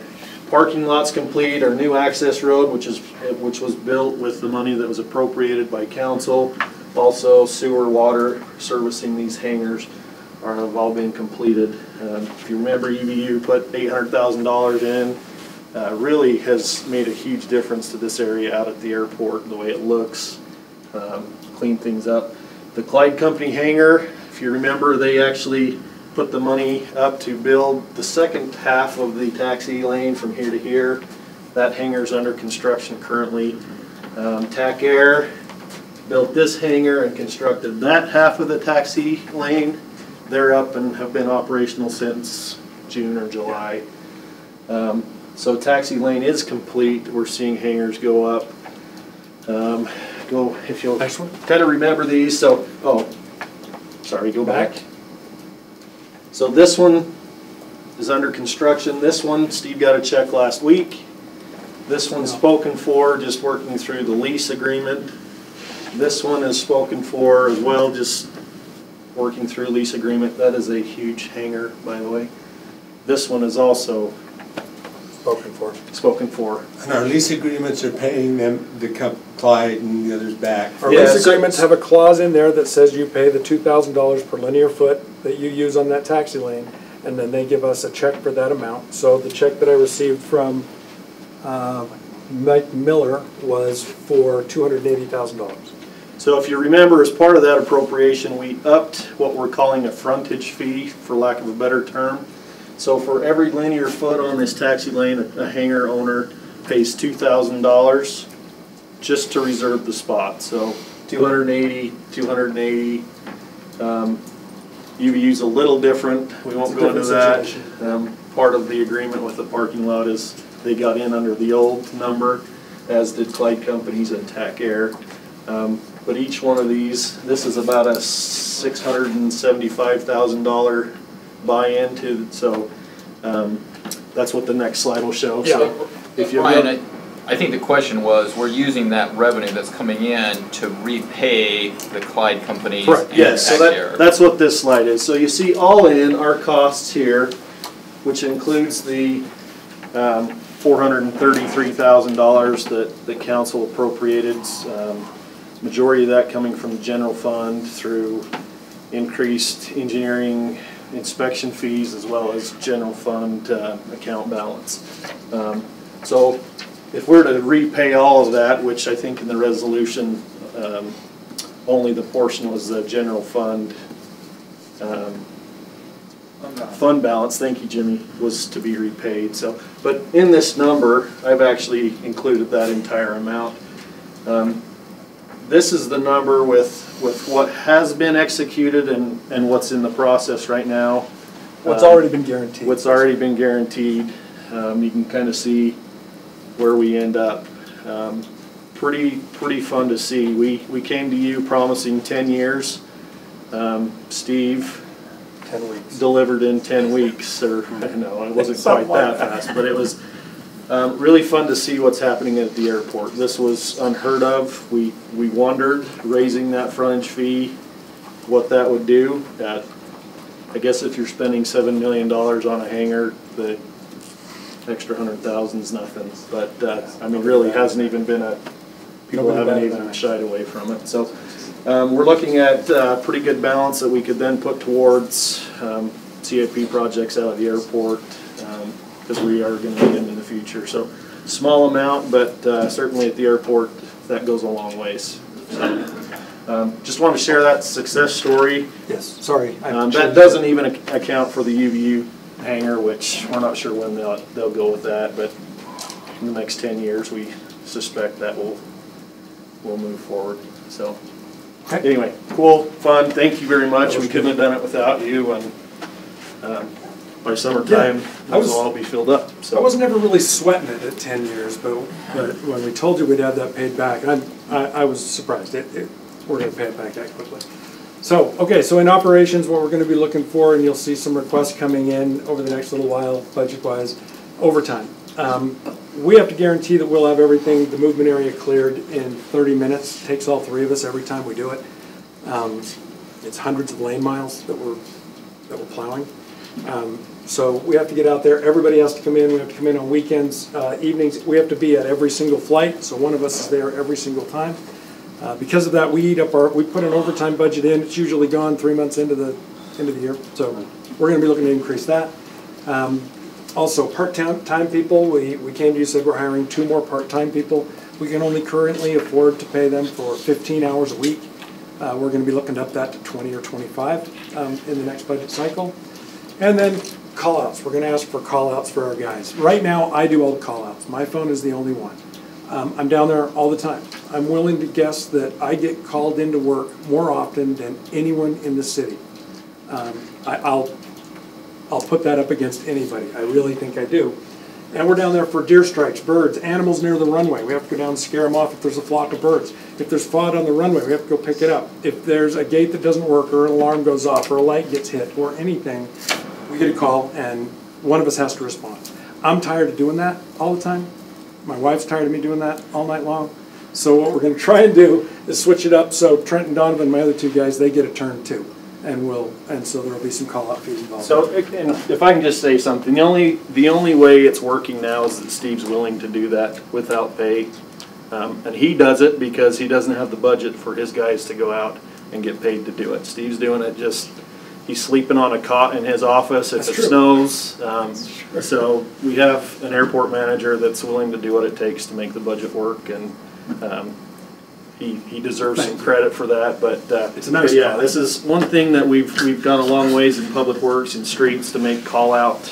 parking lot's complete. Our new access road, which was built with the money that was appropriated by council, also sewer, water servicing these hangars have all been completed. If you remember, UVU put $800,000 in. Really has made a huge difference to this area out at the airport, the way it looks, clean things up. The Clyde Company hangar, if you remember, they actually put the money up to build the second half of the taxi lane from here to here. That hangar's under construction currently. TAC Air built this hangar and constructed that half of the taxi lane. They're up and have been operational since June or July. So taxi lane is complete. We're seeing hangars go up. If you'll kind of remember these. So, sorry, go back. So this one is under construction. This one, Steve got a check last week. This one's spoken for, just working through the lease agreement. This one is spoken for as well, just working through lease agreement. That is a huge hangar, by the way. This one is also spoken for. And our lease agreements are paying them, the Clyde and the others back. Our lease agreements have a clause in there that says you pay the $2,000 per linear foot that you use on that taxi lane, and then they give us a check for that amount. So the check that I received from Mike Miller was for $280,000. So if you remember, as part of that appropriation, we upped what we're calling a frontage fee, for lack of a better term. So for every linear foot on this taxi lane, a hangar owner pays $2,000 just to reserve the spot. So 280, 280. UVU's a little different. We won't go into that. Part of the agreement with the parking lot is they got in under the old number, as did Clyde Companies and TAC Air. But each one of these, this is about a $675,000 buy-in to, so that's what the next slide will show. Yeah. So if you Ryan, I think the question was, we're using that revenue that's coming in to repay the Clyde Companies. Correct. Yes, so that's what this slide is. So you see all in our costs here, which includes the $433,000 that the council appropriated. Majority of that coming from the general fund through increased engineering inspection fees, as well as general fund account balance. So if we're to repay all of that, which I think in the resolution only the portion was the general fund fund balance, thank you Jimmy, was to be repaid. So, but in this number I've actually included that entire amount. This is the number with what has been executed and what's in the process right now. What's already been guaranteed. What's already been guaranteed. You can kind of see where we end up. Pretty fun to see. We came to you promising 10 years. Steve 10 weeks. Delivered in 10 weeks, or no, it wasn't quite that fast, but it was really fun to see what's happening at the airport. This was unheard of. We wondered, raising that frontage fee, what that would do. I guess if you're spending $7 million on a hangar, the extra 100,000 is nothing. But I mean, really hasn't even been people haven't even shied away from it. So we're looking at a pretty good balance that we could then put towards CIP projects out at the airport, because we are going to need them in the future. So small amount, but certainly at the airport that goes a long ways. So, just want to share that success story. Yes, sorry. That doesn't even account for the UVU hangar, which we're not sure when they'll go with that, but in the next 10 years we suspect that will move forward. So anyway, cool, fun, thank you very much. We couldn't have done it without you, and by summertime, I was- those will all be filled up, so. I was never really sweating it at 10 years, but when we told you we'd have that paid back, I was surprised. We're going to pay it back that quickly. So, okay, so in operations, what we're going to be looking for, and you'll see some requests coming in over the next little while, budget-wise, overtime. We have to guarantee that we'll have everything, the movement area cleared in 30 minutes. It takes all three of us every time we do it. It's hundreds of lane miles that we're plowing. So we have to get out there. Everybody has to come in. We have to come in on weekends, evenings. We have to be at every single flight, so one of us is there every single time. Because of that, we put an overtime budget in. It's usually gone 3 months into the year, so we're going to be looking to increase that. Also, part-time people, we came to you, said we're hiring 2 more part-time people. We can only currently afford to pay them for 15 hours a week. We're going to be looking to up that to 20 or 25 in the next budget cycle. And then call-outs. We're going to ask for call-outs for our guys. Right now, I do all the call-outs. My phone is the only one. I'm down there all the time. I'm willing to guess that I get called into work more often than anyone in the city. I'll put that up against anybody. I really think I do. And we're down there for deer strikes, birds, animals near the runway. We have to go down and scare them off if there's a flock of birds. If there's FOD on the runway, we have to go pick it up. If there's a gate that doesn't work or an alarm goes off or a light gets hit or anything, we get a call and one of us has to respond. I'm tired of doing that all the time. My wife's tired of me doing that all night long. So what we're going to try and do is switch it up so Trent and Donovan, my other 2 guys, they get a turn too. And so there'll be some call-out fees involved. So, and if I can just say something, the only way it's working now is that Steve's willing to do that without pay. And he does it because he doesn't have the budget for his guys to go out and get paid to do it. Steve's doing it he's sleeping on a cot in his office if it snows. So we have an airport manager that's willing to do what it takes to make the budget work, and he deserves some credit for that. But it's a nice yeah, this is one thing that we've gone a long ways in public works and streets to make call out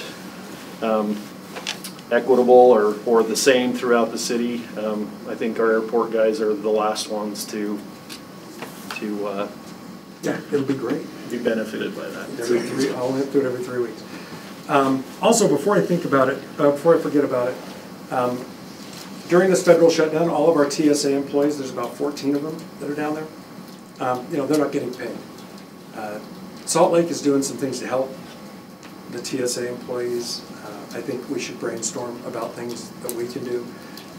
equitable or the same throughout the city. I think our airport guys are the last ones to yeah, it'll be great. Be benefited by that. I'll do it every 3 weeks. Also, before I forget about it, during this federal shutdown, all of our TSA employees, there's about 14 of them that are down there. They're not getting paid. Salt Lake is doing some things to help the TSA employees. I think we should brainstorm about things that we can do.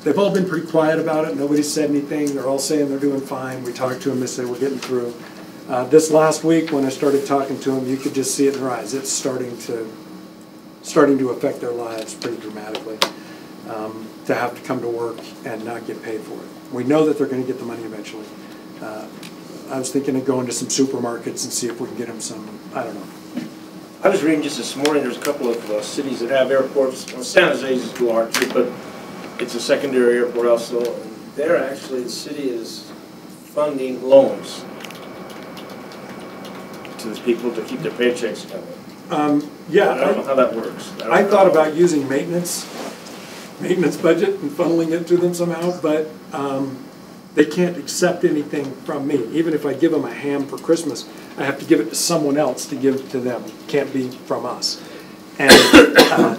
They've all been pretty quiet about it. Nobody's said anything. They're all saying they're doing fine. We talked to them. They say we're getting through. This last week, when I started talking to them, you could just see it in their eyes. It's starting to affect their lives pretty dramatically. To have to come to work and not get paid for it. We know that they're going to get the money eventually. I was thinking of going to some supermarkets and see if we can get them some, I don't know. I was reading just this morning, there's a couple of cities that have airports. Well, San Jose's is large, but it's a secondary airport also. And there actually, the city is funding loans to the people to keep their paychecks coming. Yeah. I don't know how that works. I thought about using maintenance budget and funneling it to them somehow, but they can't accept anything from me. Even if I give them a ham for Christmas, I have to give it to someone else to give to them. It can't be from us. And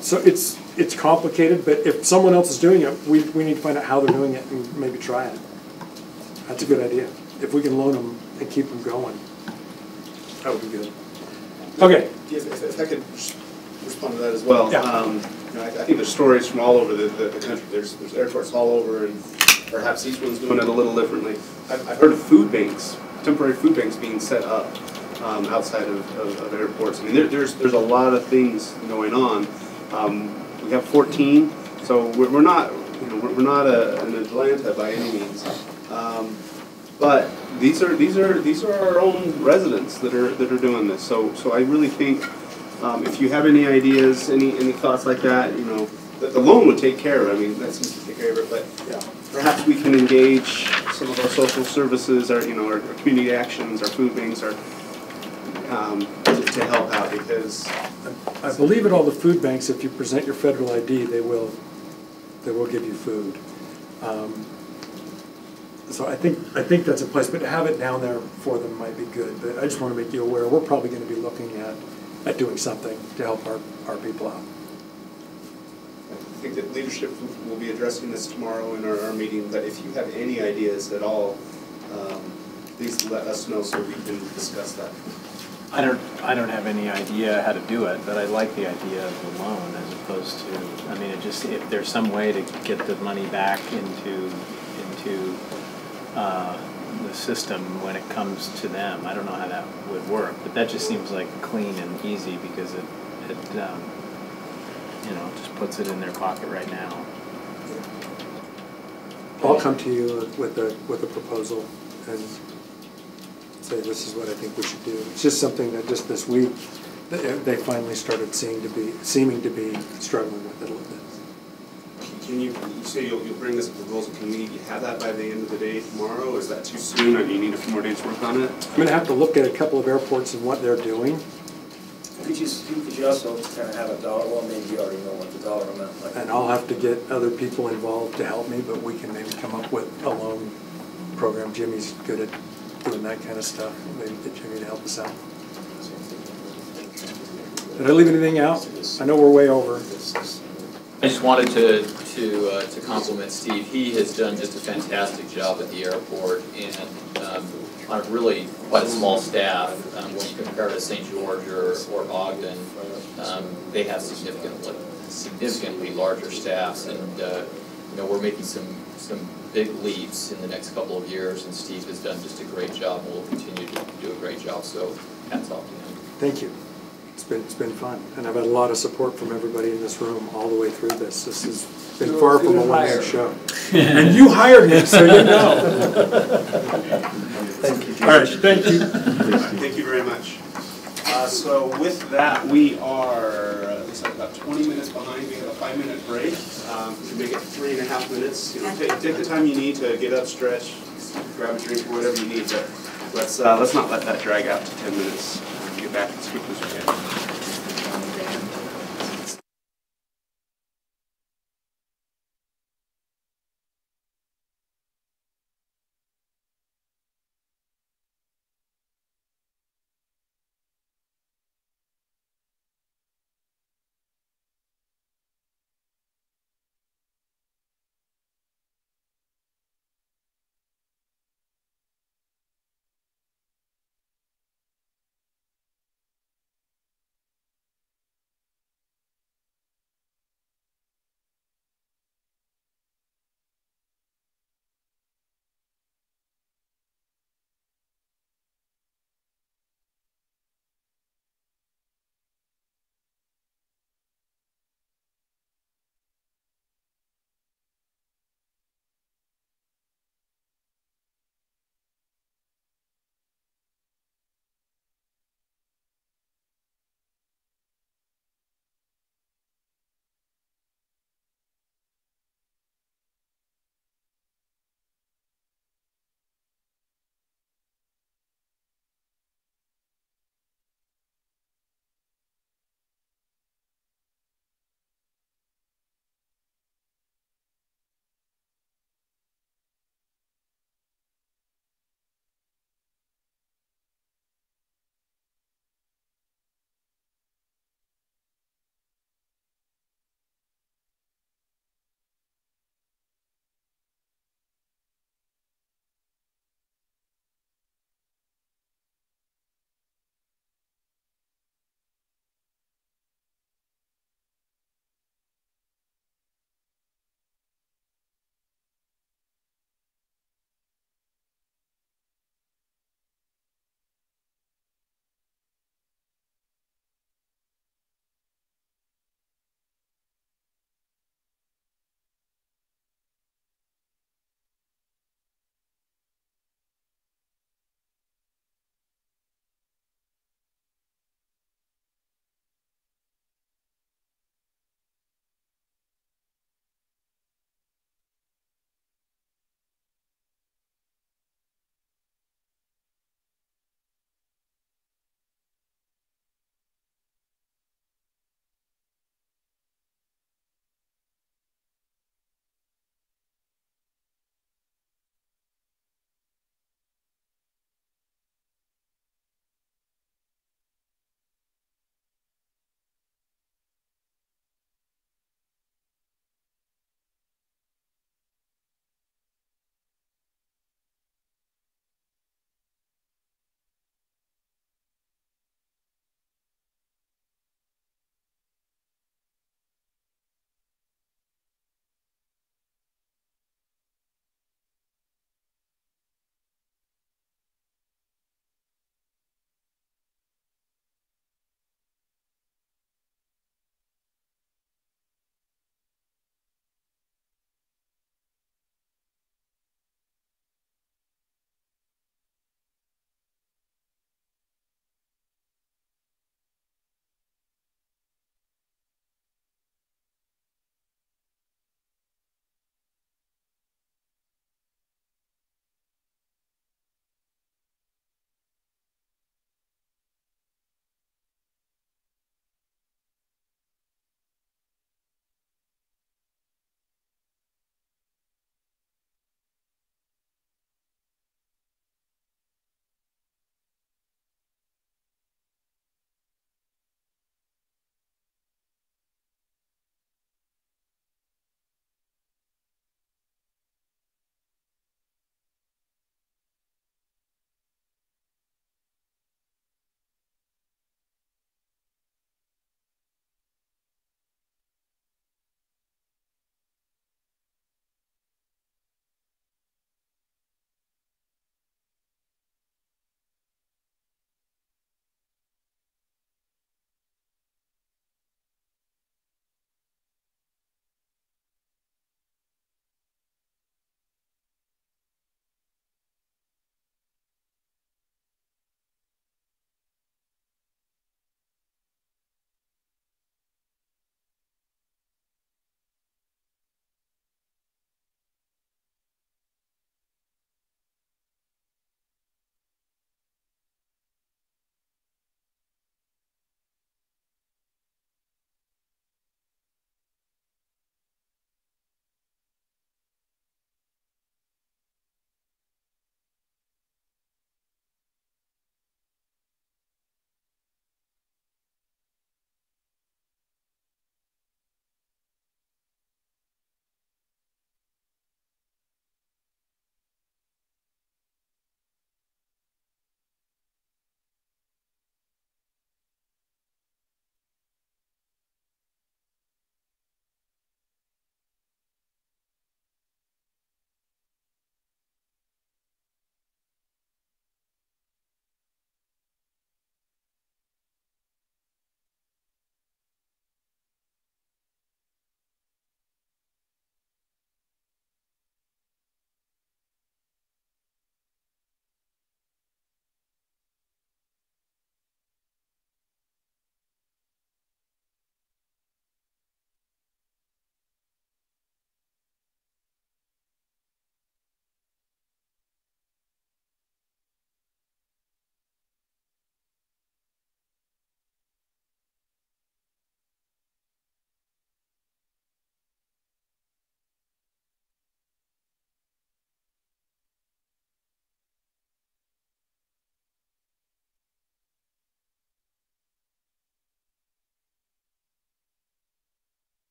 so it's complicated, but if someone else is doing it, we need to find out how they're doing it and maybe try it. That's a good idea. If we can loan them and keep them going, that would be good. Okay. If I could respond to that as well. Yeah. I think there's stories from all over the country. There's airports all over, and perhaps each one's doing it a little differently. I've heard of food banks, temporary food banks being set up outside of airports. I mean, there's a lot of things going on. We have 14, so we're not an Atlanta by any means. But these are our own residents that are doing this. So I really think if you have any ideas, any thoughts like that, the loan would take care of it. I mean, that seems to take care of it. But perhaps we can engage some of our social services, our community actions, our food banks, to help out, because I believe at all the food banks, if you present your federal ID, they will give you food. So I think that's a place, but to have it down there for them might be good. But I just want to make you aware, we're probably going to be looking at at doing something to help our people out. I think that leadership will be addressing this tomorrow in our meeting, but if you have any ideas at all, please let us know so we can discuss that. I don't have any idea how to do it, but I like the idea of the loan as opposed to, I mean, it just, if there's some way to get the money back into the system when it comes to them, I don't know how that would work, but that just seems like clean and easy because it you know, just puts it in their pocket right now. I'll come to you with a proposal and say this is what I think we should do. It's just something that just this week they finally started seeming to be struggling with it a little bit. Can you say you'll bring this proposal? Can we have that by the end of the day tomorrow? Or is that too soon, or do you need a few more days to work on it? I'm going to have to look at a couple of airports and what they're doing. Could you also kind of have a dollar, well, maybe you already know what the dollar amount might be. And I'll have to get other people involved to help me, but we can maybe come up with a loan program. Jimmy's good at doing that kind of stuff. Maybe get Jimmy to help us out. Did I leave anything out? I know we're way over. I just wanted to compliment Steve. He has done just a fantastic job at the airport, and on a really quite a small staff. When you compare to St. George or Ogden, they have significantly larger staffs, and you know, we're making some big leaps in the next couple of years, and Steve has done just a great job and will continue to do a great job. So hats off to him. Thank you. It's been fun, and I've had a lot of support from everybody in this room all the way through this. This has been far from a one-man show. And you hired me, so you know. Thank you. All right, thank you. Thank you very much. So with that, we are looks like about 20 minutes behind. We have a 5-minute break. To make it 3.5 minutes. You know, take the time you need to get up, stretch, grab a drink, or whatever you need. But let's not let that drag out to 10 minutes. Get back as quickly as we can.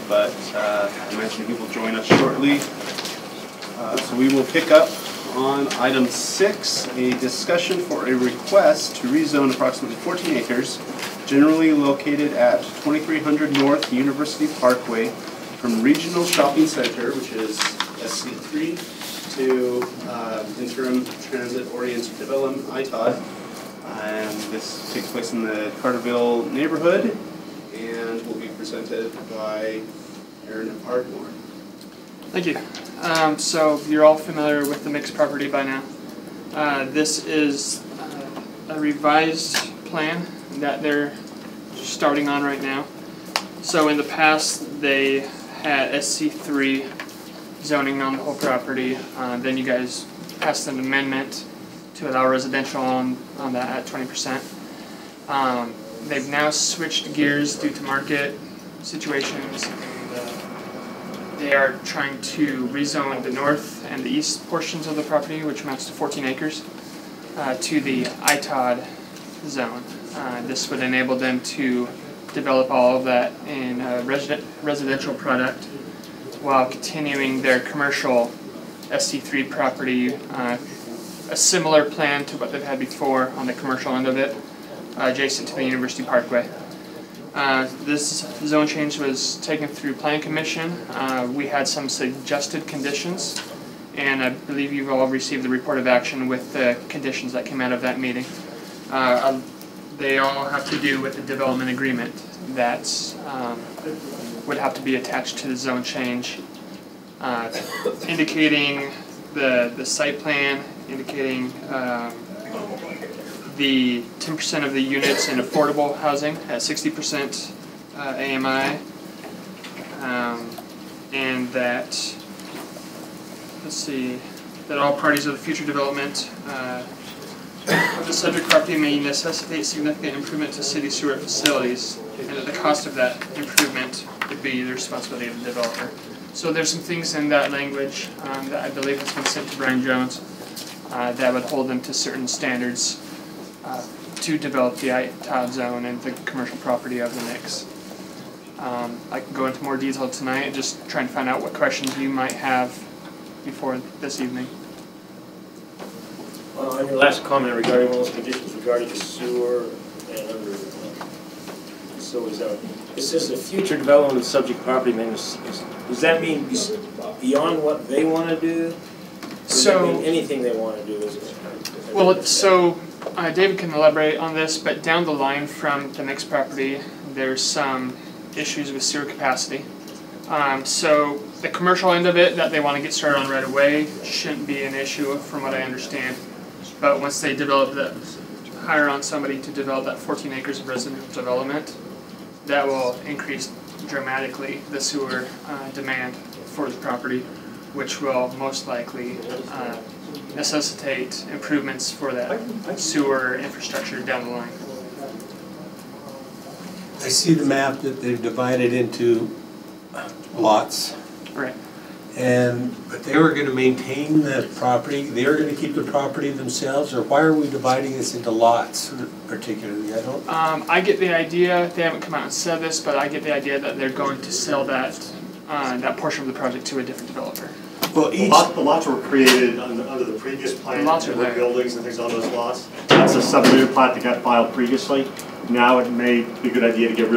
but I imagine he will join us shortly. So we will pick up on item 6, a discussion for a request to rezone approximately 14 acres, generally located at 2300 North University Parkway, from Regional Shopping Center, which is SC3, to Interim Transit Oriented Development, ITOD. And this takes place in the Carterville Neighborhood and will be presented by Aaron Ardmore. Thank you. So you're all familiar with the mixed property by now. This is a revised plan that they're starting on right now. So in the past they had SC3 zoning on the whole property. Then you guys passed an amendment to allow residential on that at 20%. They've now switched gears due to market situations, and they are trying to rezone the north and the east portions of the property, which amounts to 14 acres, to the ITOD zone. This would enable them to develop all of that in a residential product while continuing their commercial SC3 property, a similar plan to what they've had before on the commercial end of it, adjacent to the University Parkway. This zone change was taken through Plan Commission. We had some suggested conditions, and I believe you've all received the report of action with the conditions that came out of that meeting. They all have to do with the development agreement that would have to be attached to the zone change, indicating the site plan, indicating the 10% of the units in affordable housing at 60% AMI, and that, let's see, that all parties of the future development of the subject property may necessitate significant improvement to city sewer facilities, and that the cost of that improvement would be the responsibility of the developer. So there's some things in that language that I believe has been sent to Brian Jones that would hold them to certain standards to develop the ITOD zone and the commercial property of the mix. I can go into more detail tonight and just try and find out what questions you might have before this evening. On your last comment regarding one of those conditions regarding the sewer and under facilities, it says the future development of the subject property may, does that mean beyond what they want to do? Does that mean anything they want to do? Is it? Well, so David can elaborate on this, but down the line from the mixed property, there's some issues with sewer capacity. So the commercial end of it that they want to get started on right away shouldn't be an issue from what I understand. But once they develop that, hire on somebody to develop that 14 acres of residential development, that will increase dramatically the sewer demand for the property, which will most likely necessitate improvements for that sewer infrastructure down the line. I see the map that they've divided into lots. Right. But they were going to maintain the property, they were going to keep the property themselves, or why are we dividing this into lots particularly? I don't. I get the idea, they haven't come out and said this, but I get the idea that they're going to sell that that portion of the project to a different developer. Well, the lots were created under the previous plan. There were buildings and things on those lots. That's a subdivision plat that got filed previously. Now it may be a good idea to get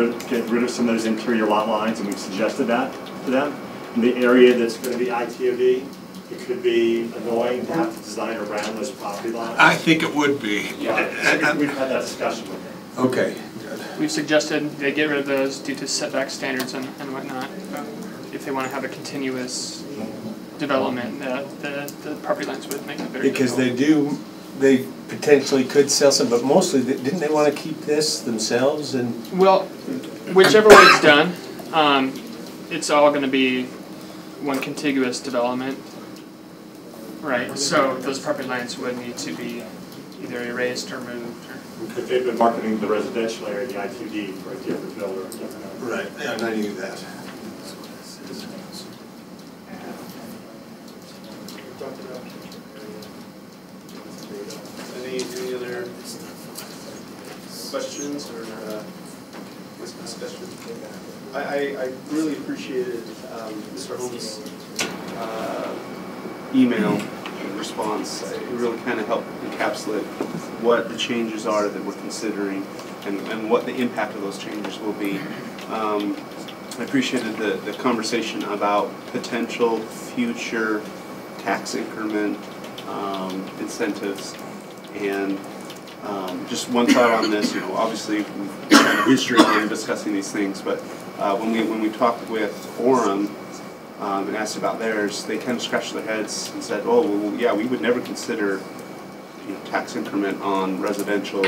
rid of some of those interior lot lines, and we've suggested that to them. In the area that's going to be ITOD, it could be annoying to have to design around those property lines. I think it would be. Yeah, we've had that discussion with them. Okay. We've suggested they get rid of those due to setback standards and whatnot. If they want to have a continuous development, the property lines would make it very Because difficult. they potentially could sell some, but mostly, didn't they want to keep this themselves? And well, whichever way it's done, it's all going to be one contiguous development, right? So those property lines would need to be either erased or moved. If they've been marketing the residential area, the ITD, for a different builder. Right, yeah, I knew that. Any other questions or this discussion. I really appreciated Mr. Holmes' email response. It really kind of helped encapsulate what the changes are that we're considering and what the impact of those changes will be. I appreciated the conversation about potential future tax increment incentives, and just one thought on this. Obviously we've had a history on discussing these things, but when we talked with Orem and asked about theirs, they kind of scratched their heads and said, "Oh, well, yeah, we would never consider tax increment on residential."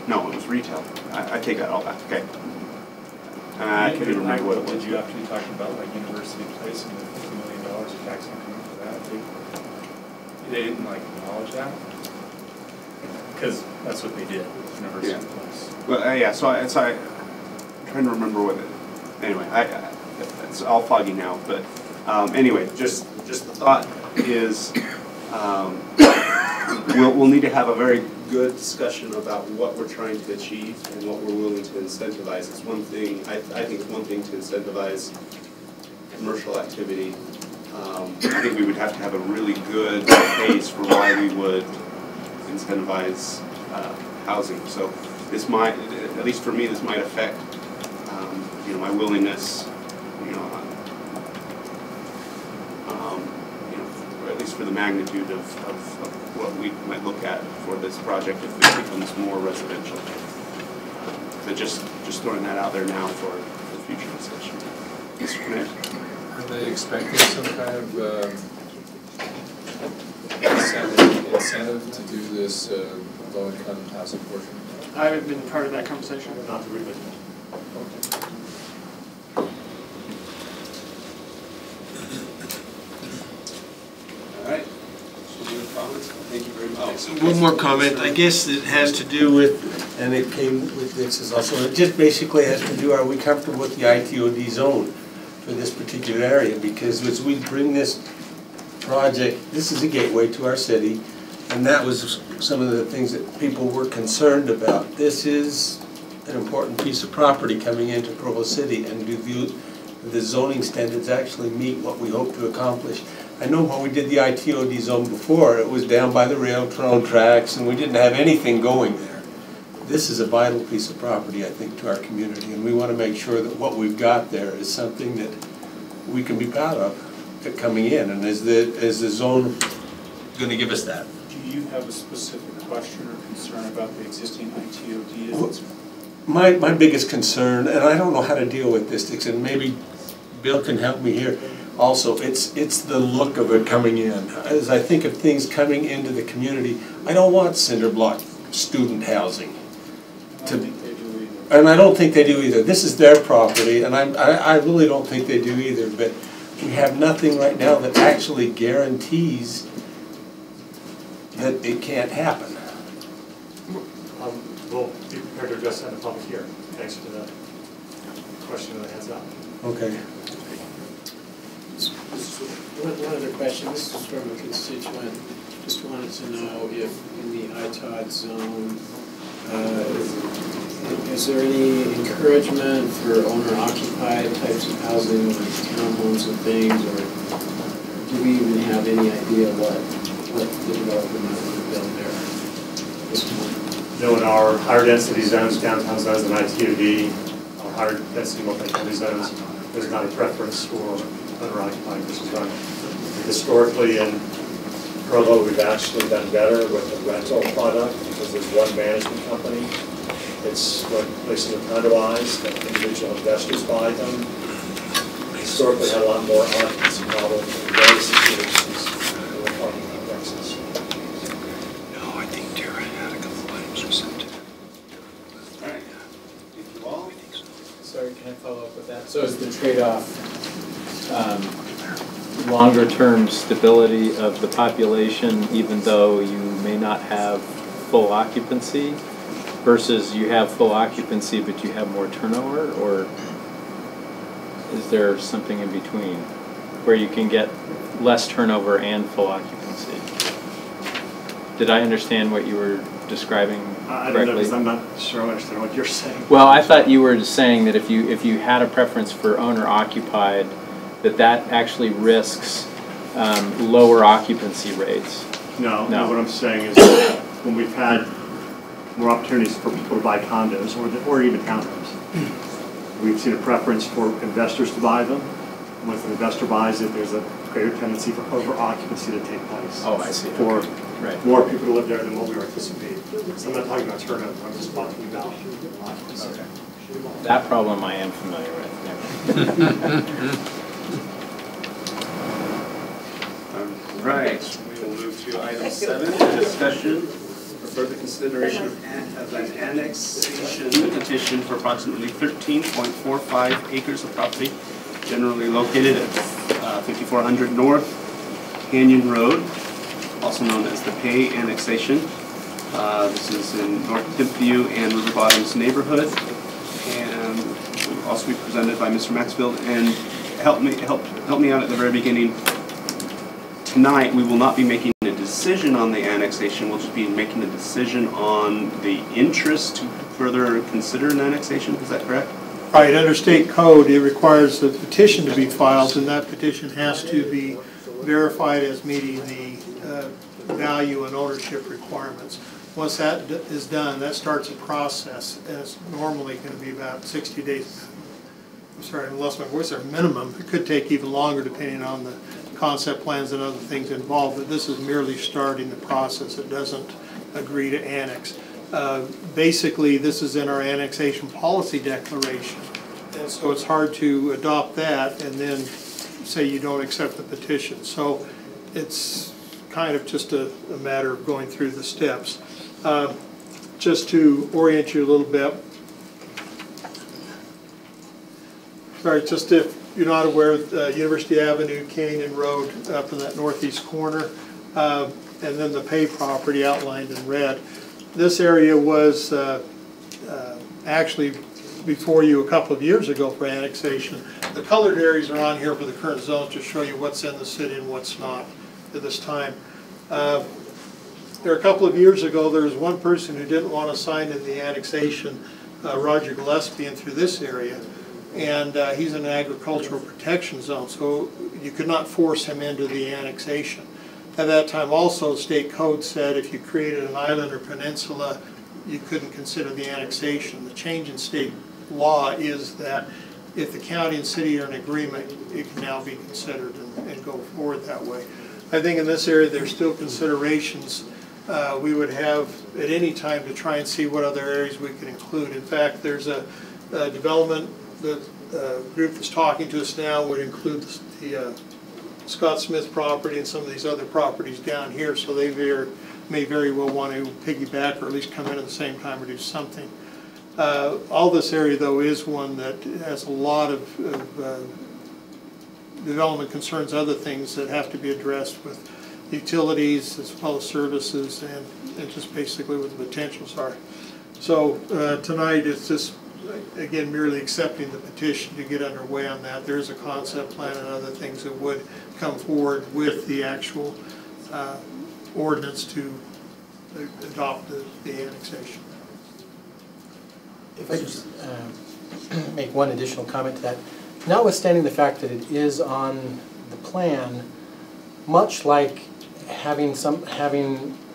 No, it was retail. I take that all back. Okay. I can't even remember what it was. Did you actually talk about like University Place and the $50 million of tax increment for that? They didn't like acknowledge that? Because that's what they did with University Place. Well, yeah. So I'm trying to remember what it. Anyway, it's all foggy now. But anyway, just the thought is, we'll need to have a very good discussion about what we're trying to achieve and what we're willing to incentivize. It's one thing, I think it's one thing to incentivize commercial activity. I think we would have to have a really good case for why we would incentivize housing. So this might, at least for me, this might affect my willingness, or at least for the magnitude of what we might look at for this project if it becomes more residential. But just throwing that out there now for future discussion. Mr. Connect? Are they expecting some kind of incentive to do this low-income housing portion? I haven't been part of that conversation. Not to revisit. Thank you very much. So one more comment. I guess it has to do with, and it came with this is also, it just basically has to do, are we comfortable with the ITOD zone for this particular area? Because as we bring this project, this is a gateway to our city, and that was some of the things that people were concerned about. This is an important piece of property coming into Provo City, and do the zoning standards actually meet what we hope to accomplish? I know when we did the ITOD zone before, it was down by the railroad tracks and we didn't have anything going there. This is a vital piece of property, I think, to our community, and we want to make sure that what we've got there is something that we can be proud of coming in. And is the zone going to give us that? Do you have a specific question or concern about the existing ITOD? My biggest concern, and I don't know how to deal with this, and maybe Bill can help me here also, it's the look of it coming in. As I think of things coming into the community, I don't want cinder block student housing. And I don't think they do either. This is their property, and I really don't think they do either, but we have nothing right now that actually guarantees that it can't happen. We'll be prepared to address that in the public hearing. Thanks for the question and the hands up. Okay. One other question, this is from a constituent, just wanted to know if in the ITOD zone, is there any encouragement for owner-occupied types of housing, like townhomes and things, or do we even have any idea what the developer might want to build there at this point? No, in our higher density zones, downtown zones and ITOD, our higher density multifamily zones, there's not a preference for owner-occupied versus rental. Historically in Provo, we've actually done better with the rental product because there's one management company. It's what places are countervised, that individual investors buy them. Historically had a lot more occupancy problems in those situations than we're talking about Texas. No, I think Tara had a couple items for September. All right. Thank you all. Sorry, can I follow up with that? So is the trade-off longer-term stability of the population, even though you may not have full occupancy, versus you have full occupancy but you have more turnover, or is there something in between where you can get less turnover and full occupancy? Did I understand what you were describing? I don't know, because I'm not sure I understand what you're saying. Well, I thought you were saying that if you had a preference for owner occupied, that actually risks lower occupancy rates. No, what I'm saying is that when we've had more opportunities for people to buy condos or even townhomes, we've seen a preference for investors to buy them. Once an investor buys it, there's a greater tendency for over-occupancy to take place. Oh, I see. For right. more people to live there than what we were anticipating. So I'm not talking about turnover, I'm just talking about occupancy. Okay. That problem I am familiar with. All right, we will move to item 7, discussion for further consideration of an annexation petition for approximately 13.45 acres of property generally located at 5400 North Canyon Road, also known as the Peay Annexation. This is in North Timpview and Riverbottoms Neighborhood, and will also be presented by Mr. Maxfield. And help me out at the very beginning. Tonight, we will not be making a decision on the annexation. We'll just be making a decision on the interest to further consider an annexation. Is that correct? Right, under state code, it requires a petition to be filed, and that petition has to be verified as meeting the value and ownership requirements. Once that is done, that starts a process, and it's normally going to be about 60 days. I'm sorry, I lost my voice there. Minimum. It could take even longer depending on the concept plans and other things involved, but this is merely starting the process. It doesn't agree to annex. Basically, this is in our annexation policy declaration, and so it's hard to adopt that and then say you don't accept the petition. So it's kind of just a matter of going through the steps. Just to orient you a little bit, sorry, just if you're not aware, University Avenue, Canyon Road up in that northeast corner, and then the Peay property outlined in red. This area was actually before you a couple of years ago for annexation. The colored areas are on here for the current zones to show you what's in the city and what's not at this time. There a couple of years ago, there was one person who didn't want to sign in the annexation, Roger Gillespie, in through this area. And he's in an agricultural protection zone, so you could not force him into the annexation. At that time also, state code said if you created an island or peninsula, you couldn't consider the annexation. The change in state law is that if the county and city are in agreement, it can now be considered and go forward that way. I think in this area there's still considerations we would have at any time to try and see what other areas we can include. In fact, there's a development, the group that's talking to us now would include the Scott Smith property and some of these other properties down here, so they may very well want to piggyback or at least come in at the same time or do something. All this area, though, is one that has a lot of development concerns, other things that have to be addressed with utilities as well as services and just basically what the potentials are. So tonight it's just, again, merely accepting the petition to get underway on that. There is a concept plan and other things that would come forward with the actual ordinance to adopt the annexation. If I just make one additional comment to that, notwithstanding the fact that it is on the plan, much like having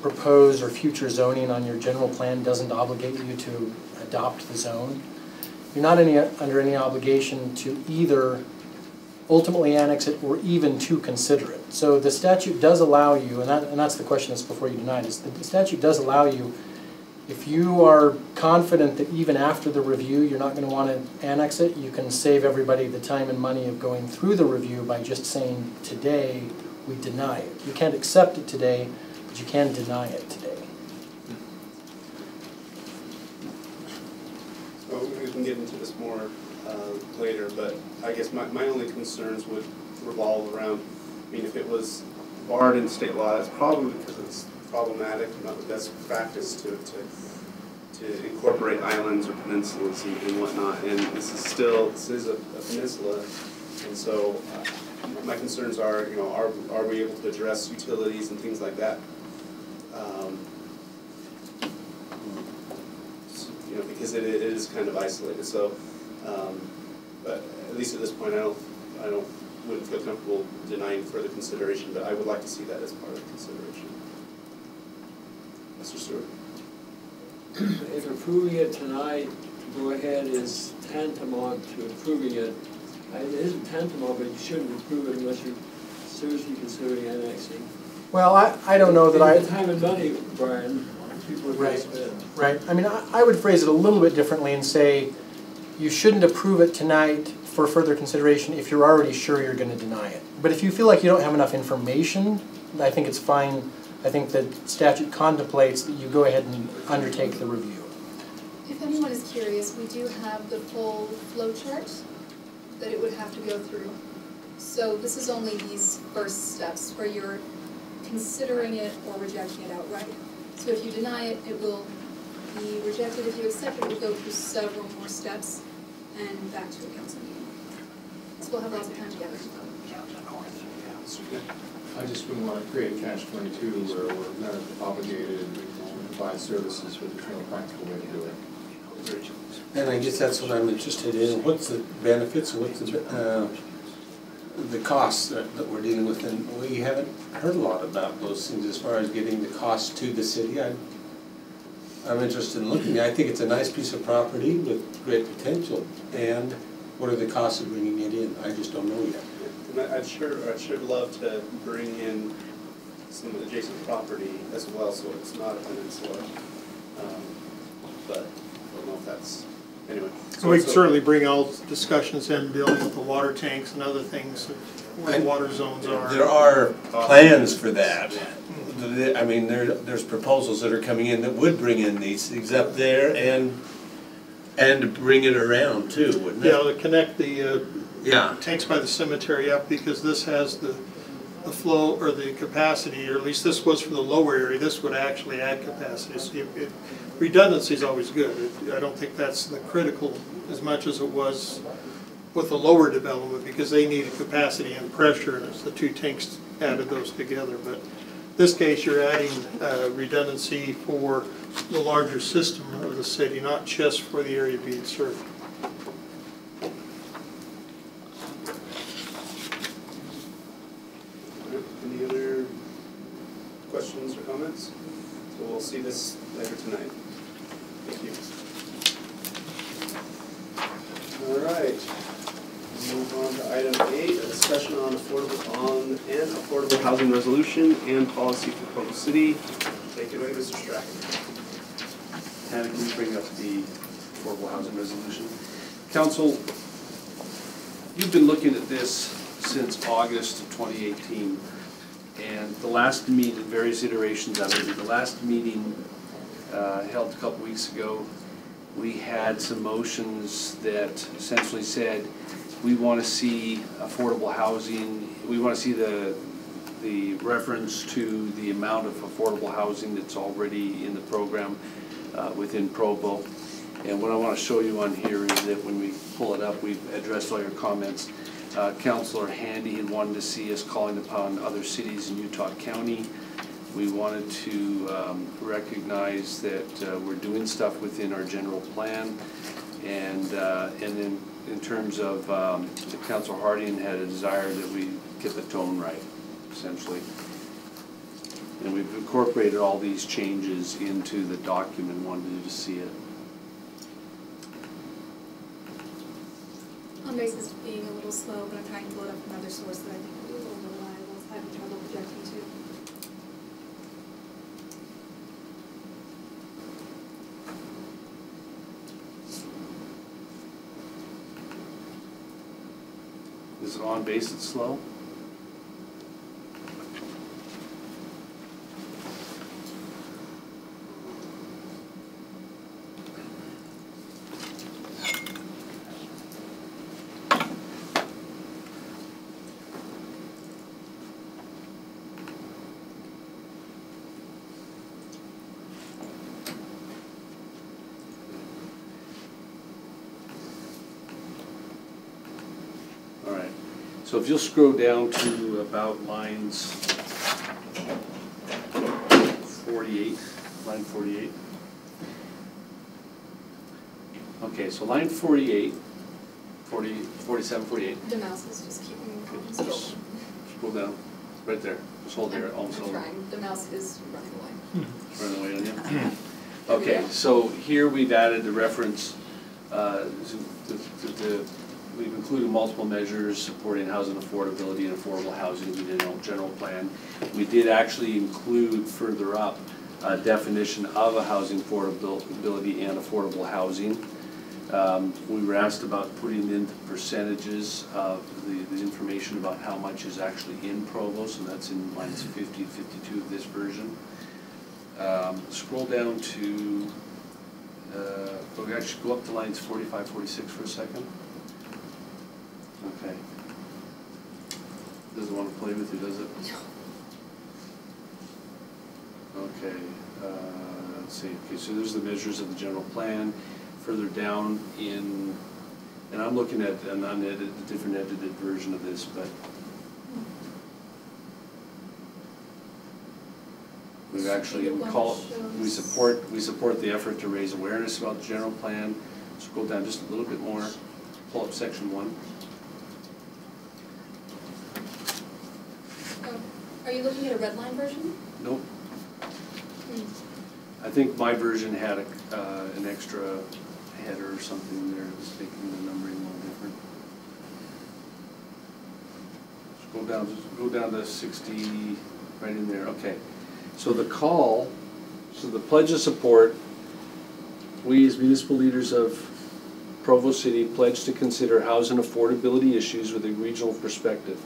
proposed or future zoning on your general plan doesn't obligate you to adopt the zone, you're not under any obligation to either ultimately annex it or even to consider it. So the statute does allow you, and that's the question that's before you tonight, is the statute does allow you, if you are confident that even after the review you're not going to want to annex it, you can save everybody the time and money of going through the review by just saying today we deny it. You can't accept it today, but you can deny it today. So we can get into this more later, but I guess my only concerns would revolve around, I mean, if it was barred in state law, it's probably because it's problematic, not the best practice to incorporate islands or peninsulas and whatnot. And this is a peninsula, and so my concerns are, you know, are we able to address utilities and things like that? you know, because it is kind of isolated. So, but at least at this point, wouldn't feel comfortable denying further consideration, but I would like to see that as part of the consideration. Mr. Stewart. If approving it tonight, go ahead, is tantamount to approving it. It isn't tantamount, but you shouldn't approve it unless you're seriously considering annexing. Well, I don't know that I... The time and money, Brian, people are going to spend. Right. I mean, I would phrase it a little bit differently and say you shouldn't approve it tonight for further consideration if you're already sure you're going to deny it. But if you feel like you don't have enough information, I think it's fine. I think the statute contemplates that you go ahead and undertake the review. If anyone is curious, we do have the full flow chart that it would have to go through. So this is only these first steps where you're considering it or rejecting it outright. So if you deny it, it will be rejected. If you accept it, it will go through several more steps and back to a council meeting. So we'll have lots of time together. I just wouldn't want to create a catch-22 where we're not obligated to provide services with a practical way to do it. And I guess that's what I'm interested in. What's the benefits and what's the costs that we're dealing with? And we haven't heard a lot about those things as far as getting the costs to the city. I'm interested in looking. I think it's a nice piece of property with great potential. And what are the costs of bringing it in? I just don't know yet. And I'd sure love to bring in some of the adjacent property as well, so it's not a peninsula. But I don't know if that's, anyway. So we can certainly bring all discussions in, dealing with the water tanks and other things, where water zones are. There are plans for that. I mean, there's proposals that are coming in that would bring in these things up there and to bring it around too, wouldn't it? Yeah, to connect the tanks by the cemetery up, because this has the flow or the capacity, or at least this was for the lower area. This would actually add capacity. So redundancy is always good. I don't think that's the critical as much as it was with the lower development, because they needed capacity and pressure, and it's the two tanks added those together. But in this case, you're adding redundancy for the larger system of the city, not just for the area being served. Any other questions or comments? So we'll see this later tonight. Thank you. All right. Move on to item 8, a discussion on an affordable housing resolution and policy for Provo City. Take it away, Mr. Strachan. Hannah, can you bring up the affordable housing resolution? Council, you've been looking at this since August of 2018, and the last meeting, various iterations of it, the last meeting held a couple weeks ago, we had some motions that essentially said we want to see affordable housing, we want to see the reference to the amount of affordable housing that's already in the program within Provo. And what I want to show you on here is that when we pull it up, we've addressed all your comments. Councilor Handy had wanted to see us calling upon other cities in Utah County. We wanted to recognize that we're doing stuff within our general plan, and then in terms of Councilor Harding had a desire that we get the tone right, essentially. And we've incorporated all these changes into the document, wanted you to see it. On basis of being a little slow, but I'm trying to pull it up from another source that I think will be a little more reliable. I'm having trouble projecting too. Is it on base it's slow? So if you'll scroll down to about lines 48, line 48. Okay, so line 48, 40, 47, 48. The mouse is just keeping Just scroll down, right there. Just hold there, almost I'm hold. trying, the mouse is running away. It's running away on you. Okay, so here we've added the reference, we've included multiple measures supporting housing affordability and affordable housing within our general plan. We did actually include further up a definition of a housing affordability and affordable housing. We were asked about putting in the percentages of the information about how much is actually in Provo, so that's in lines 50 and 52 of this version. Scroll down to, we actually go up to lines 45, 46 for a second. Okay. Doesn't want to play with you, does it? Okay, let's see. Okay, so there's the measures of the general plan. Further down in, and I'm looking at an unedited, a different edited version of this, but we've actually we support the effort to raise awareness about the general plan. Scroll down just a little bit more. Pull up section 1. Are you looking at a red line version? Nope. I think my version had an extra header or something there that's making the numbering a little different. Just go down to 60, right in there. Okay. So the call, so the pledge of support, we as municipal leaders of Provo City pledge to consider housing affordability issues with a regional perspective.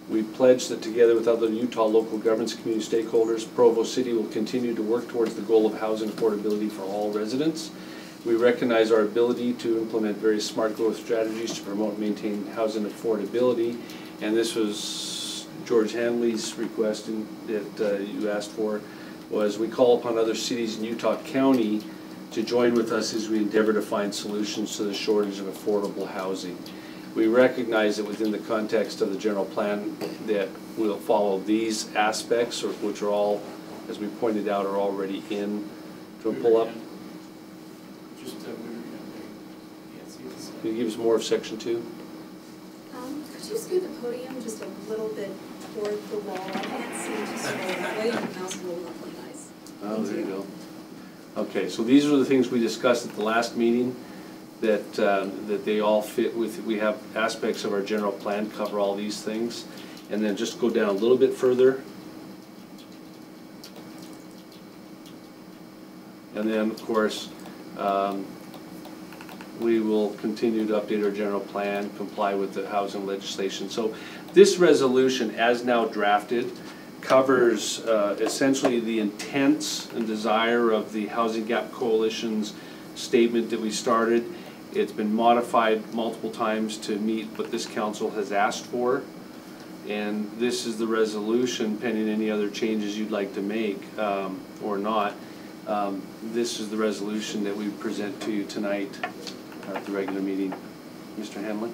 We pledge that together with other Utah local governments, community stakeholders, Provo City will continue to work towards the goal of housing affordability for all residents. We recognize our ability to implement various smart growth strategies to promote and maintain housing affordability. And this was George Hanley's request that you asked for, was we call upon other cities in Utah County to join with us as we endeavor to find solutions to the shortage of affordable housing. We recognize that within the context of the general plan that we'll follow these aspects, which are all, as we pointed out, are already in. Do you pull up? Can you give us more of section 2? Could you scoot the podium just a little bit toward the wall? I can't seem to scroll that way, and the mouse will not play nice. Oh, there you go. Okay, so these are the things we discussed at the last meeting. That they all fit with, we have aspects of our general plan cover all these things. And then just go down a little bit further. And then, of course, we will continue to update our general plan, comply with the housing legislation. So this resolution, as now drafted, covers essentially the intents and desire of the Housing Gap Coalition's statement that we started. It's been modified multiple times to meet what this council has asked for. And this is the resolution, pending any other changes you'd like to make or not. This is the resolution that we present to you tonight at the regular meeting. Mr. Hanlon?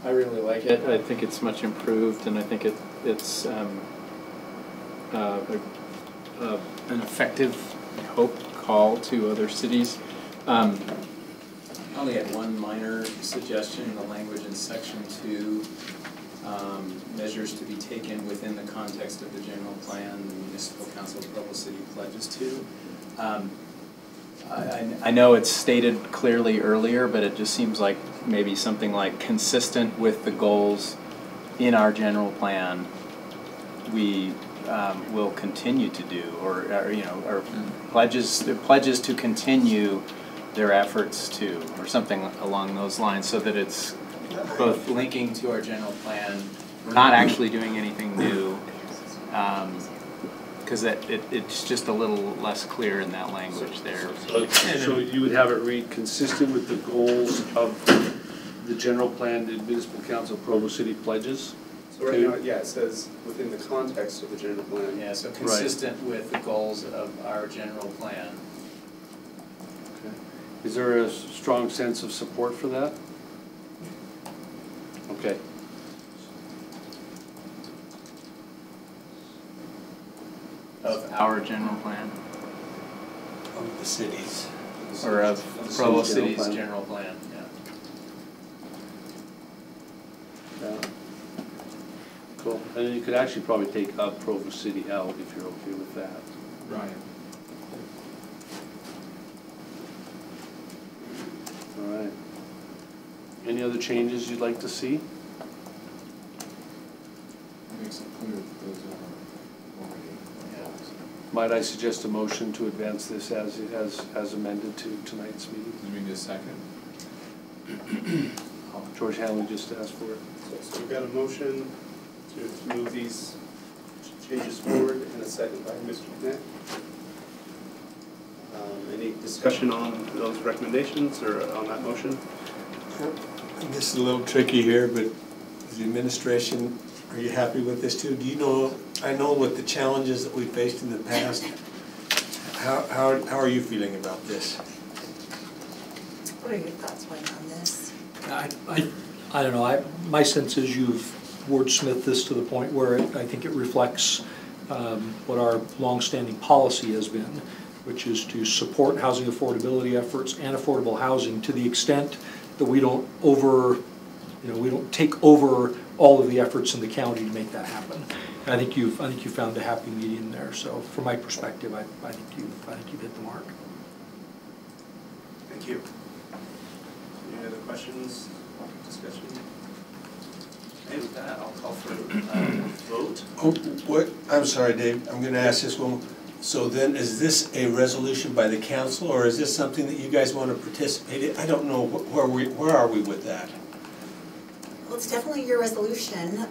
I really like it. I think it's much improved, and I think it's an effective, I hope, call to other cities. I only had one minor suggestion in the language in section 2, measures to be taken within the context of the general plan the municipal council of Provo City pledges to. I know it's stated clearly earlier, but it just seems like maybe something like consistent with the goals in our general plan we will continue to do, or you know, or pledges to continue their efforts to, or something along those lines, so that it's both linking to our general plan. We're not actually doing anything new, because it's just a little less clear in that language there. So you would have it read consistent with the goals of the general plan, the municipal council of Provo City pledges? So right now, yeah, it says within the context of the general plan. Yeah, so consistent with the goals of our general plan. Okay. Is there a strong sense of support for that? Okay. Of our general plan? Of the cities. Or of Provo City's plan. general plan, yeah. Yeah. Cool, and then you could actually probably take up Provo City out if you're okay with that. Right. All right. Any other changes you'd like to see? Makes it clear that those are already. Might I suggest a motion to advance this as amended to tonight's meeting? You mean a second? George Hanley just asked for it. So we've got a motion to move these changes forward and a second by Mr. Knapp. Any discussion on those recommendations or on that motion? I guess it's a little tricky here, but as the administration, are you happy with this too? Do you know, I know what the challenges that we faced in the past. How are you feeling about this? What are your thoughts, Wayne, on this? I don't know, my sense is you've wordsmithed this to the point where I think it reflects what our longstanding policy has been, which is to support housing affordability efforts and affordable housing to the extent that we don't we don't take over all of the efforts in the county to make that happen. And I think you've found a happy medium there. So from my perspective, I think you've hit the mark. Thank you. Any other questions, discussion? Okay, with that, I'll call for a vote. Oh, what? I'm sorry, Dave. I'm going to ask this one. So then, is this a resolution by the council, or is this something that you guys want to participate in? I don't know. Where are we with that? Well, it's definitely your resolution.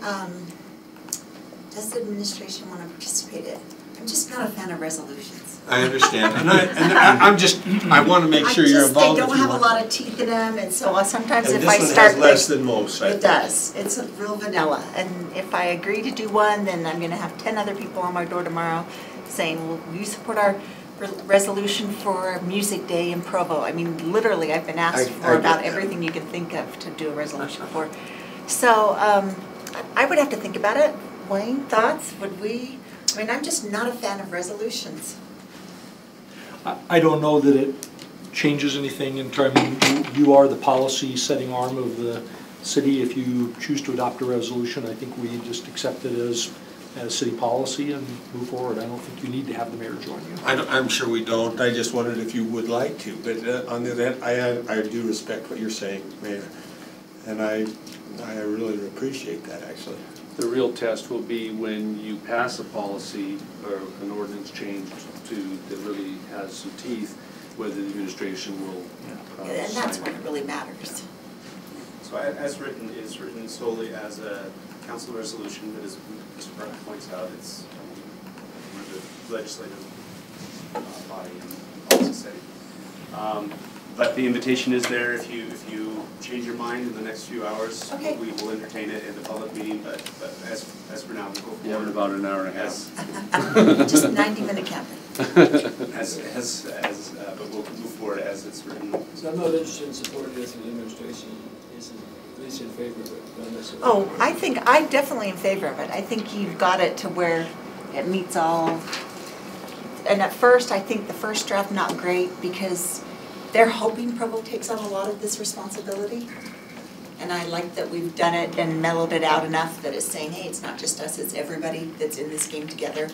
Does the administration want to participate in it? I'm just not a fan of resolutions. I understand, and I want to make sure you're involved. They don't have a lot of teeth in them, and so sometimes if I start, this one has less than most. It does. It's a real vanilla, and if I agree to do one, then I'm going to have 10 other people on my door tomorrow saying, "Will you support our resolution for Music Day in Provo?" I mean, literally, I've been asked for about everything you can think of to do a resolution for. So I would have to think about it. Wayne, thoughts? Would we? I mean, I'm just not a fan of resolutions. I don't know that it changes anything in terms, you are the policy setting arm of the city. If you choose to adopt a resolution, I think we just accept it as city policy and move forward. I don't think you need to have the mayor join you. I'm sure we don't. I just wondered if you would like to. But on the other hand, I do respect what you're saying, Mayor. And I really appreciate that, actually. The real test will be when you pass a policy or an ordinance change that really has some teeth, whether the administration will And that's what really matters. So as written, it is written solely as a council resolution, but as Mr. Burke points out, it's the legislative body and policy setting. But the invitation is there if you change your mind in the next few hours. Okay. We will entertain it in the public meeting, but as for now, we'll go forward. You have about an hour and a half. Just 90-minute camping. But we'll move forward as it's written. So I'm not interested in supporting this, and the administration isn't at least in favor of it, not necessarily. Oh, I'm definitely in favor of it. I think you've got it to where it meets all. And at first, I think the first draft not great because they're hoping Provo takes on a lot of this responsibility. And I like that we've done it and mellowed it out enough that it's saying, hey, it's not just us, it's everybody that's in this game together.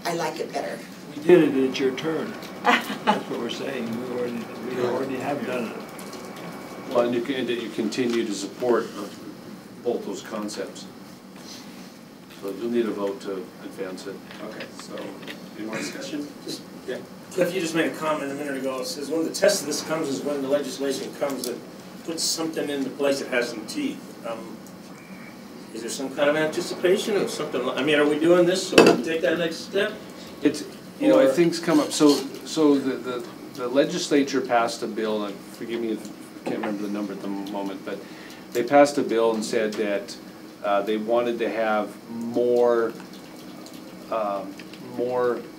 I like it better. We did it, it's your turn. That's what we're saying. We already have done it. Well, and you continue to support both those concepts. So you'll need a vote to advance it. Okay, so any more discussion? Yeah. Cliff, you just made a comment a minute ago. It says one of the tests of this comes is when the legislation comes that puts something into place that has some teeth. Is there some kind of anticipation of something? I mean, are we doing this so we can take that next step? It's as things come up. So the legislature passed a bill. And forgive me if I can't remember the number at the moment, but they passed a bill and said that they wanted to have more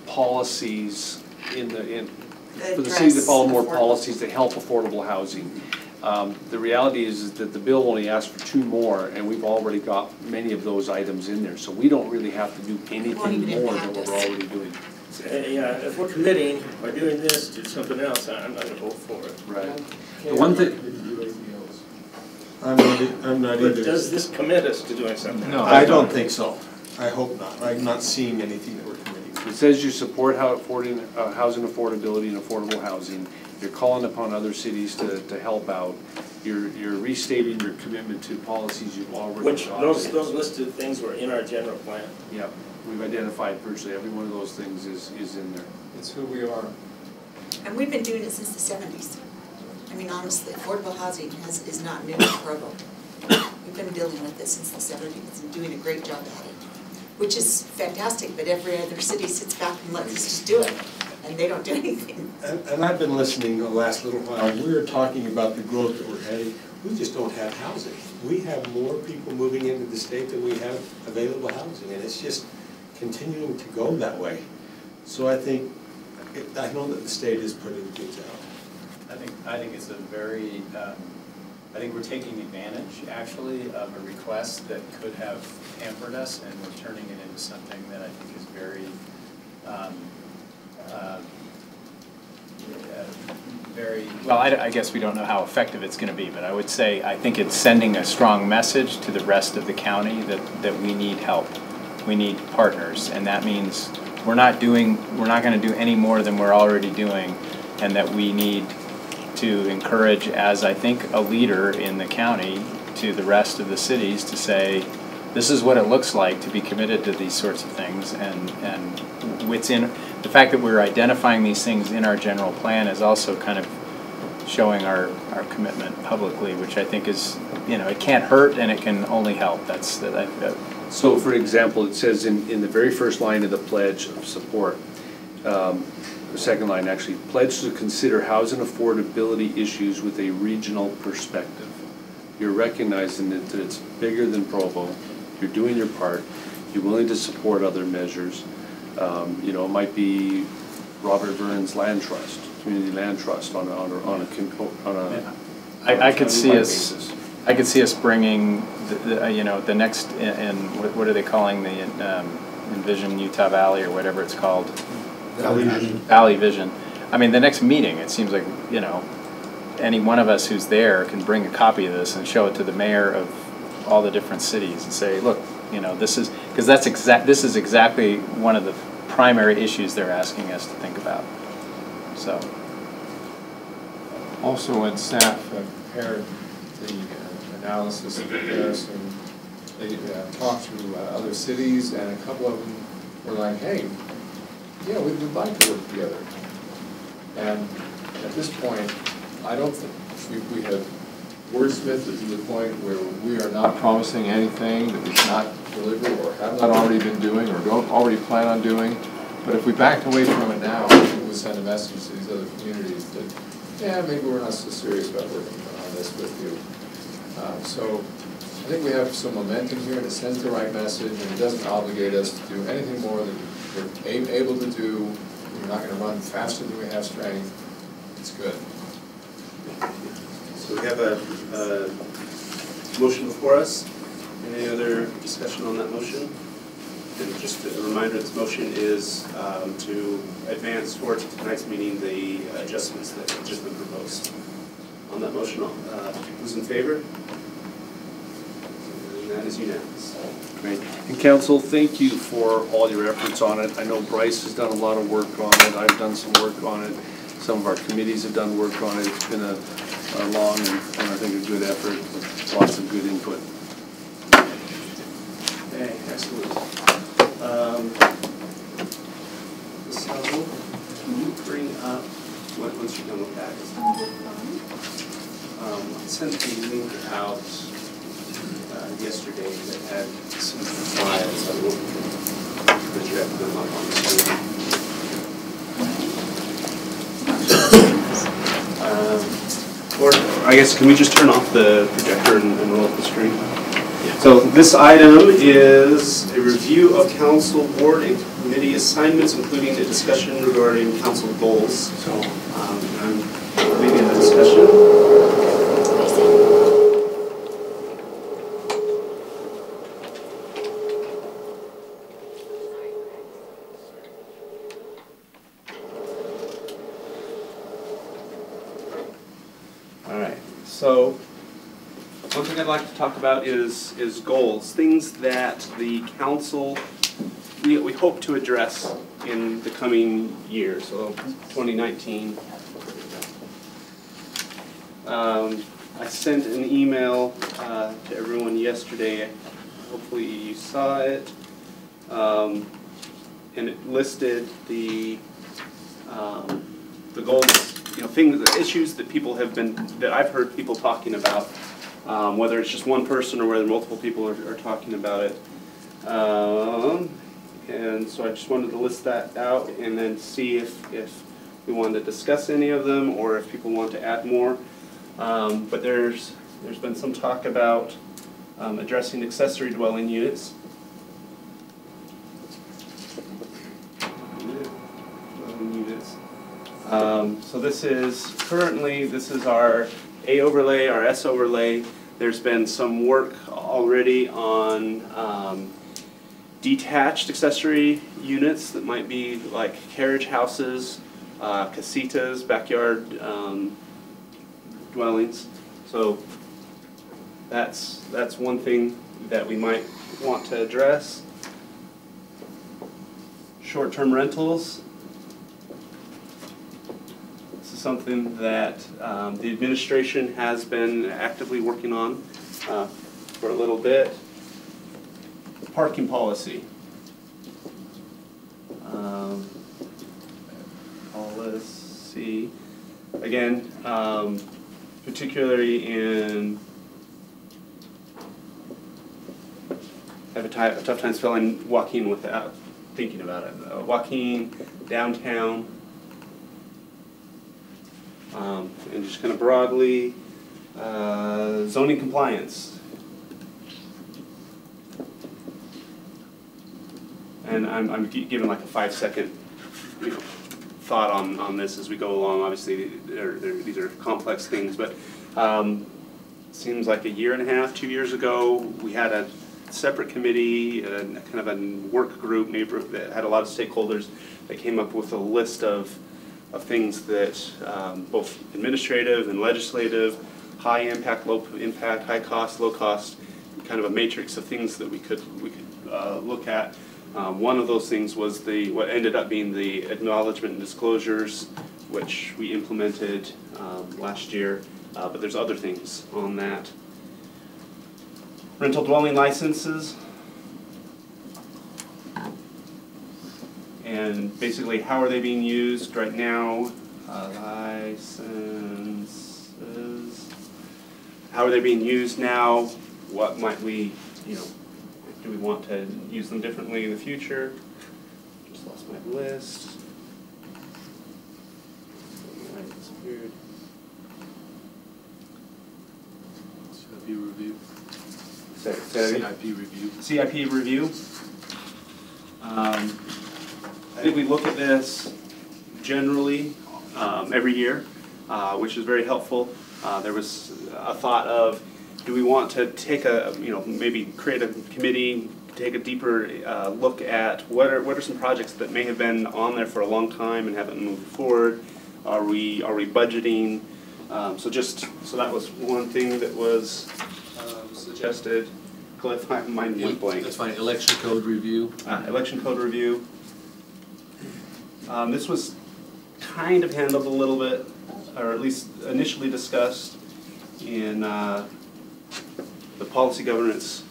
policies for the city to follow more policies to help affordable housing. The reality is that the bill only asked for 2 more, and we've already got many of those items in there. So we don't really have to do anything more than what we're already doing. Yeah, if we're committing by doing this to something else, I'm not gonna vote for it. Right. The one thing. I'm not But either. does this commit us to doing something? No, I don't think so. I hope not. I'm not seeing anything that we're committing to. It says you support housing affordability and affordable housing. You're calling upon other cities to help out. You're restating your commitment to policies you've already Which, adopted. those listed things were in our general plan. Yep, we've identified virtually every one of those things is in there. It's who we are. And we've been doing it since the 70s. I mean, honestly, affordable housing is not new to Provo. We've been dealing with this since the 70s and doing a great job at it, which is fantastic, but every other city sits back and lets us just do it, and they don't do anything. And I've been listening the last little while. We were talking about the growth that we're heading. We just don't have housing. We have more people moving into the state than we have available housing, and it's just continuing to go that way. So I think, I know that the state is putting things out. I think it's a very, I think we're taking advantage, actually, of a request that could have hampered us, and we're turning it into something that I think is very, well, I guess we don't know how effective it's going to be, but I would say I think it's sending a strong message to the rest of the county that we need help. We need partners, and that means we're not going to do any more than we're already doing, and that we need to encourage, as I think a leader in the county, to the rest of the cities to say, this is what it looks like to be committed to these sorts of things, and within the fact that we're identifying these things in our general plan is also kind of showing our commitment publicly, which I think is, it can't hurt and it can only help. So for example, it says in the very first line of the pledge of support, the second line actually, pledge to consider housing affordability issues with a regional perspective. You're recognizing that it's bigger than Provo. You're doing your part. You're willing to support other measures. It might be Robert Vern's land trust, community land trust on a I could see us bringing the next what are they calling the Envision Utah Valley or whatever it's called. Valley Vision. I mean, the next meeting, it seems like, any one of us who's there can bring a copy of this and show it to the mayor of all the different cities and say, look, this is, because this is exactly one of the primary issues they're asking us to think about. So. Also, when staff prepared the analysis and comparison, they talked to other cities, and a couple of them were like, hey, yeah, we would like to work together. And at this point, I don't think we have wordsmithed it to the point where we are not promising anything that we cannot deliver or have not already been doing or don't already plan on doing. But if we backed away from it now, it would send a message to these other communities that, yeah, maybe we're not so serious about working on this with you. So I think we have some momentum here, and it sends the right message, and it doesn't obligate us to do anything more than we're able to do. We're not going to run faster than we have strength. It's good. So we have a motion before us. Any other discussion on that motion? And just a reminder, this motion is to advance forward to tonight's meeting the adjustments that have just been proposed. On that motion, who's in favor? And that is unanimous. Great. And council, thank you for all your efforts on it. I know Bryce has done a lot of work on it. I've done some work on it. Some of our committees have done work on it. It's been a long and I think a good effort with lots of good input. Okay, excellent. Ms. Hazel, can you bring up, once you're done with that, I sent a link out yesterday that had some files. I will project them up on the screen. Or I guess, can we just turn off the projector and roll up the screen? Yeah. So this item is a review of council board and committee assignments, including a discussion regarding council goals. So I'm leading the discussion. right, so one thing I'd like to talk about is goals, things that the council, we hope to address in the coming year, so 2019. I sent an email to everyone yesterday, hopefully you saw it, and it listed the goals, things, the issues that people have been, that I've heard people talking about, whether it's just one person or whether multiple people are talking about it. And so I just wanted to list that out and then see if we wanted to discuss any of them or if people want to add more. But there's been some talk about addressing accessory dwelling units. So this is our A overlay, our S overlay. There's been some work already on detached accessory units that might be like carriage houses, casitas, backyard dwellings. So that's one thing that we might want to address. Short-term rentals. This is something that the administration has been actively working on for a little bit. Parking policy. Policy. Again, particularly in, I have a tough time spelling Joaquin without thinking about it. Joaquin, downtown, and just kind of broadly, zoning compliance. And I'm giving like a 5-second thought on this as we go along. Obviously, these are complex things, but seems like a year and a half, 2 years ago, we had a separate committee, kind of a work group that had a lot of stakeholders that came up with a list of things that both administrative and legislative, high impact, low impact, high cost, low cost, kind of a matrix of things that we could look at. One of those things was what ended up being the acknowledgement and disclosures, which we implemented last year, but there's other things on that. Rental dwelling licenses, and basically how are they being used right now? Licenses, how are they being used now? What might we, do we want to use them differently in the future? Just lost my list. CIP review. CIP review. CIP review. I think we look at this generally every year, which is very helpful. There was a thought of, do we want to take maybe create a committee, take a deeper look at what are some projects that may have been on there for a long time and haven't moved forward? Are we budgeting? So that was one thing that was suggested. Cliff, mine went blank. That's fine. Election code review. Election code review. This was kind of handled a little bit, or at least initially discussed in the Policy Governance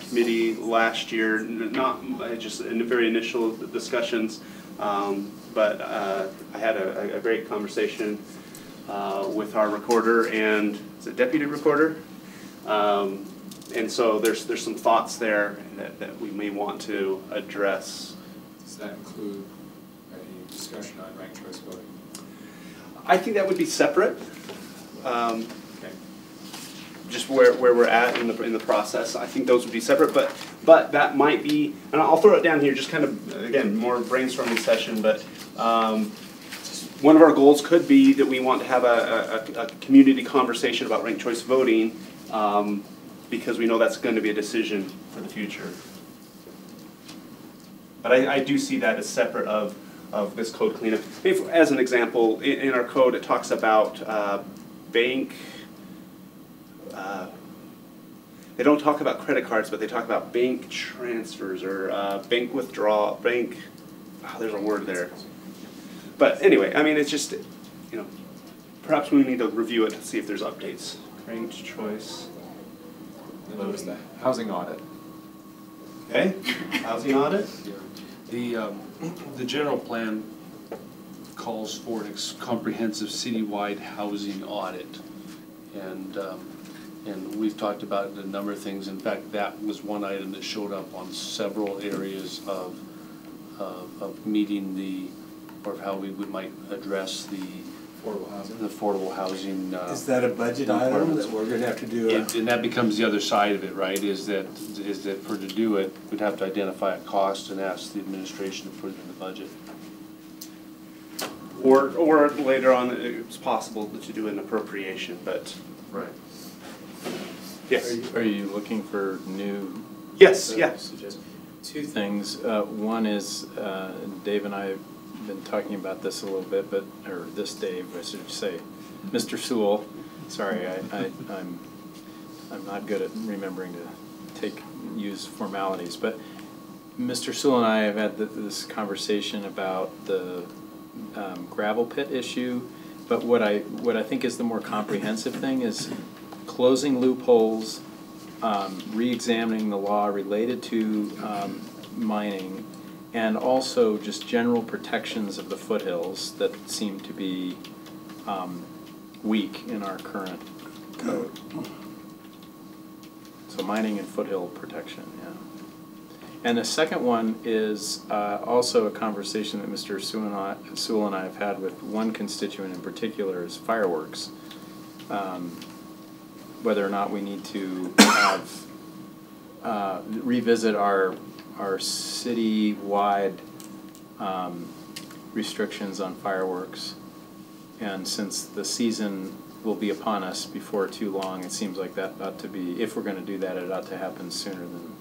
Committee last year, not just in the very initial discussions, but I had a great conversation with our recorder and is it deputy recorder? And so there's some thoughts there that we may want to address. Does that include a discussion on ranked choice voting? I think that would be separate. Just where we're at in the process, I think those would be separate. But that might be, and I'll throw it down here, just kind of again more brainstorming session. But one of our goals could be that we want to have a community conversation about ranked choice voting. Because we know that's going to be a decision for the future. But I do see that as separate of this code cleanup. As an example, in our code it talks about bank they don't talk about credit cards, but they talk about bank transfers or bank withdrawal, bank, there's a word there. But anyway, I mean, it's just, you know, perhaps we need to review it to see if there's updates. Range choice. What was that? Housing audit. Okay, housing audit. The general plan calls for a comprehensive citywide housing audit. And we've talked about a number of things. In fact, that was one item that showed up on several areas of meeting the, or how we might address the affordable housing. Is that a budget item that we're going to have to do? And that becomes the other side of it, right? Is that for to do it, we'd have to identify a cost and ask the administration to put it in the budget. Or later on, it's possible to do an appropriation, but. Right. Yes. Are you looking for new? Yes, yeah. Two things. One is, Dave and I have been talking about this a little bit, or this Dave, I should say, Mr. Sewell. Sorry, I'm not good at remembering to use formalities, but Mr. Sewell and I have had this conversation about the gravel pit issue. But what I think is the more comprehensive thing is closing loopholes, re-examining the law related to mining, and also just general protections of the foothills that seem to be weak in our current code. So mining and foothill protection, yeah. And the second one is also a conversation that Mr. Sewell and I have had with one constituent in particular is fireworks. Whether or not we need to have revisit our city-wide restrictions on fireworks. And since the season will be upon us before too long, it seems like that ought to be, if we're going to do that, it ought to happen sooner than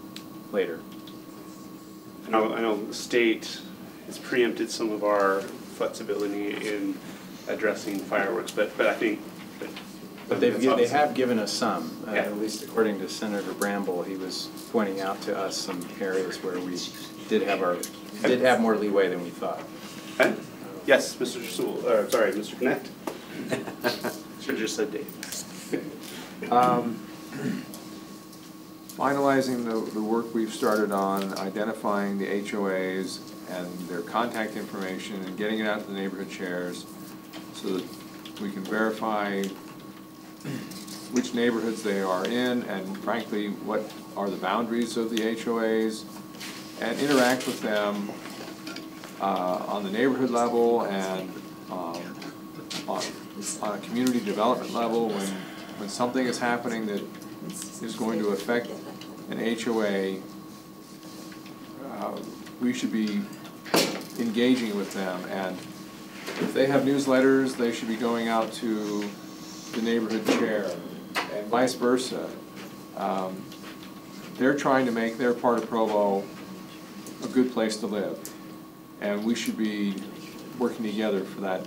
later. I know the state has preempted some of our flexibility in addressing fireworks, but I think. But they have given us some, at least according to Senator Bramble. He was pointing out to us some areas where we did have more leeway than we thought. Okay. Yes, Mr. Sewell, sorry, Mr. Connect. Should have just said Dave. Finalizing the work we've started on, identifying the HOAs and their contact information and getting it out to the neighborhood chairs so that we can verify which neighborhoods they are in and frankly what are the boundaries of the HOAs and interact with them on the neighborhood level and on a community development level when something is happening that is going to affect an HOA, we should be engaging with them, and if they have newsletters, they should be going out to the neighborhood chair, and vice versa. They're trying to make their part of Provo a good place to live, and we should be working together for that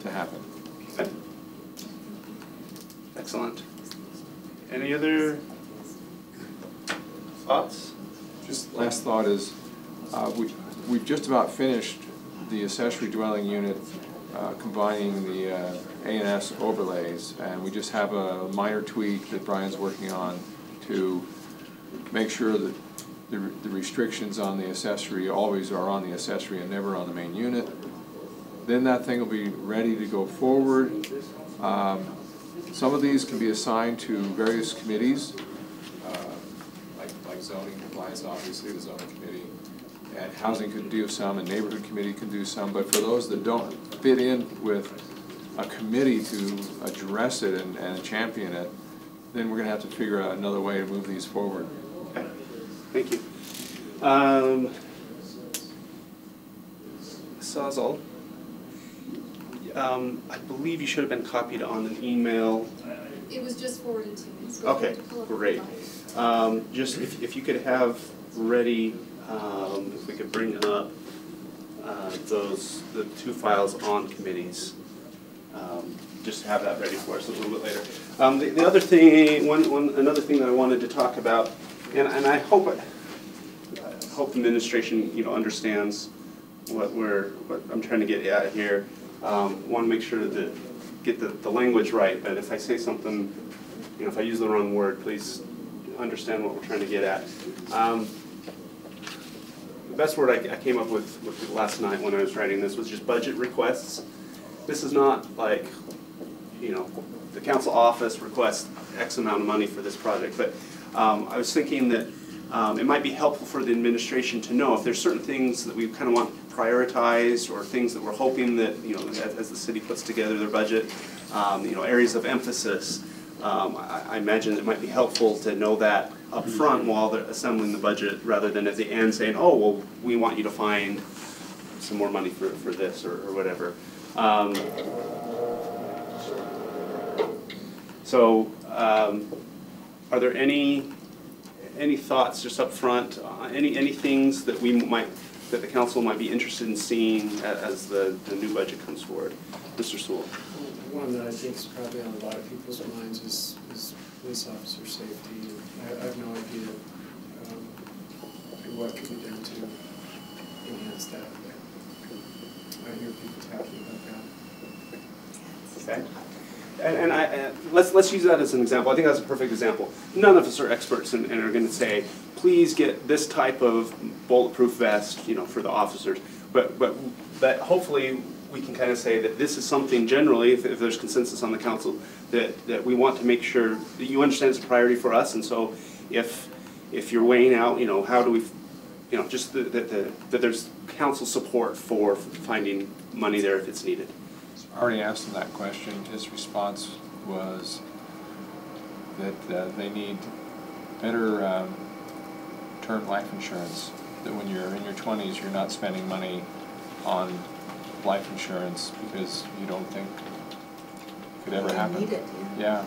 to happen. Okay. Excellent. Any other thoughts? Just last thought is we've just about finished the accessory dwelling unit combining the A&S overlays, and we just have a minor tweak that Brian's working on to make sure that the restrictions on the accessory always are on the accessory and never on the main unit. Then that thing will be ready to go forward. Some of these can be assigned to various committees, like zoning compliance, obviously, the zoning committee, and housing could do some, and neighborhood committee can do some, but for those that don't fit in with a committee to address it and champion it, then we're going to have to figure out another way to move these forward. Okay. Thank you. Sawzall, I believe you should have been copied on an email. It was just forwarded to me. So Okay, great. Just if you could have ready, if we could bring up the two files on committees. just have that ready for us a little bit later. The other thing, another thing that I wanted to talk about, and I hope the administration understands what I'm trying to get at here. Want to make sure that get the language right. But if I say something, if I use the wrong word, please understand what we're trying to get at. The best word I came up with last night when I was writing this was just budget requests. This is not like, the council office requests X amount of money for this project, but I was thinking that it might be helpful for the administration to know if there's certain things that we kind of want prioritized or things that we're hoping that, as the city puts together their budget, areas of emphasis. I imagine it might be helpful to know that up front while they're assembling the budget rather than at the end saying, oh, well, we want you to find some more money for this or whatever. Are there any thoughts just up front, any things that that the council might be interested in seeing as the new budget comes forward? Mr. Sewell. One that I think is probably on a lot of people's minds is police officer safety. I have no idea what could be done to enhance that. I hear people talking about that. Okay. And let's use that as an example. I think that's a perfect example. None of us are experts and are going to say, please get this type of bulletproof vest, for the officers. But hopefully we can kind of say that this is something generally, if there's consensus on the council, that we want to make sure that you understand it's a priority for us. And so if you're weighing out, how do we, just that there's council support for finding money there if it's needed. I already asked him that question. His response was that they need better term life insurance, that when you're in your 20s you're not spending money on life insurance because you don't think it could ever happen. Need it, yeah.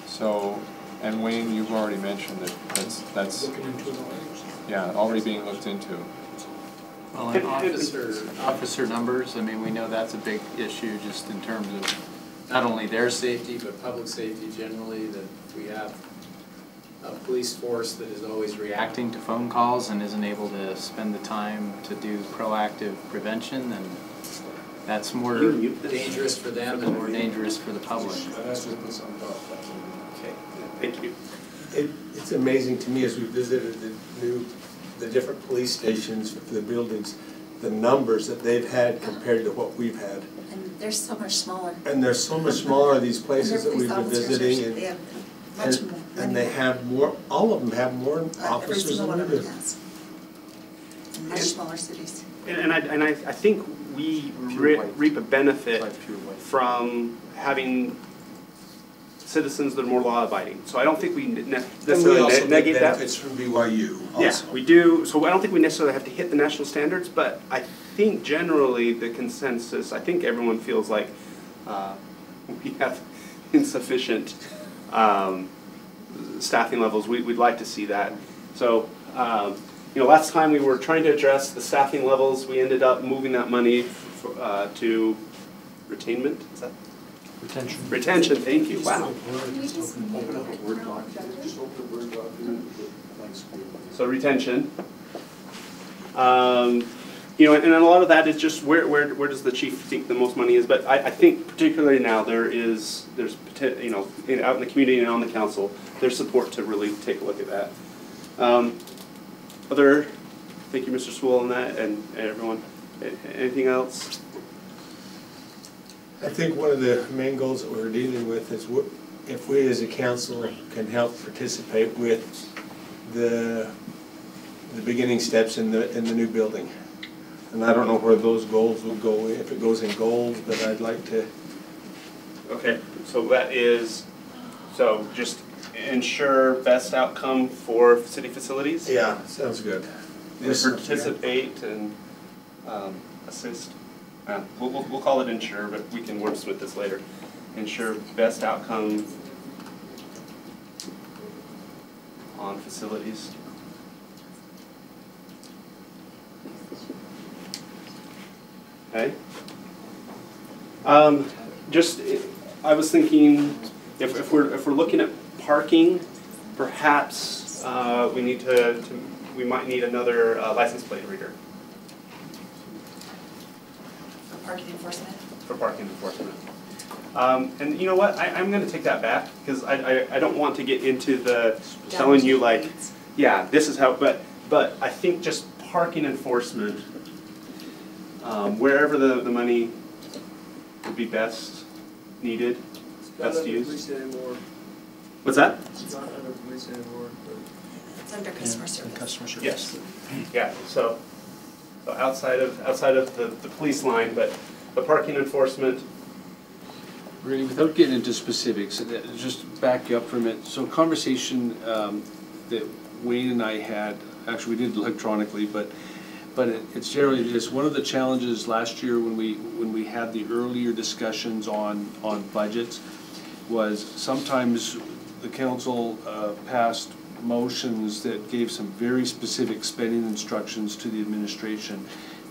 So, and Wayne, you've already mentioned that that's already being looked into. Well, and officer numbers, I mean, we know that's a big issue just in terms of not only their safety, but public safety generally, that we have a police force that is always reacting to phone calls and isn't able to spend the time to do proactive prevention, and that's more dangerous for them and more dangerous for the public. Okay, thank you. It's amazing to me as we visited the different police stations for the buildings, the numbers that they've had compared to what we've had. And they're so much smaller. And they're so much smaller, these places that we've been visiting. They have much more. And they have more, all of them have more officers than we do. In much smaller cities. And I think we reap a benefit from having citizens that are more law-abiding. So I don't think we necessarily negate that. Benefits from BYU also. Yeah, we do. So I don't think we necessarily have to hit the national standards, but I think generally the consensus, I think everyone feels like we have insufficient staffing levels. We'd like to see that. So, last time we were trying to address the staffing levels, we ended up moving that money to retainment. Is that? Retention. Retention, thank you. Wow. So retention. And a lot of that is just where does the chief think the most money is? But I think particularly now there's out in the community and on the council, there's support to really take a look at that. Thank you, Mr. Sewell, on that, and everyone. Anything else? I think one of the main goals that we're dealing with is if we as a council can help participate with the beginning steps in the new building. And I don't know where those goals would go, if it goes in goals, but I'd like to. Okay, so that is, just ensure best outcome for city facilities? Yeah, sounds good. Participate and assist. We'll call it ensure, but we can wordsmith this later. Ensure best outcome on facilities. Okay. I was thinking, if we're looking at parking, perhaps we might need another license plate reader. For parking enforcement? For parking enforcement. And you know what, I'm going to take that back, because I don't want to get into the telling you like, yeah, this is how, but I think just parking enforcement, wherever the money would be best needed, best used. What's that? It's under customer service. Customer service. Yes. Yeah. So outside of the police line, but the parking enforcement. Really, without getting into specifics, just back you up for a minute. So conversation that Wayne and I had, actually we did electronically, but it's generally just one of the challenges last year when we had the earlier discussions on budgets was sometimes the council passed motions that gave some very specific spending instructions to the administration,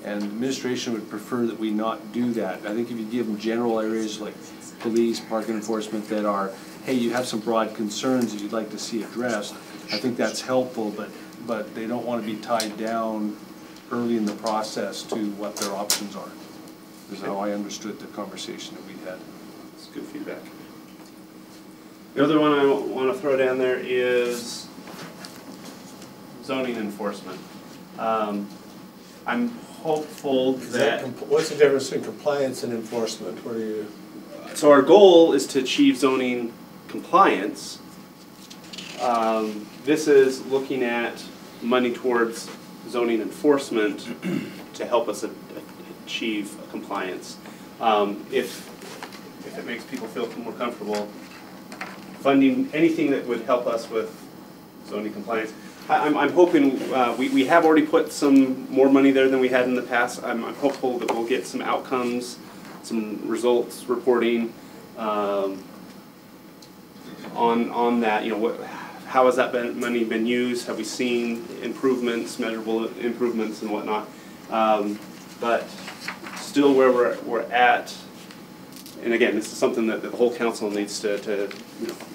and the administration would prefer that we not do that. I think if you give them general areas like police, parking enforcement that are, hey, you have some broad concerns that you'd like to see addressed, I think that's helpful, but they don't want to be tied down early in the process to what their options are. Is how I understood the conversation that we had. That's good feedback. The other one I want to throw down there is zoning enforcement. I'm hopeful that... What's the difference in compliance and enforcement? What are you... So our goal is to achieve zoning compliance. This is looking at money towards zoning enforcement to help us achieve compliance. If it makes people feel more comfortable funding anything that would help us with zoning compliance. I'm hoping we have already put some more money there than we had in the past. I'm hopeful that we'll get some outcomes, some results reporting on that. You know, how has that money been used? Have we seen improvements, measurable improvements, and whatnot? But still, where we're at, and again, this is something that the whole council needs to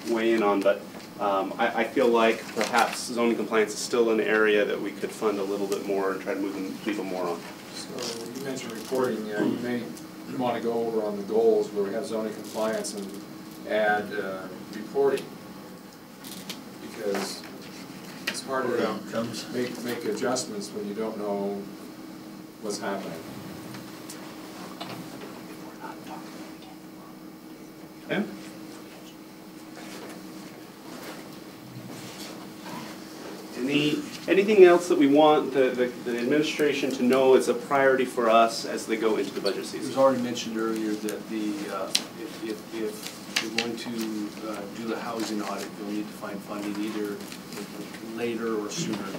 weigh in on. But I feel like perhaps zoning compliance is still an area that we could fund a little bit more and try to move the needle more on. So you mentioned reporting. You may want to go over on the goals where we have zoning compliance and add reporting, because it's hard to make adjustments when you don't know what's happening. Okay. Anything else that we want the administration to know is a priority for us as they go into the budget season? It was already mentioned earlier that if you're going to do the housing audit, you'll need to find funding either later or sooner.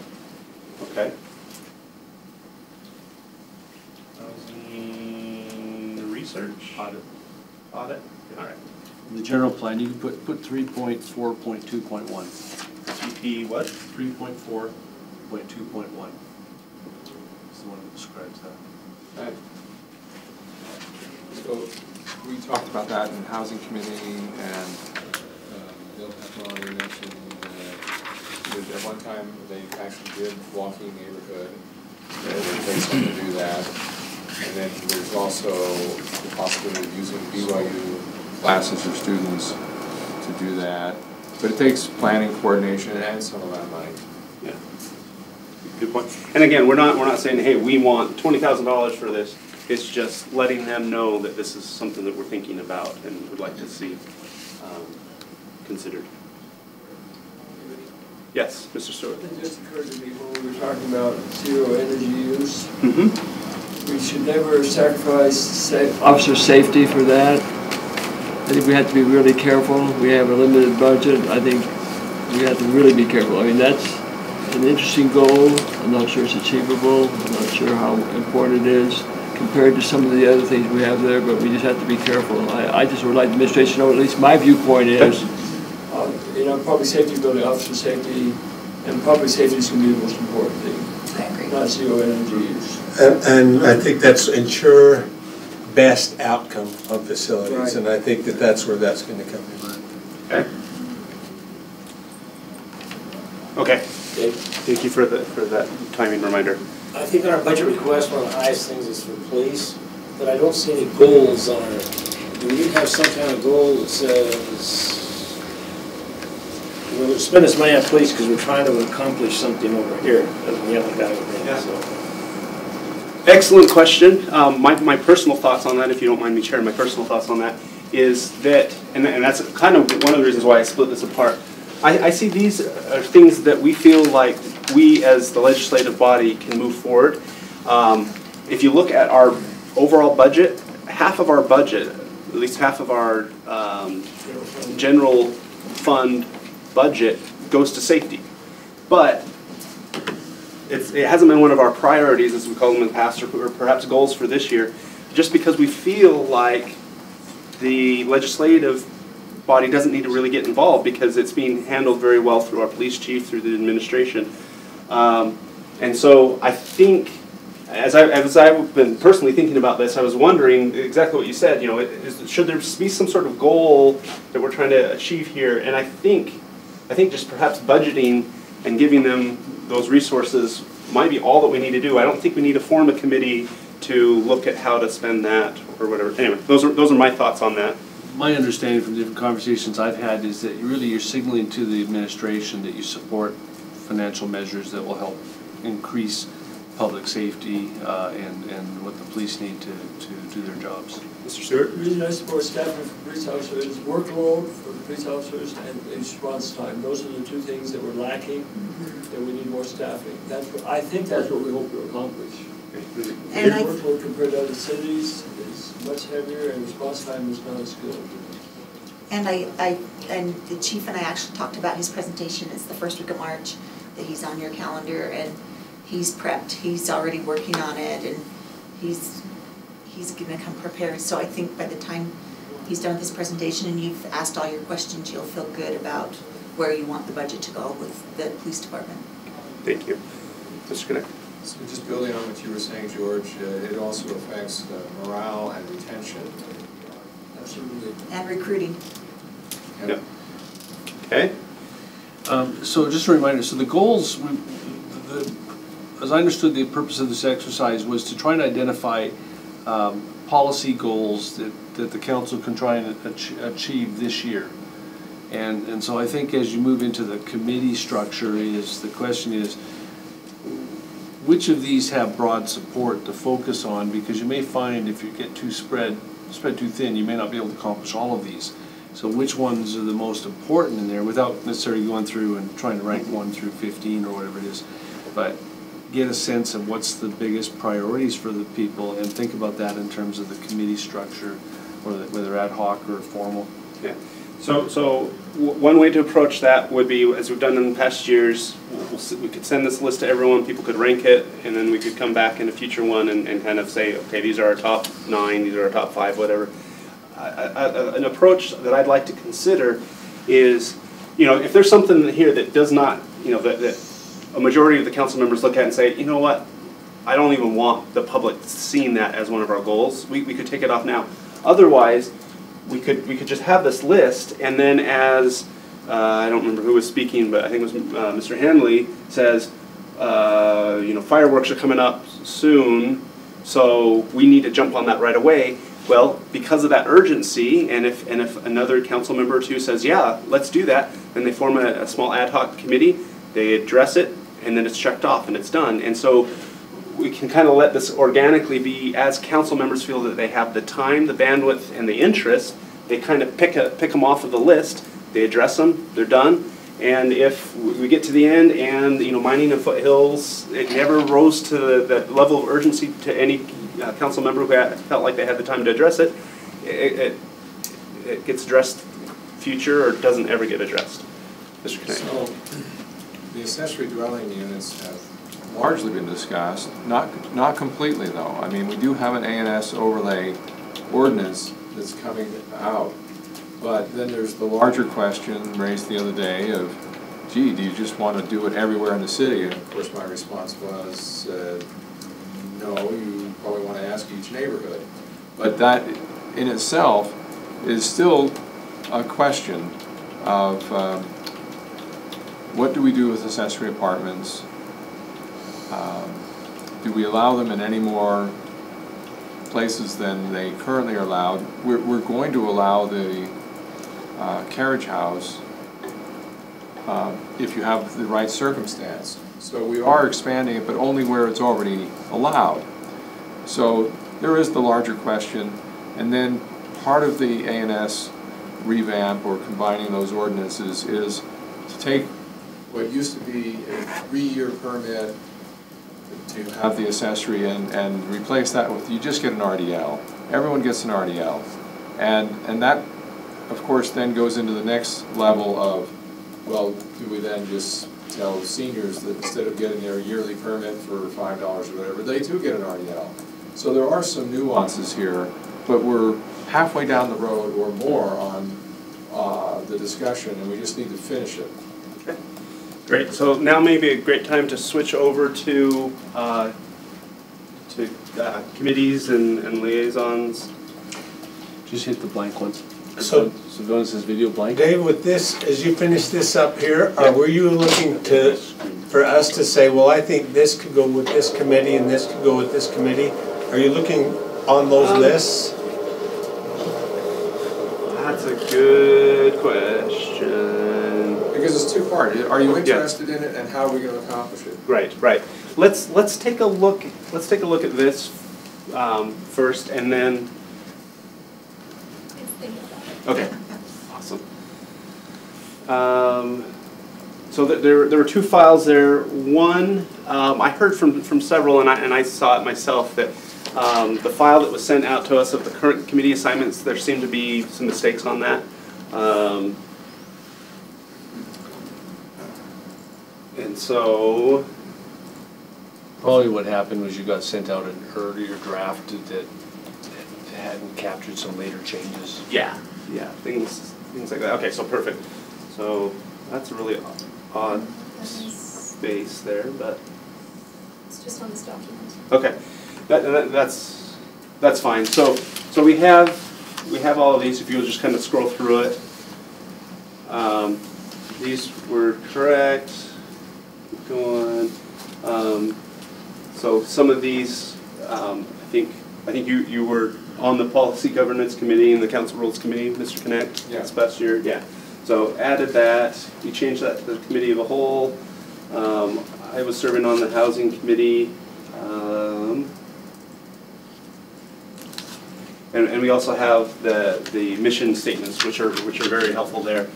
Okay. Housing research? Audit. All right. In the general plan, you can put 3.4.2.1. GP what? 3.4.2.1. It's the one that describes that. Right. So we talked about that in Housing Committee, and Bill Pepperoni mentioned that at one time they actually did walking neighborhood. It would take something to do that. And then there's also the possibility of using BYU classes or students to do that. But it takes planning, coordination, and some of that money. Yeah. Good point. And again, we're not saying, hey, we want $20,000 for this. It's just letting them know that this is something that we're thinking about and would like to see considered. Yes, Mr. Stewart. It just occurred to me when we were talking about zero energy use. Mm-hmm. We should never sacrifice officer safety for that. I think we have to be really careful. We have a limited budget. I think we have to really be careful. I mean, that's an interesting goal. I'm not sure it's achievable. I'm not sure how important it is compared to some of the other things we have there, but we just have to be careful. I just would like the administration to know, at least my viewpoint is, public safety, building officer safety, and public safety is going to be the most important thing. I agree. Not zero energy use. And I think that's ensure best outcome of facilities. Right. And I think that that's where that's going to come in. Okay. Okay. Thank you for that timing reminder. I think in our budget request, one of the highest things is for police, but I don't see any goals on it. Do we need to have some kind of goal that says, we'll spend this money on police because we're trying to accomplish something over here? We haven't got anything, Yeah. so. Excellent question. My personal thoughts on that, if you don't mind me sharing my personal thoughts on that, is that, and that's kind of one of the reasons why I split this apart. I see these are things that we feel like we as the legislative body can move forward. If you look at our overall budget, half of our budget, at least half of our general fund budget goes to safety. But it hasn't been one of our priorities, as we call them in the past, or perhaps goals for this year, just because we feel like the legislative body doesn't need to really get involved because it's being handled very well through our police chief, through the administration. And so I think, as I've been personally thinking about this, I was wondering exactly what you said, you know, should there be some sort of goal that we're trying to achieve here? And I think just perhaps budgeting and giving them those resources might be all that we need to do. I don't think we need to form a committee to look at how to spend that or whatever. Anyway, those are my thoughts on that. My understanding from different conversations I've had is that you're signaling to the administration that you support financial measures that will help increase public safety and what the police need to do their jobs. Mr. Stewart? The reason I support staffing for police officers is workload for the police officers and response time. Those are the two things that we're lacking, that we need more staffing. I think that's what we hope to accomplish. And the workload compared to other cities is much heavier and response time is not as good. And and the chief and I actually talked about his presentation. It's the first week of March that he's on your calendar, and he's prepped. He's already working on it, and he's going to come prepared. So I think by the time he's done with his presentation and you've asked all your questions, you'll feel good about where you want the budget to go with the police department. Thank you. Mr. Connect. So just building on what you were saying, George, it also affects morale and retention. Absolutely. And recruiting. Yep. Okay. So just a reminder, so the goals, as I understood the purpose of this exercise was to try and identify policy goals that the council can try and achieve this year. And so I think as you move into the committee structure, the question is, which of these have broad support to focus on? Because you may find if you get too spread too thin, you may not be able to accomplish all of these. So which ones are the most important in there without necessarily going through and trying to rank 1 through 15 or whatever it is, but get a sense of what's the biggest priorities for the people and think about that in terms of the committee structure, whether ad hoc or formal. Yeah. So one way to approach that would be, as we've done in past years, we could send this list to everyone, people could rank it, and then we could come back in a future one and kind of say, okay, these are our top 9, these are our top 5, whatever. An approach that I'd like to consider is, you know, if there's something here that does not, you know, that a majority of the council members look at and say, you know what, I don't even want the public seeing that as one of our goals, we could take it off now. Otherwise, we could just have this list, and then as I don't remember who was speaking, but I think it was Mr. Hanley says, you know, fireworks are coming up soon, so we need to jump on that right away. Well, because of that urgency, and if another council member or two says, yeah, let's do that, then they form a small ad hoc committee, they address it, and then it's checked off and it's done. And so we can kind of let this organically be, as council members feel that they have the time, the bandwidth, and the interest, they kind of pick them off of the list, they address them, they're done. And if we get to the end and, you know, mining of foothills, it never rose to the level of urgency to any council member who felt like they had the time to address it, it gets addressed future or doesn't ever get addressed. Mr. Knight. So the accessory dwelling units have largely been discussed, not completely though. I mean, we do have an A&S overlay ordinance that's coming out, but then there's the larger question raised the other day of, gee, do you just want to do it everywhere in the city? And of course my response was, no, you probably want to ask each neighborhood. But that in itself is still a question of what do we do with accessory apartments? Do we allow them in any more places than they currently are allowed? We're going to allow the carriage house if you have the right circumstance. So we are expanding it, but only where it's already allowed. So there is the larger question, and then part of the ANS revamp or combining those ordinances is to take what used to be a 3-year permit to have the accessory and replace that with, you just get an RDL. Everyone gets an RDL. And that, of course, then goes into the next level of, well, do we then just tell seniors that instead of getting their yearly permit for $5 or whatever, they too get an RDL. So there are some nuances here, but we're halfway down the road or more on the discussion, and we just need to finish it. Okay. Great. So now may be a great time to switch over to committees and liaisons. Just hit the blank ones. So notice this video blank. Dave, with this, as you finish this up here, were you looking for us to say, well, I think this could go with this committee and this could go with this committee? Are you looking on those lists? That's a good question. Because it's two-part. Are you interested in it, and how are we going to accomplish it? Right, right. Let's take a look. Let's take a look at this first, and then. Okay. Awesome. So there were two files there. One, I heard from several, and I saw it myself, that the file that was sent out to us of the current committee assignments, there seemed to be some mistakes on that. And so... Probably what happened was you got sent out an earlier draft that hadn't captured some later changes. Yeah, yeah, things like that. Okay, so perfect. So that's a really odd space there, but... It's just on this document. Okay, that's fine. So we have all of these. If you'll just kind of scroll through it, these were correct. Keep going. So some of these, I think you were on the Policy Governance Committee and the Council Rules Committee, Mr. Connect, this past year. Yeah. So added that. We changed that to the Committee of a Whole. I was serving on the Housing Committee. And we also have the mission statements, which are very helpful there.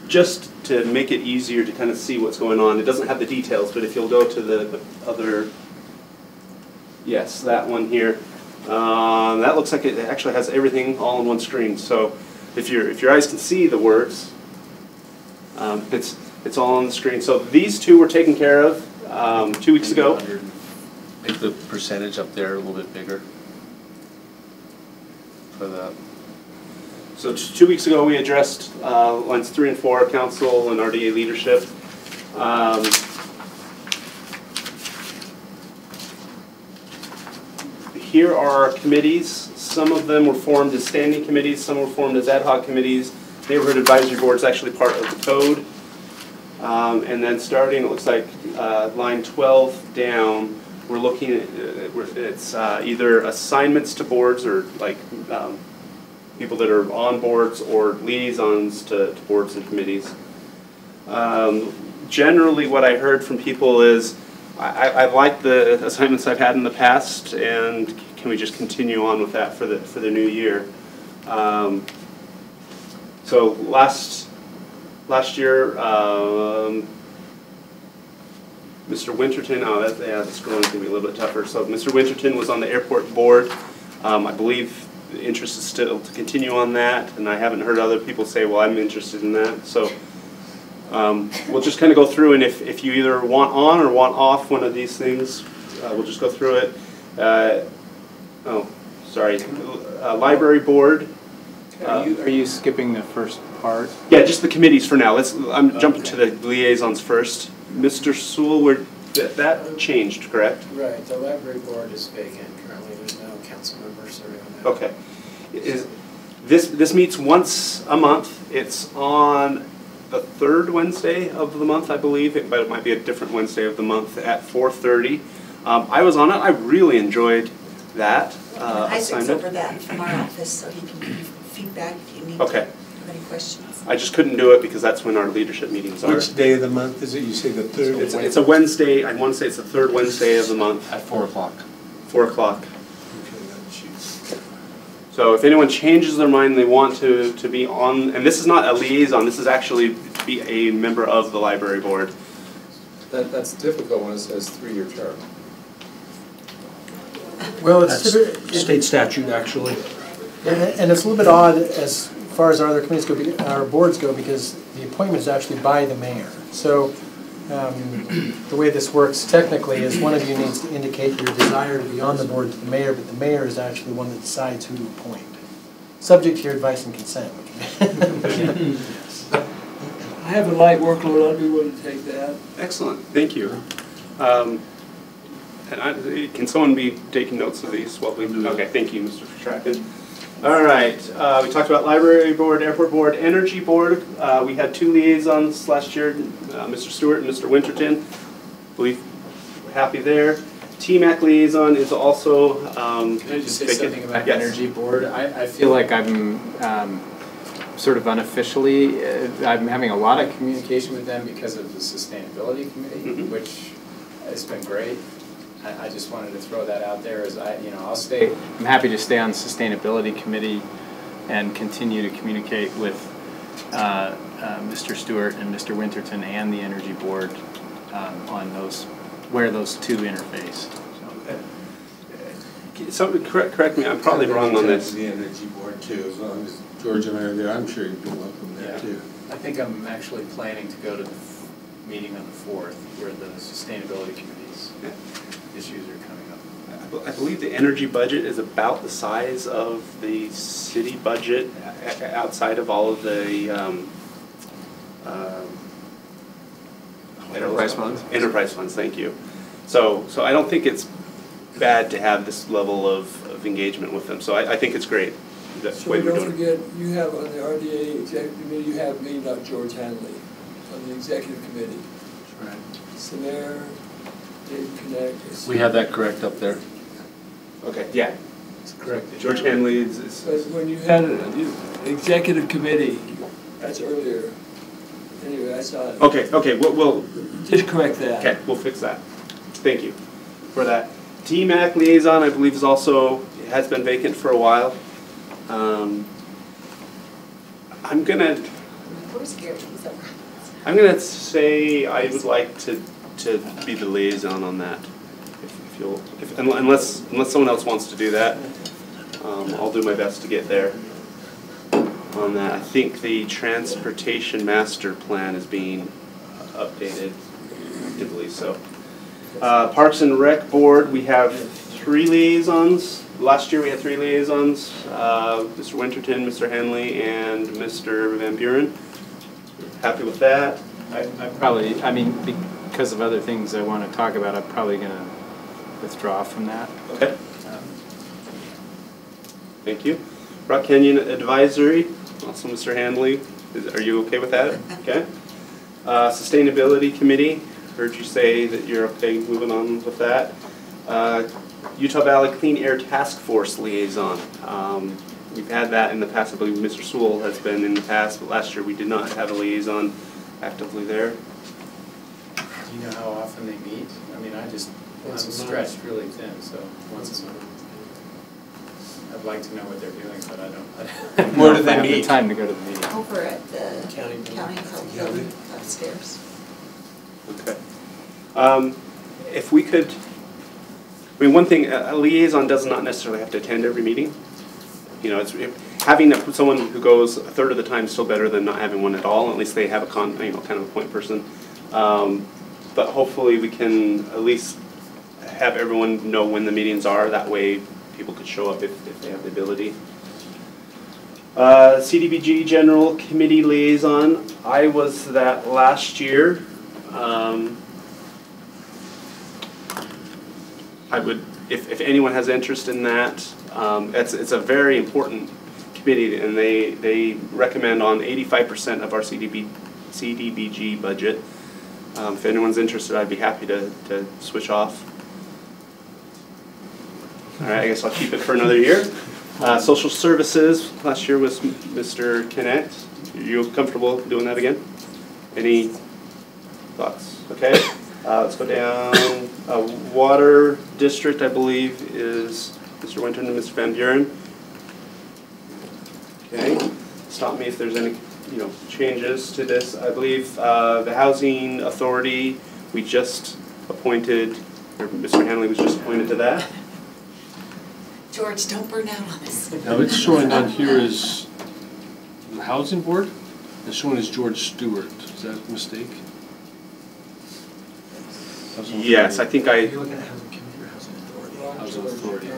Just to make it easier to kind of see what's going on, it doesn't have the details, but if you'll go to the other, yes, that one here, that looks like it actually has everything all on one screen. So if your eyes can see the words, it's all on the screen. So these two were taken care of 2 weeks ago. Make the percentage up there a little bit bigger for that. So 2 weeks ago we addressed lines 3 and 4, council and RDA leadership. Here are our committees. Some of them were formed as standing committees, some were formed as ad hoc committees. Neighborhood Advisory Board is actually part of the code. And then starting, it looks like line 12 down, we're looking at, it's either assignments to boards or like people that are on boards or liaisons to boards and committees. Generally what I heard from people is, I like the assignments I've had in the past, and can we just continue on with that for the new year? So last year, Mr. Winterton, the scrolling is going to be a little bit tougher. So Mr. Winterton was on the airport board. I believe the interest is still to continue on that, and I haven't heard other people say, well, I'm interested in that. So we'll just kind of go through, and if you either want on or want off one of these things, we'll just go through it. Library board. Are you skipping the first part? Yeah, just the committees for now. I'm jumping to the liaisons first. Mr. Sewell, that changed, correct? Right, the library board is vacant currently. There's no council member serving on that. Okay. This meets once a month. It's on the third Wednesday of the month, I believe, but it might be a different Wednesday of the month at 4:30. I was on it. I really enjoyed that Isaac's assignment. over that from our office, so he can give you feedback if you need Okay. to have any questions. I just couldn't do it because that's when our leadership meetings are. Which day of the month is it? You say the third? It's a Wednesday. I want to say it's the third Wednesday of the month. At 4 o'clock. 4 o'clock. So if anyone changes their mind, they want to be on, and this is not a liaison, this is actually to be a member of the library board. That's difficult when it says 3-year term. Well, That's state statute, actually. And it's a little bit odd as far as our other committees go, our boards go, because the appointment is actually by the mayor. So the way this works technically is one of you needs to indicate your desire to be on the board to the mayor, but the mayor is actually one that decides who to appoint, subject to your advice and consent. I have a light workload, I'd be willing to take that. Excellent, thank you. Can someone be taking notes of these? Okay, thank you, Mr. Fitrakin. All right, we talked about library board, airport board, energy board. We had 2 liaisons last year, Mr. Stewart and Mr. Winterton. We're happy there. TMAC liaison is also Can I just say something about the energy board? I feel like I'm sort of unofficially, I'm having a lot of communication with them because of the sustainability committee, which has been great. I just wanted to throw that out there as I'm happy to stay on the sustainability committee and continue to communicate with Mr. Stewart and Mr. Winterton and the energy board on where those 2 interface. So correct me, I'm probably wrong on this. The energy board too, as long as George and I are there, I'm sure you'd be welcome there too. I think I'm actually planning to go to the meeting on the 4th where the sustainability committee's issues are coming up. I believe the energy budget is about the size of the city budget outside of all of the enterprise funds. Enterprise funds, thank you. So I don't think it's bad to have this level of engagement with them. So I think it's great. So don't forget, you have on the RDA executive committee, you have me, not George Hanley, on the executive committee. That's right. So there, Dave Connect. We have that correct up there. Okay, yeah. It's correct. George Hanley is. But when you had an executive committee, that's earlier. Anyway, I saw it. Okay, we'll just correct that. Okay, we'll fix that. Thank you for that. TMAC liaison, I believe, has been vacant for a while. I'm gonna say I would like to be the liaison on that. Unless someone else wants to do that, I'll do my best to get there on that. I think the transportation master plan is being updated. I believe so. Parks and Rec board, we have 3 liaisons. Last year we had 3 liaisons, Mr. Winterton, Mr. Henley, and Mr. Van Buren. Happy with that? Because of other things I want to talk about, I'm probably going to withdraw from that. Okay. Thank you. Rock Canyon Advisory, also Mr. Handley. Are you okay with that? Okay. Sustainability Committee, heard you say that you're okay moving on with that. Utah Valley Clean Air Task Force Liaison. We've had that in the past. I believe Mr. Sewell has been in the past, but last year we did not have a liaison actively there. Do you know how often they meet? I'm stretched really thin, so once a month. I'd like to know what they're doing, but I don't. Where do they meet? The time to go to the meeting. Over at the county health building upstairs. Okay. If we could, one thing, a liaison does not necessarily have to attend every meeting. Having someone who goes a third of the time is still better than not having one at all. At least they have a kind of a point person. But hopefully we can at least have everyone know when the meetings are. That way people could show up if they have the ability. CDBG General Committee Liaison. I was that last year. I would if anyone has interest in that, it's a very important committee, and they recommend on 85% of our CDBG budget. If anyone's interested, I'd be happy to switch off. All right, I guess I'll keep it for another year. Social services, last year was Mr. Connect. Are you comfortable doing that again? Any thoughts? Okay, let's go down. Water District, I believe, is Mr. Winton and Mr. Van Buren. Okay, stop me if there's any changes to this. I believe the Housing Authority, we just appointed, or Mr. Hanley was just appointed to that. George, don't burn out on this. Now it's showing on here as the Housing Board. It's showing as George Stewart. Is that a mistake? Yes, I think I. Housing Authority.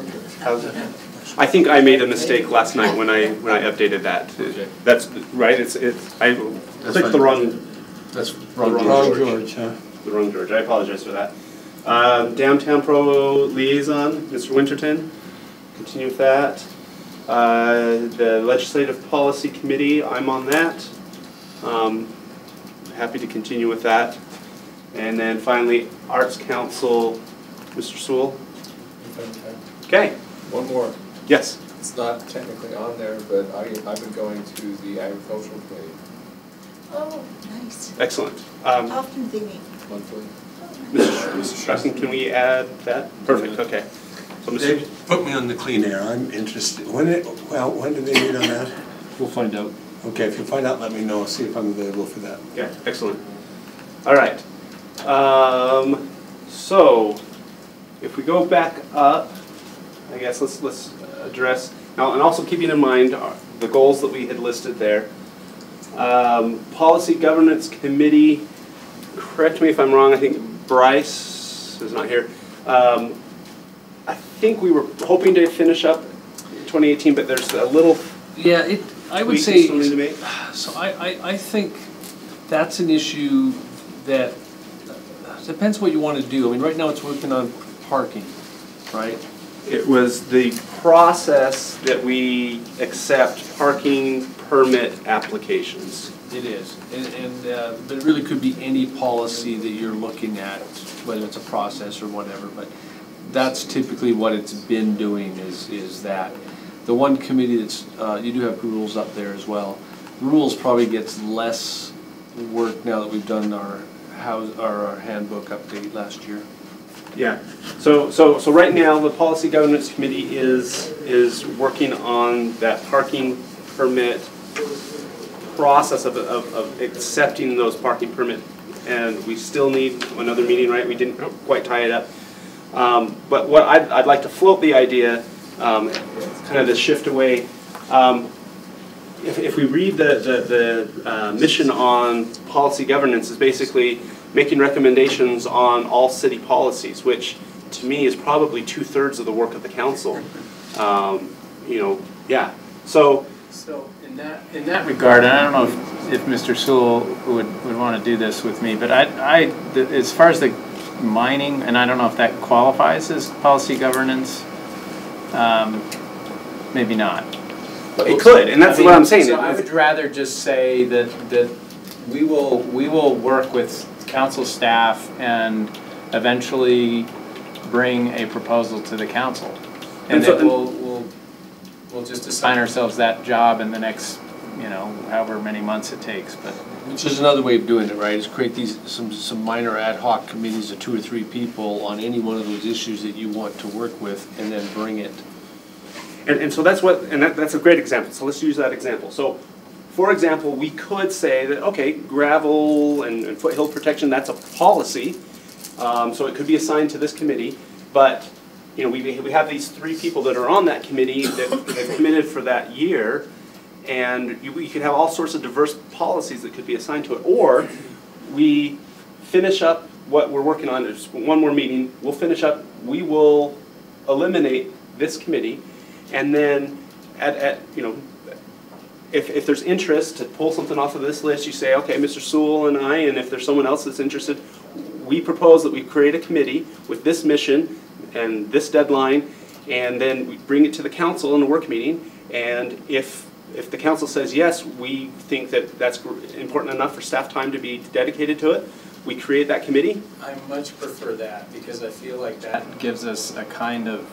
I think I made a mistake last night when I updated that. Okay. That's right. I clicked the wrong. That's wrong George, huh? The wrong George. I apologize for that. Downtown Provo Liaison, Mr. Winterton. Continue with that. The Legislative Policy Committee, I'm on that. Happy to continue with that. And then finally, Arts Council, Mr. Sewell. Okay. One more. Yes. It's not technically on there, but I've been going to the Agricultural Committee. Oh, nice. Excellent. How often do they meet? Monthly. Mr. Straskin, can we add that? Perfect, okay. So They put me on the clean air. I'm interested. When do they meet on that? We'll find out. Okay, if you find out, let me know. See if I'm available for that. Okay, excellent. All right. So, if we go back up, I guess let's address now, and also keeping in mind the goals that we had listed there. Policy Governance Committee. Correct me if I'm wrong. I think Bryce is not here. I think we were hoping to finish up 2018, but there's a little. Yeah, I would say. So I think that's an issue that depends what you want to do. I mean, right now it's working on parking, right? It was the process that we accept parking permit applications. It is, but it really could be any policy that you're looking at, whether it's a process or whatever. But that's typically what it's been doing is that. The one committee that's you do have rules up there as well. Rules probably gets less work now that we've done our handbook update last year. Yeah. So right now the Policy Governance Committee is working on that parking permit process of accepting those parking permit, and we still need another meeting, right? We didn't quite tie it up. But what I'd like to float the idea, kind of the shift away. If we read the mission on policy governance, is basically making recommendations on all city policies, which to me is probably 2/3 of the work of the council. Yeah. So in that regard, and I don't know if Mr. Sewell would want to do this with me, but as far as the mining, and I don't know if that qualifies as policy governance, maybe not. It could, and that's what I'm saying. So I would rather just say that we will work with council staff and eventually bring a proposal to the council, and then we'll just assign ourselves that job in the next, however many months it takes. But which is another way of doing it, right? Is create some minor ad hoc committees of 2 or 3 people on any one of those issues that you want to work with, and then bring it. And so that's that's a great example. So let's use that example. So, for example, we could say that okay, gravel and foothill protection, that's a policy, so it could be assigned to this committee. But we have these 3 people that are on that committee that have committed for that year, and we could have all sorts of diverse policies that could be assigned to it. Or we finish up what we're working on. There's one more meeting. We'll finish up. We will eliminate this committee. And then, if there's interest to pull something off of this list, you say, okay, Mr. Sewell and I, and if there's someone else that's interested, we propose that we create a committee with this mission. and this deadline, and then we bring it to the council in a work meeting, and if the council says yes, we think that that's important enough for staff time to be dedicated to it, we create that committee. I much prefer that because I feel like that gives us a kind of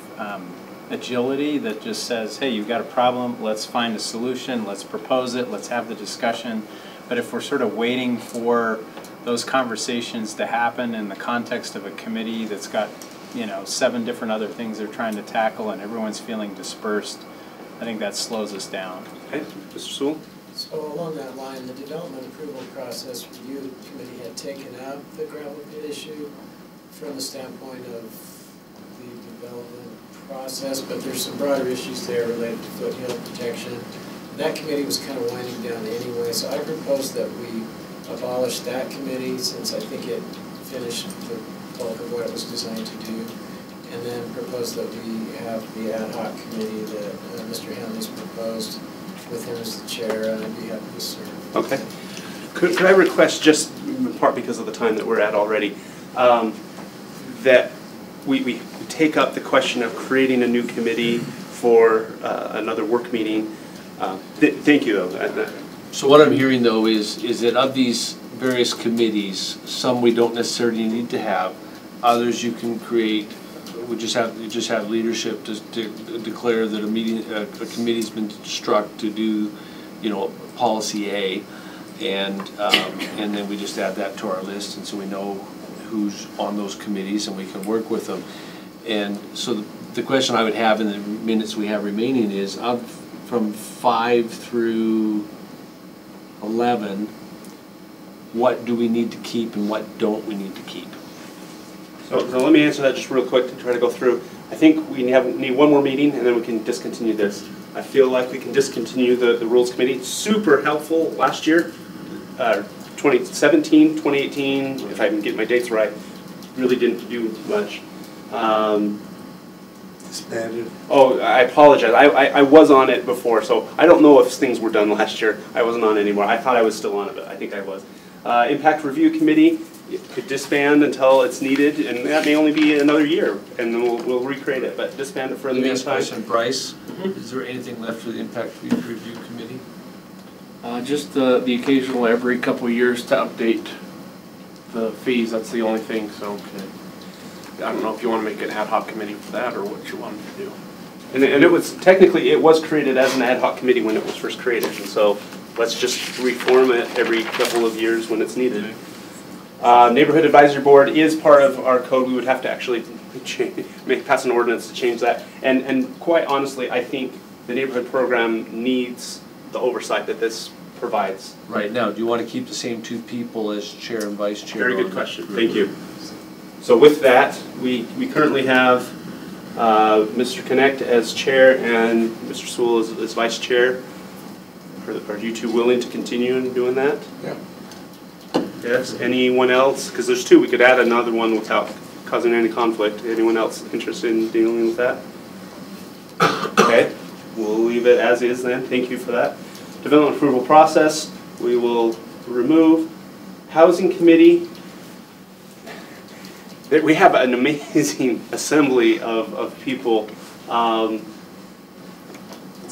agility that just says, hey, you've got a problem, let's find a solution, let's propose it, let's have the discussion. But if we're sort of waiting for those conversations to happen in the context of a committee that's got, 7 different other things they're trying to tackle and everyone's feeling dispersed, I think that slows us down. Okay, Mr. Sewell? So along that line, the development approval process review committee had taken out the gravel pit issue from the standpoint of the development process, but there's some broader issues there related to foothill protection. That committee was kind of winding down anyway, so I proposed that we abolish that committee since I think it finished the bulk of what it was designed to do, and then propose that we have the ad hoc committee that Mr. Hanley's proposed with him as the chair, and I'd be happy to serve. Okay. Could I request, just in part because of the time that we're at already, that we take up the question of creating a new committee for another work meeting. Thank you, though. So what I'm hearing, though, is that of these various committees, some we don't necessarily need to have, others you can create. We just have leadership to declare that a committee's been struck to do, policy A, and then we just add that to our list, and so we know who's on those committees and we can work with them. And so the question I would have in the minutes we have remaining is, from 5 through 11, what do we need to keep and what don't we need to keep? So let me answer that just real quick to try to go through. I think we need one more meeting and then we can discontinue this. I feel like we can discontinue the Rules Committee. Super helpful last year, 2017, 2018, if I can get my dates right, really didn't do much. Disbanded. Oh, I apologize. I was on it before, so I don't know if things were done last year. I wasn't on it anymore. I thought I was still on it, but I think I was. Impact Review Committee, it could disband until it's needed, and that may only be another year, and then we'll recreate it, but disband it for the meantime. Question, Bryce, is there anything left for the Impact Review Committee? Just the occasional every couple of years to update the fees. That's the only thing. So I don't know if you want to make an ad hoc committee for that or what you want to do. And it was technically it was created as an ad hoc committee when it was first created, and so let's just reform it every couple of years when it's needed. Neighborhood Advisory Board is part of our code. We would have to actually pass an ordinance to change that. And quite honestly, I think the neighborhood program needs the oversight that this provides. Right now, do you want to keep the same 2 people as chair and vice chair? Very good question. Thank you. So with that, we currently have Mr. Connect as chair and Mr. Sewell as vice chair. Are you 2 willing to continue in doing that? Yeah. Yes. Anyone else? Because there's 2. We could add another one without causing any conflict. Anyone else interested in dealing with that? Okay. We'll leave it as is then. Thank you for that. Development approval process, we will remove. Housing Committee, we have an amazing assembly of people. Let's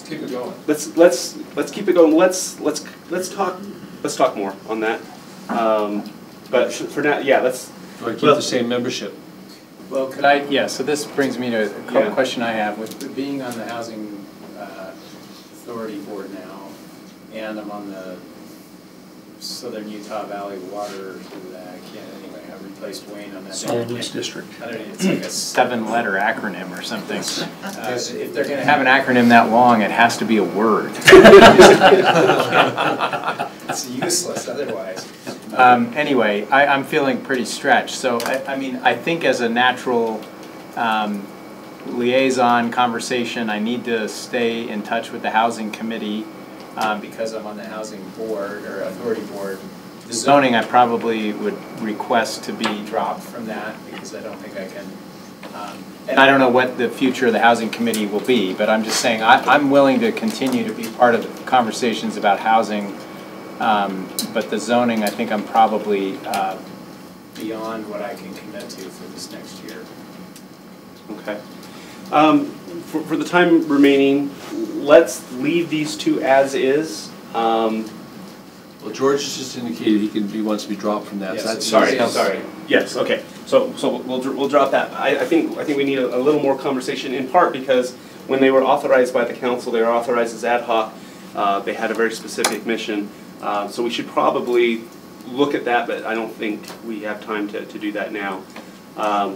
keep it going. Let's keep it going. Let's talk more on that. But for now, yeah, let's. Do I keep the same membership? Well, could I? Yeah. So this brings me to a question I have with being on the Housing Authority Board now, and I'm on the Southern Utah Valley Water. I replaced Wayne on that. Solid Waste District. I don't know, it's like a 7-letter acronym or something. If they're going to have an acronym that long, it has to be a word. It's useless otherwise. Anyway, I'm feeling pretty stretched. So, I think as a natural liaison conversation, I need to stay in touch with the Housing Committee because I'm on the Housing Board or Authority Board. The zoning I probably would request to be dropped from that because I don't think I can. And I don't know what the future of the Housing Committee will be, but I'm just saying I'm willing to continue to be part of the conversations about housing. But the zoning, I think I'm probably beyond what I can commit to for this next year. Okay. For the time remaining, let's leave these two as is. Well, George has just indicated he wants to be dropped from that. Yes, So that's sorry. Yes, okay. So we'll drop that. I think we need a little more conversation, in part because when they were authorized by the council, they were authorized as ad hoc. They had a very specific mission. So we should probably look at that, but I don't think we have time to do that now.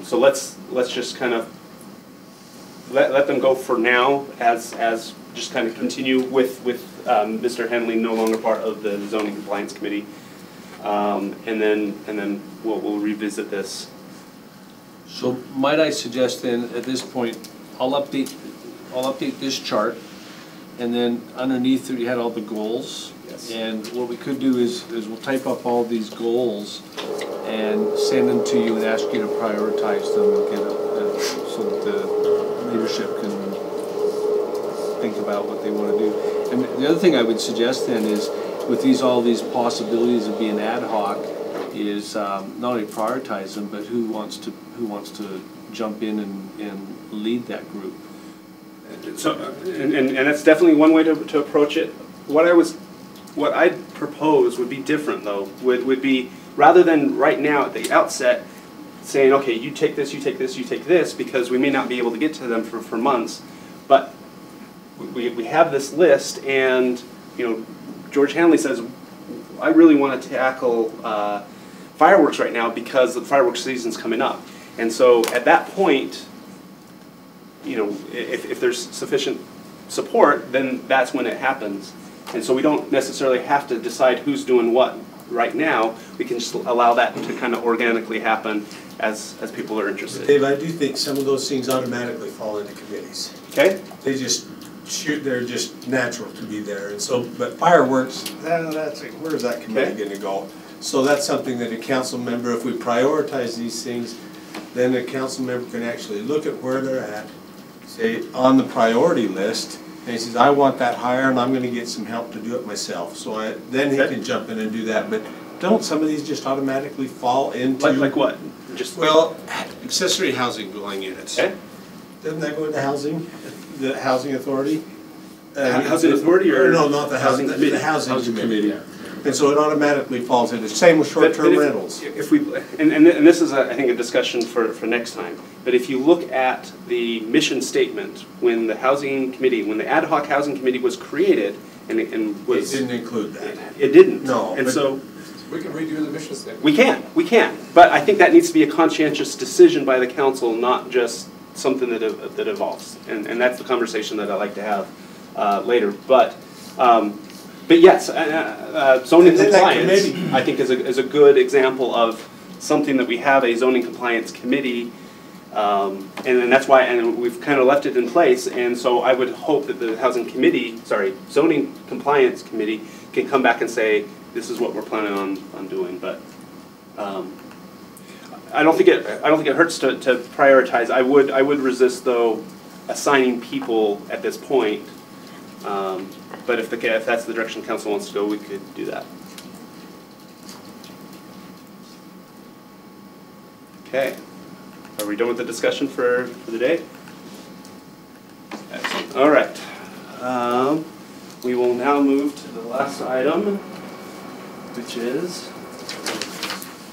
So let's just kind of let them go for now as just kind of continue with Mr. Henley no longer part of the zoning compliance committee, and then we'll revisit this. So might I suggest then at this point I'll update this chart, and then underneath it you had all the goals. Yes. And what we could do is we'll type up all these goals and send them to you and ask you to prioritize them and get so that the leadership can think about what they want to do. And the other thing I would suggest then is, with all these possibilities of being ad hoc, is not only prioritize them, but who wants to jump in and lead that group. So and that's definitely one way to approach it. What I'd propose would be different though. Would be, rather than right now at the outset saying, okay, you take this, you take this, you take this, because we may not be able to get to them for months, but we have this list, and George Hanley says, I really want to tackle fireworks right now because the fireworks season's coming up. And so at that point, if there's sufficient support, then that's when it happens. And so we don't necessarily have to decide who's doing what right now. We can just allow that to kind of organically happen as people are interested. Dave, I do think some of those things automatically fall into committees. Okay. They're just natural to be there. And so, but fireworks, where's that committee going to go? So that's something that a council member, if we prioritize these things, then a council member can actually look at where they're at, say on the priority list, and he says, I want that higher and I'm going to get some help to do it myself. So then he can jump in and do that. But don't some of these just automatically fall into... Like what? Well, accessory housing dwelling units. Okay. Doesn't that go into housing? The housing authority? Housing authority or no, not the housing committee. The housing committee. And so it automatically falls into. Same with short-term rentals. If we and this is I think a discussion for next time. But if you look at the mission statement when the ad hoc housing committee was created, and was, it didn't include that. It didn't. No. And so we can redo the mission statement. We can. But I think that needs to be a conscientious decision by the council, not just something that evolves. And that's the conversation that I like to have later. But yes, zoning compliance, I think, is a good example of something that we have a zoning compliance committee, and that's why, and we've kind of left it in place. And so I would hope that the zoning compliance committee can come back and say, this is what we're planning on doing. But I don't think it hurts to prioritize. I would resist though assigning people at this point. But if that's the direction council wants to go, we could do that. Okay. Are we done with the discussion for the day? Excellent. All right. We will now move to the last item, which is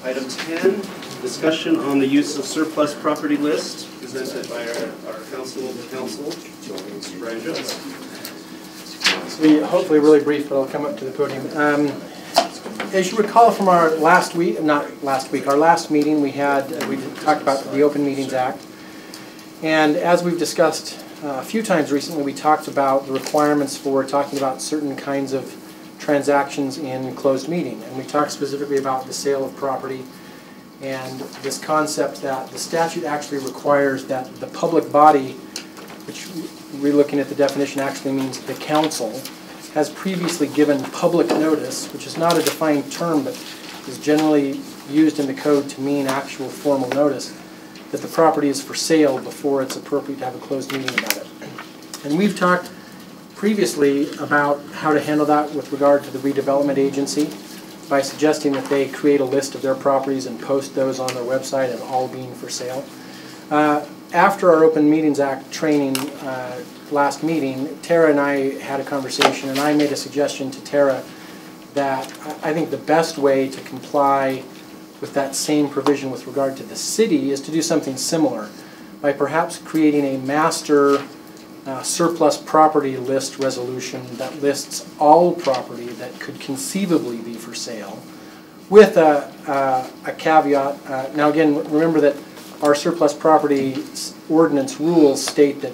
item 10, discussion on the use of surplus property list, presented by our council, Mr. Brian Jones. Be hopefully really brief, but I'll come up to the podium. As you recall from our our last meeting, we talked about the Open Meetings Act, and as we've discussed a few times recently, we talked about the requirements for talking about certain kinds of transactions in closed meeting, and we talked specifically about the sale of property and this concept that the statute actually requires that the public body, which re-looking at the definition actually means the council, has previously given public notice, which is not a defined term but is generally used in the code to mean actual formal notice, that the property is for sale before it's appropriate to have a closed meeting about it. And we've talked previously about how to handle that with regard to the redevelopment agency by suggesting that they create a list of their properties and post those on their website as all being for sale. after our Open Meetings Act training last meeting, Tara and I had a conversation, and I made a suggestion to Tara that I think the best way to comply with that same provision with regard to the city is to do something similar by perhaps creating a master surplus property list resolution that lists all property that could conceivably be for sale, with a caveat. Now again, remember that our surplus property ordinance rules state that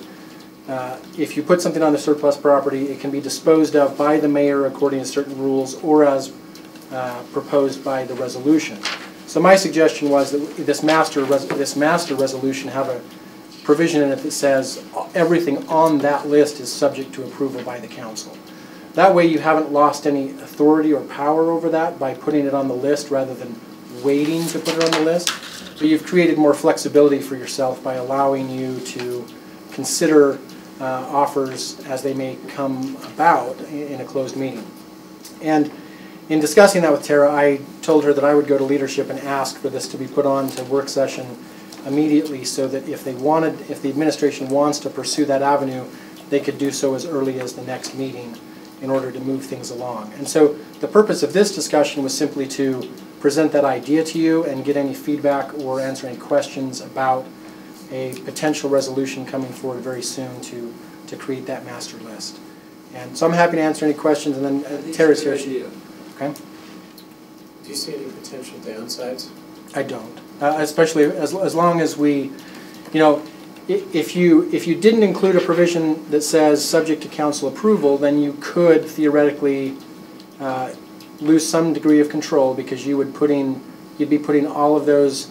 if you put something on the surplus property, it can be disposed of by the mayor according to certain rules or as proposed by the resolution. So my suggestion was that this master resolution have a provision in it that says everything on that list is subject to approval by the council. That way you haven't lost any authority or power over that by putting it on the list rather than waiting to put it on the list. But you've created more flexibility for yourself by allowing you to consider offers as they may come about in a closed meeting. And in discussing that with Tara, I told her that I would go to leadership and ask for this to be put on to work session immediately, so that if the administration wants to pursue that avenue, they could do so as early as the next meeting in order to move things along. And so the purpose of this discussion was simply to present that idea to you and get any feedback or answer any questions about a potential resolution coming forward very soon to create that master list. And so I'm happy to answer any questions, and then Tara's here. Okay. Do you see any potential downsides? I don't. Especially as long as we, you know, if you didn't include a provision that says subject to council approval, then you could theoretically lose some degree of control, because you'd be putting all of those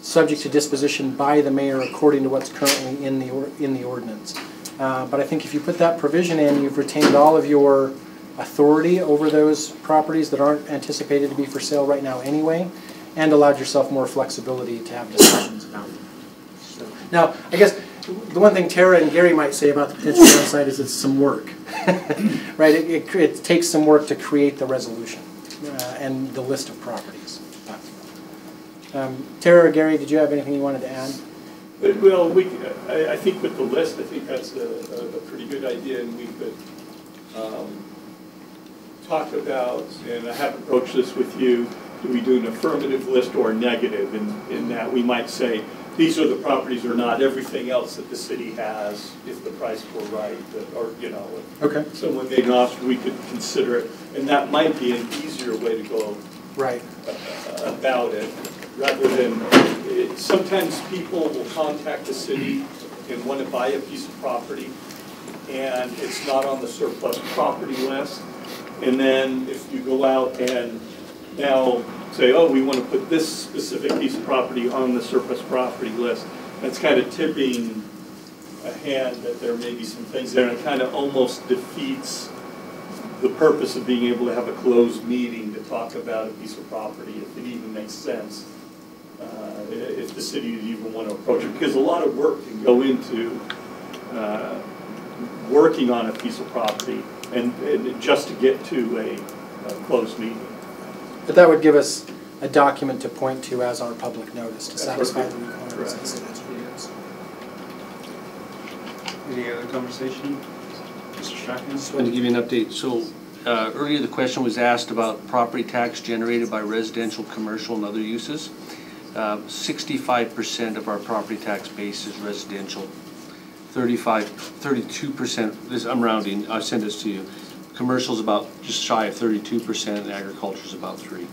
subject to disposition by the mayor according to what's currently in the ordinance. But I think if you put that provision in, you've retained all of your authority over those properties that aren't anticipated to be for sale right now anyway, and allowed yourself more flexibility to have discussions about it. So, now, I guess the one thing Tara and Gary might say about the potential downside is it's some work. Right? It takes some work to create the resolution and the list of properties. Tara or Gary, did you have anything you wanted to add? Well, I think with the list, I think that's a pretty good idea, and we could talk about, and I have approached this with you, do we do an affirmative list or negative, in that we might say, these are the properties or not, everything else that the city has, if the price were right, or, you know, okay. Someone made an offer, we could consider it, and that might be an easier way to go right about it, rather than, sometimes people will contact the city and want to buy a piece of property, and it's not on the surplus property list, and then if you go out and now say, oh, we want to put this specific piece of property on the surplus property list, that's kind of tipping a hand that there may be some things there, and it kind of almost defeats the purpose of being able to have a closed meeting to talk about a piece of property, if it even makes sense, if the city would even want to approach it, because a lot of work can go into working on a piece of property, and just to get to a closed meeting. But that would give us a document to point to as our public notice to satisfy the requirements. Any other conversation? Mr. Strachan? Just wanted to give you an update. So earlier the question was asked about property tax generated by residential, commercial, and other uses. 65% of our property tax base is residential. 32%, I'm rounding, I'll send this to you. Commercial's about just shy of 32%, and agriculture's about 3%.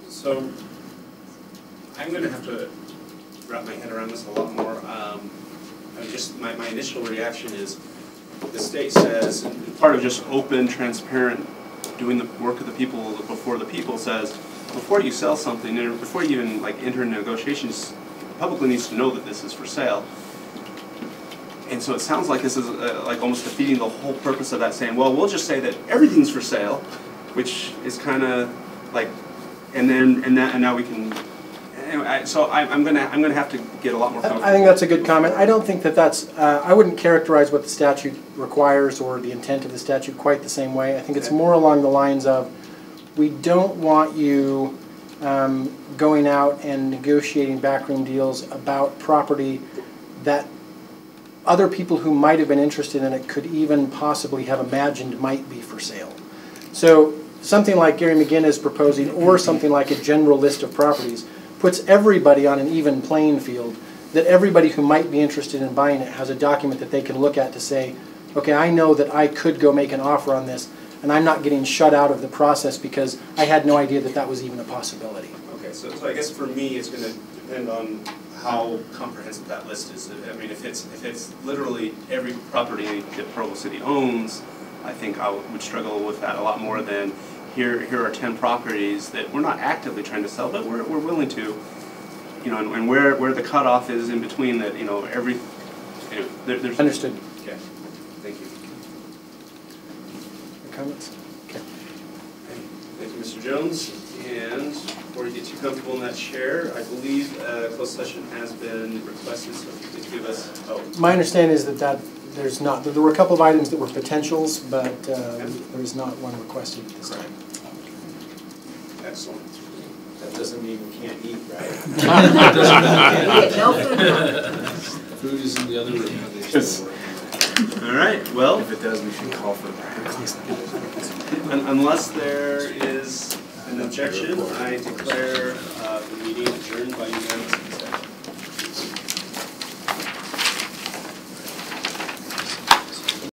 So I'm going to have to wrap my head around this a lot more. My initial reaction is the state says, part of just open, transparent, doing the work of the people before the people says, before you sell something, or before you even enter into negotiations, the public needs to know that this is for sale. And so it sounds like this is like almost defeating the whole purpose of that, saying, well, we'll just say that everything's for sale, which is kind of like, and now we can. Anyway, so I'm gonna have to get a lot more comfortable. I think that's a good comment. I don't think that that's. I wouldn't characterize what the statute requires or the intent of the statute quite the same way. I think it's more along the lines of, we don't want you going out and negotiating backroom deals about property that other people who might have been interested in it could even possibly have imagined might be for sale. So something like Gary McGinn is proposing, or something like a general list of properties, puts everybody on an even playing field, that everybody who might be interested in buying it has a document that they can look at to say, okay, I know that I could go make an offer on this, and I'm not getting shut out of the process because I had no idea that that was even a possibility. Okay, so I guess for me, it's going to depend on how comprehensive that list is. I mean, if it's literally every property that Provo City owns, I think I would struggle with that a lot more than here are 10 properties that we're not actively trying to sell, but we're willing to, you know, and where the cutoff is in between that, you know, every, you know, there's... Understood. Okay, thank you. Comments? Okay. Thank you, Mr. Jones. And before you get too comfortable in that chair, I believe a closed session has been requested, so if you could give us... Oh. My understanding is that there's not. There were a couple of items that were potentials, but there is not one requested at this time. Excellent. That doesn't mean we can't eat, right? No food. Food is in the other room. All right, well... If it does, we should call for breakfast. Unless there is an objection, I declare the meeting adjourned by unanimous consent.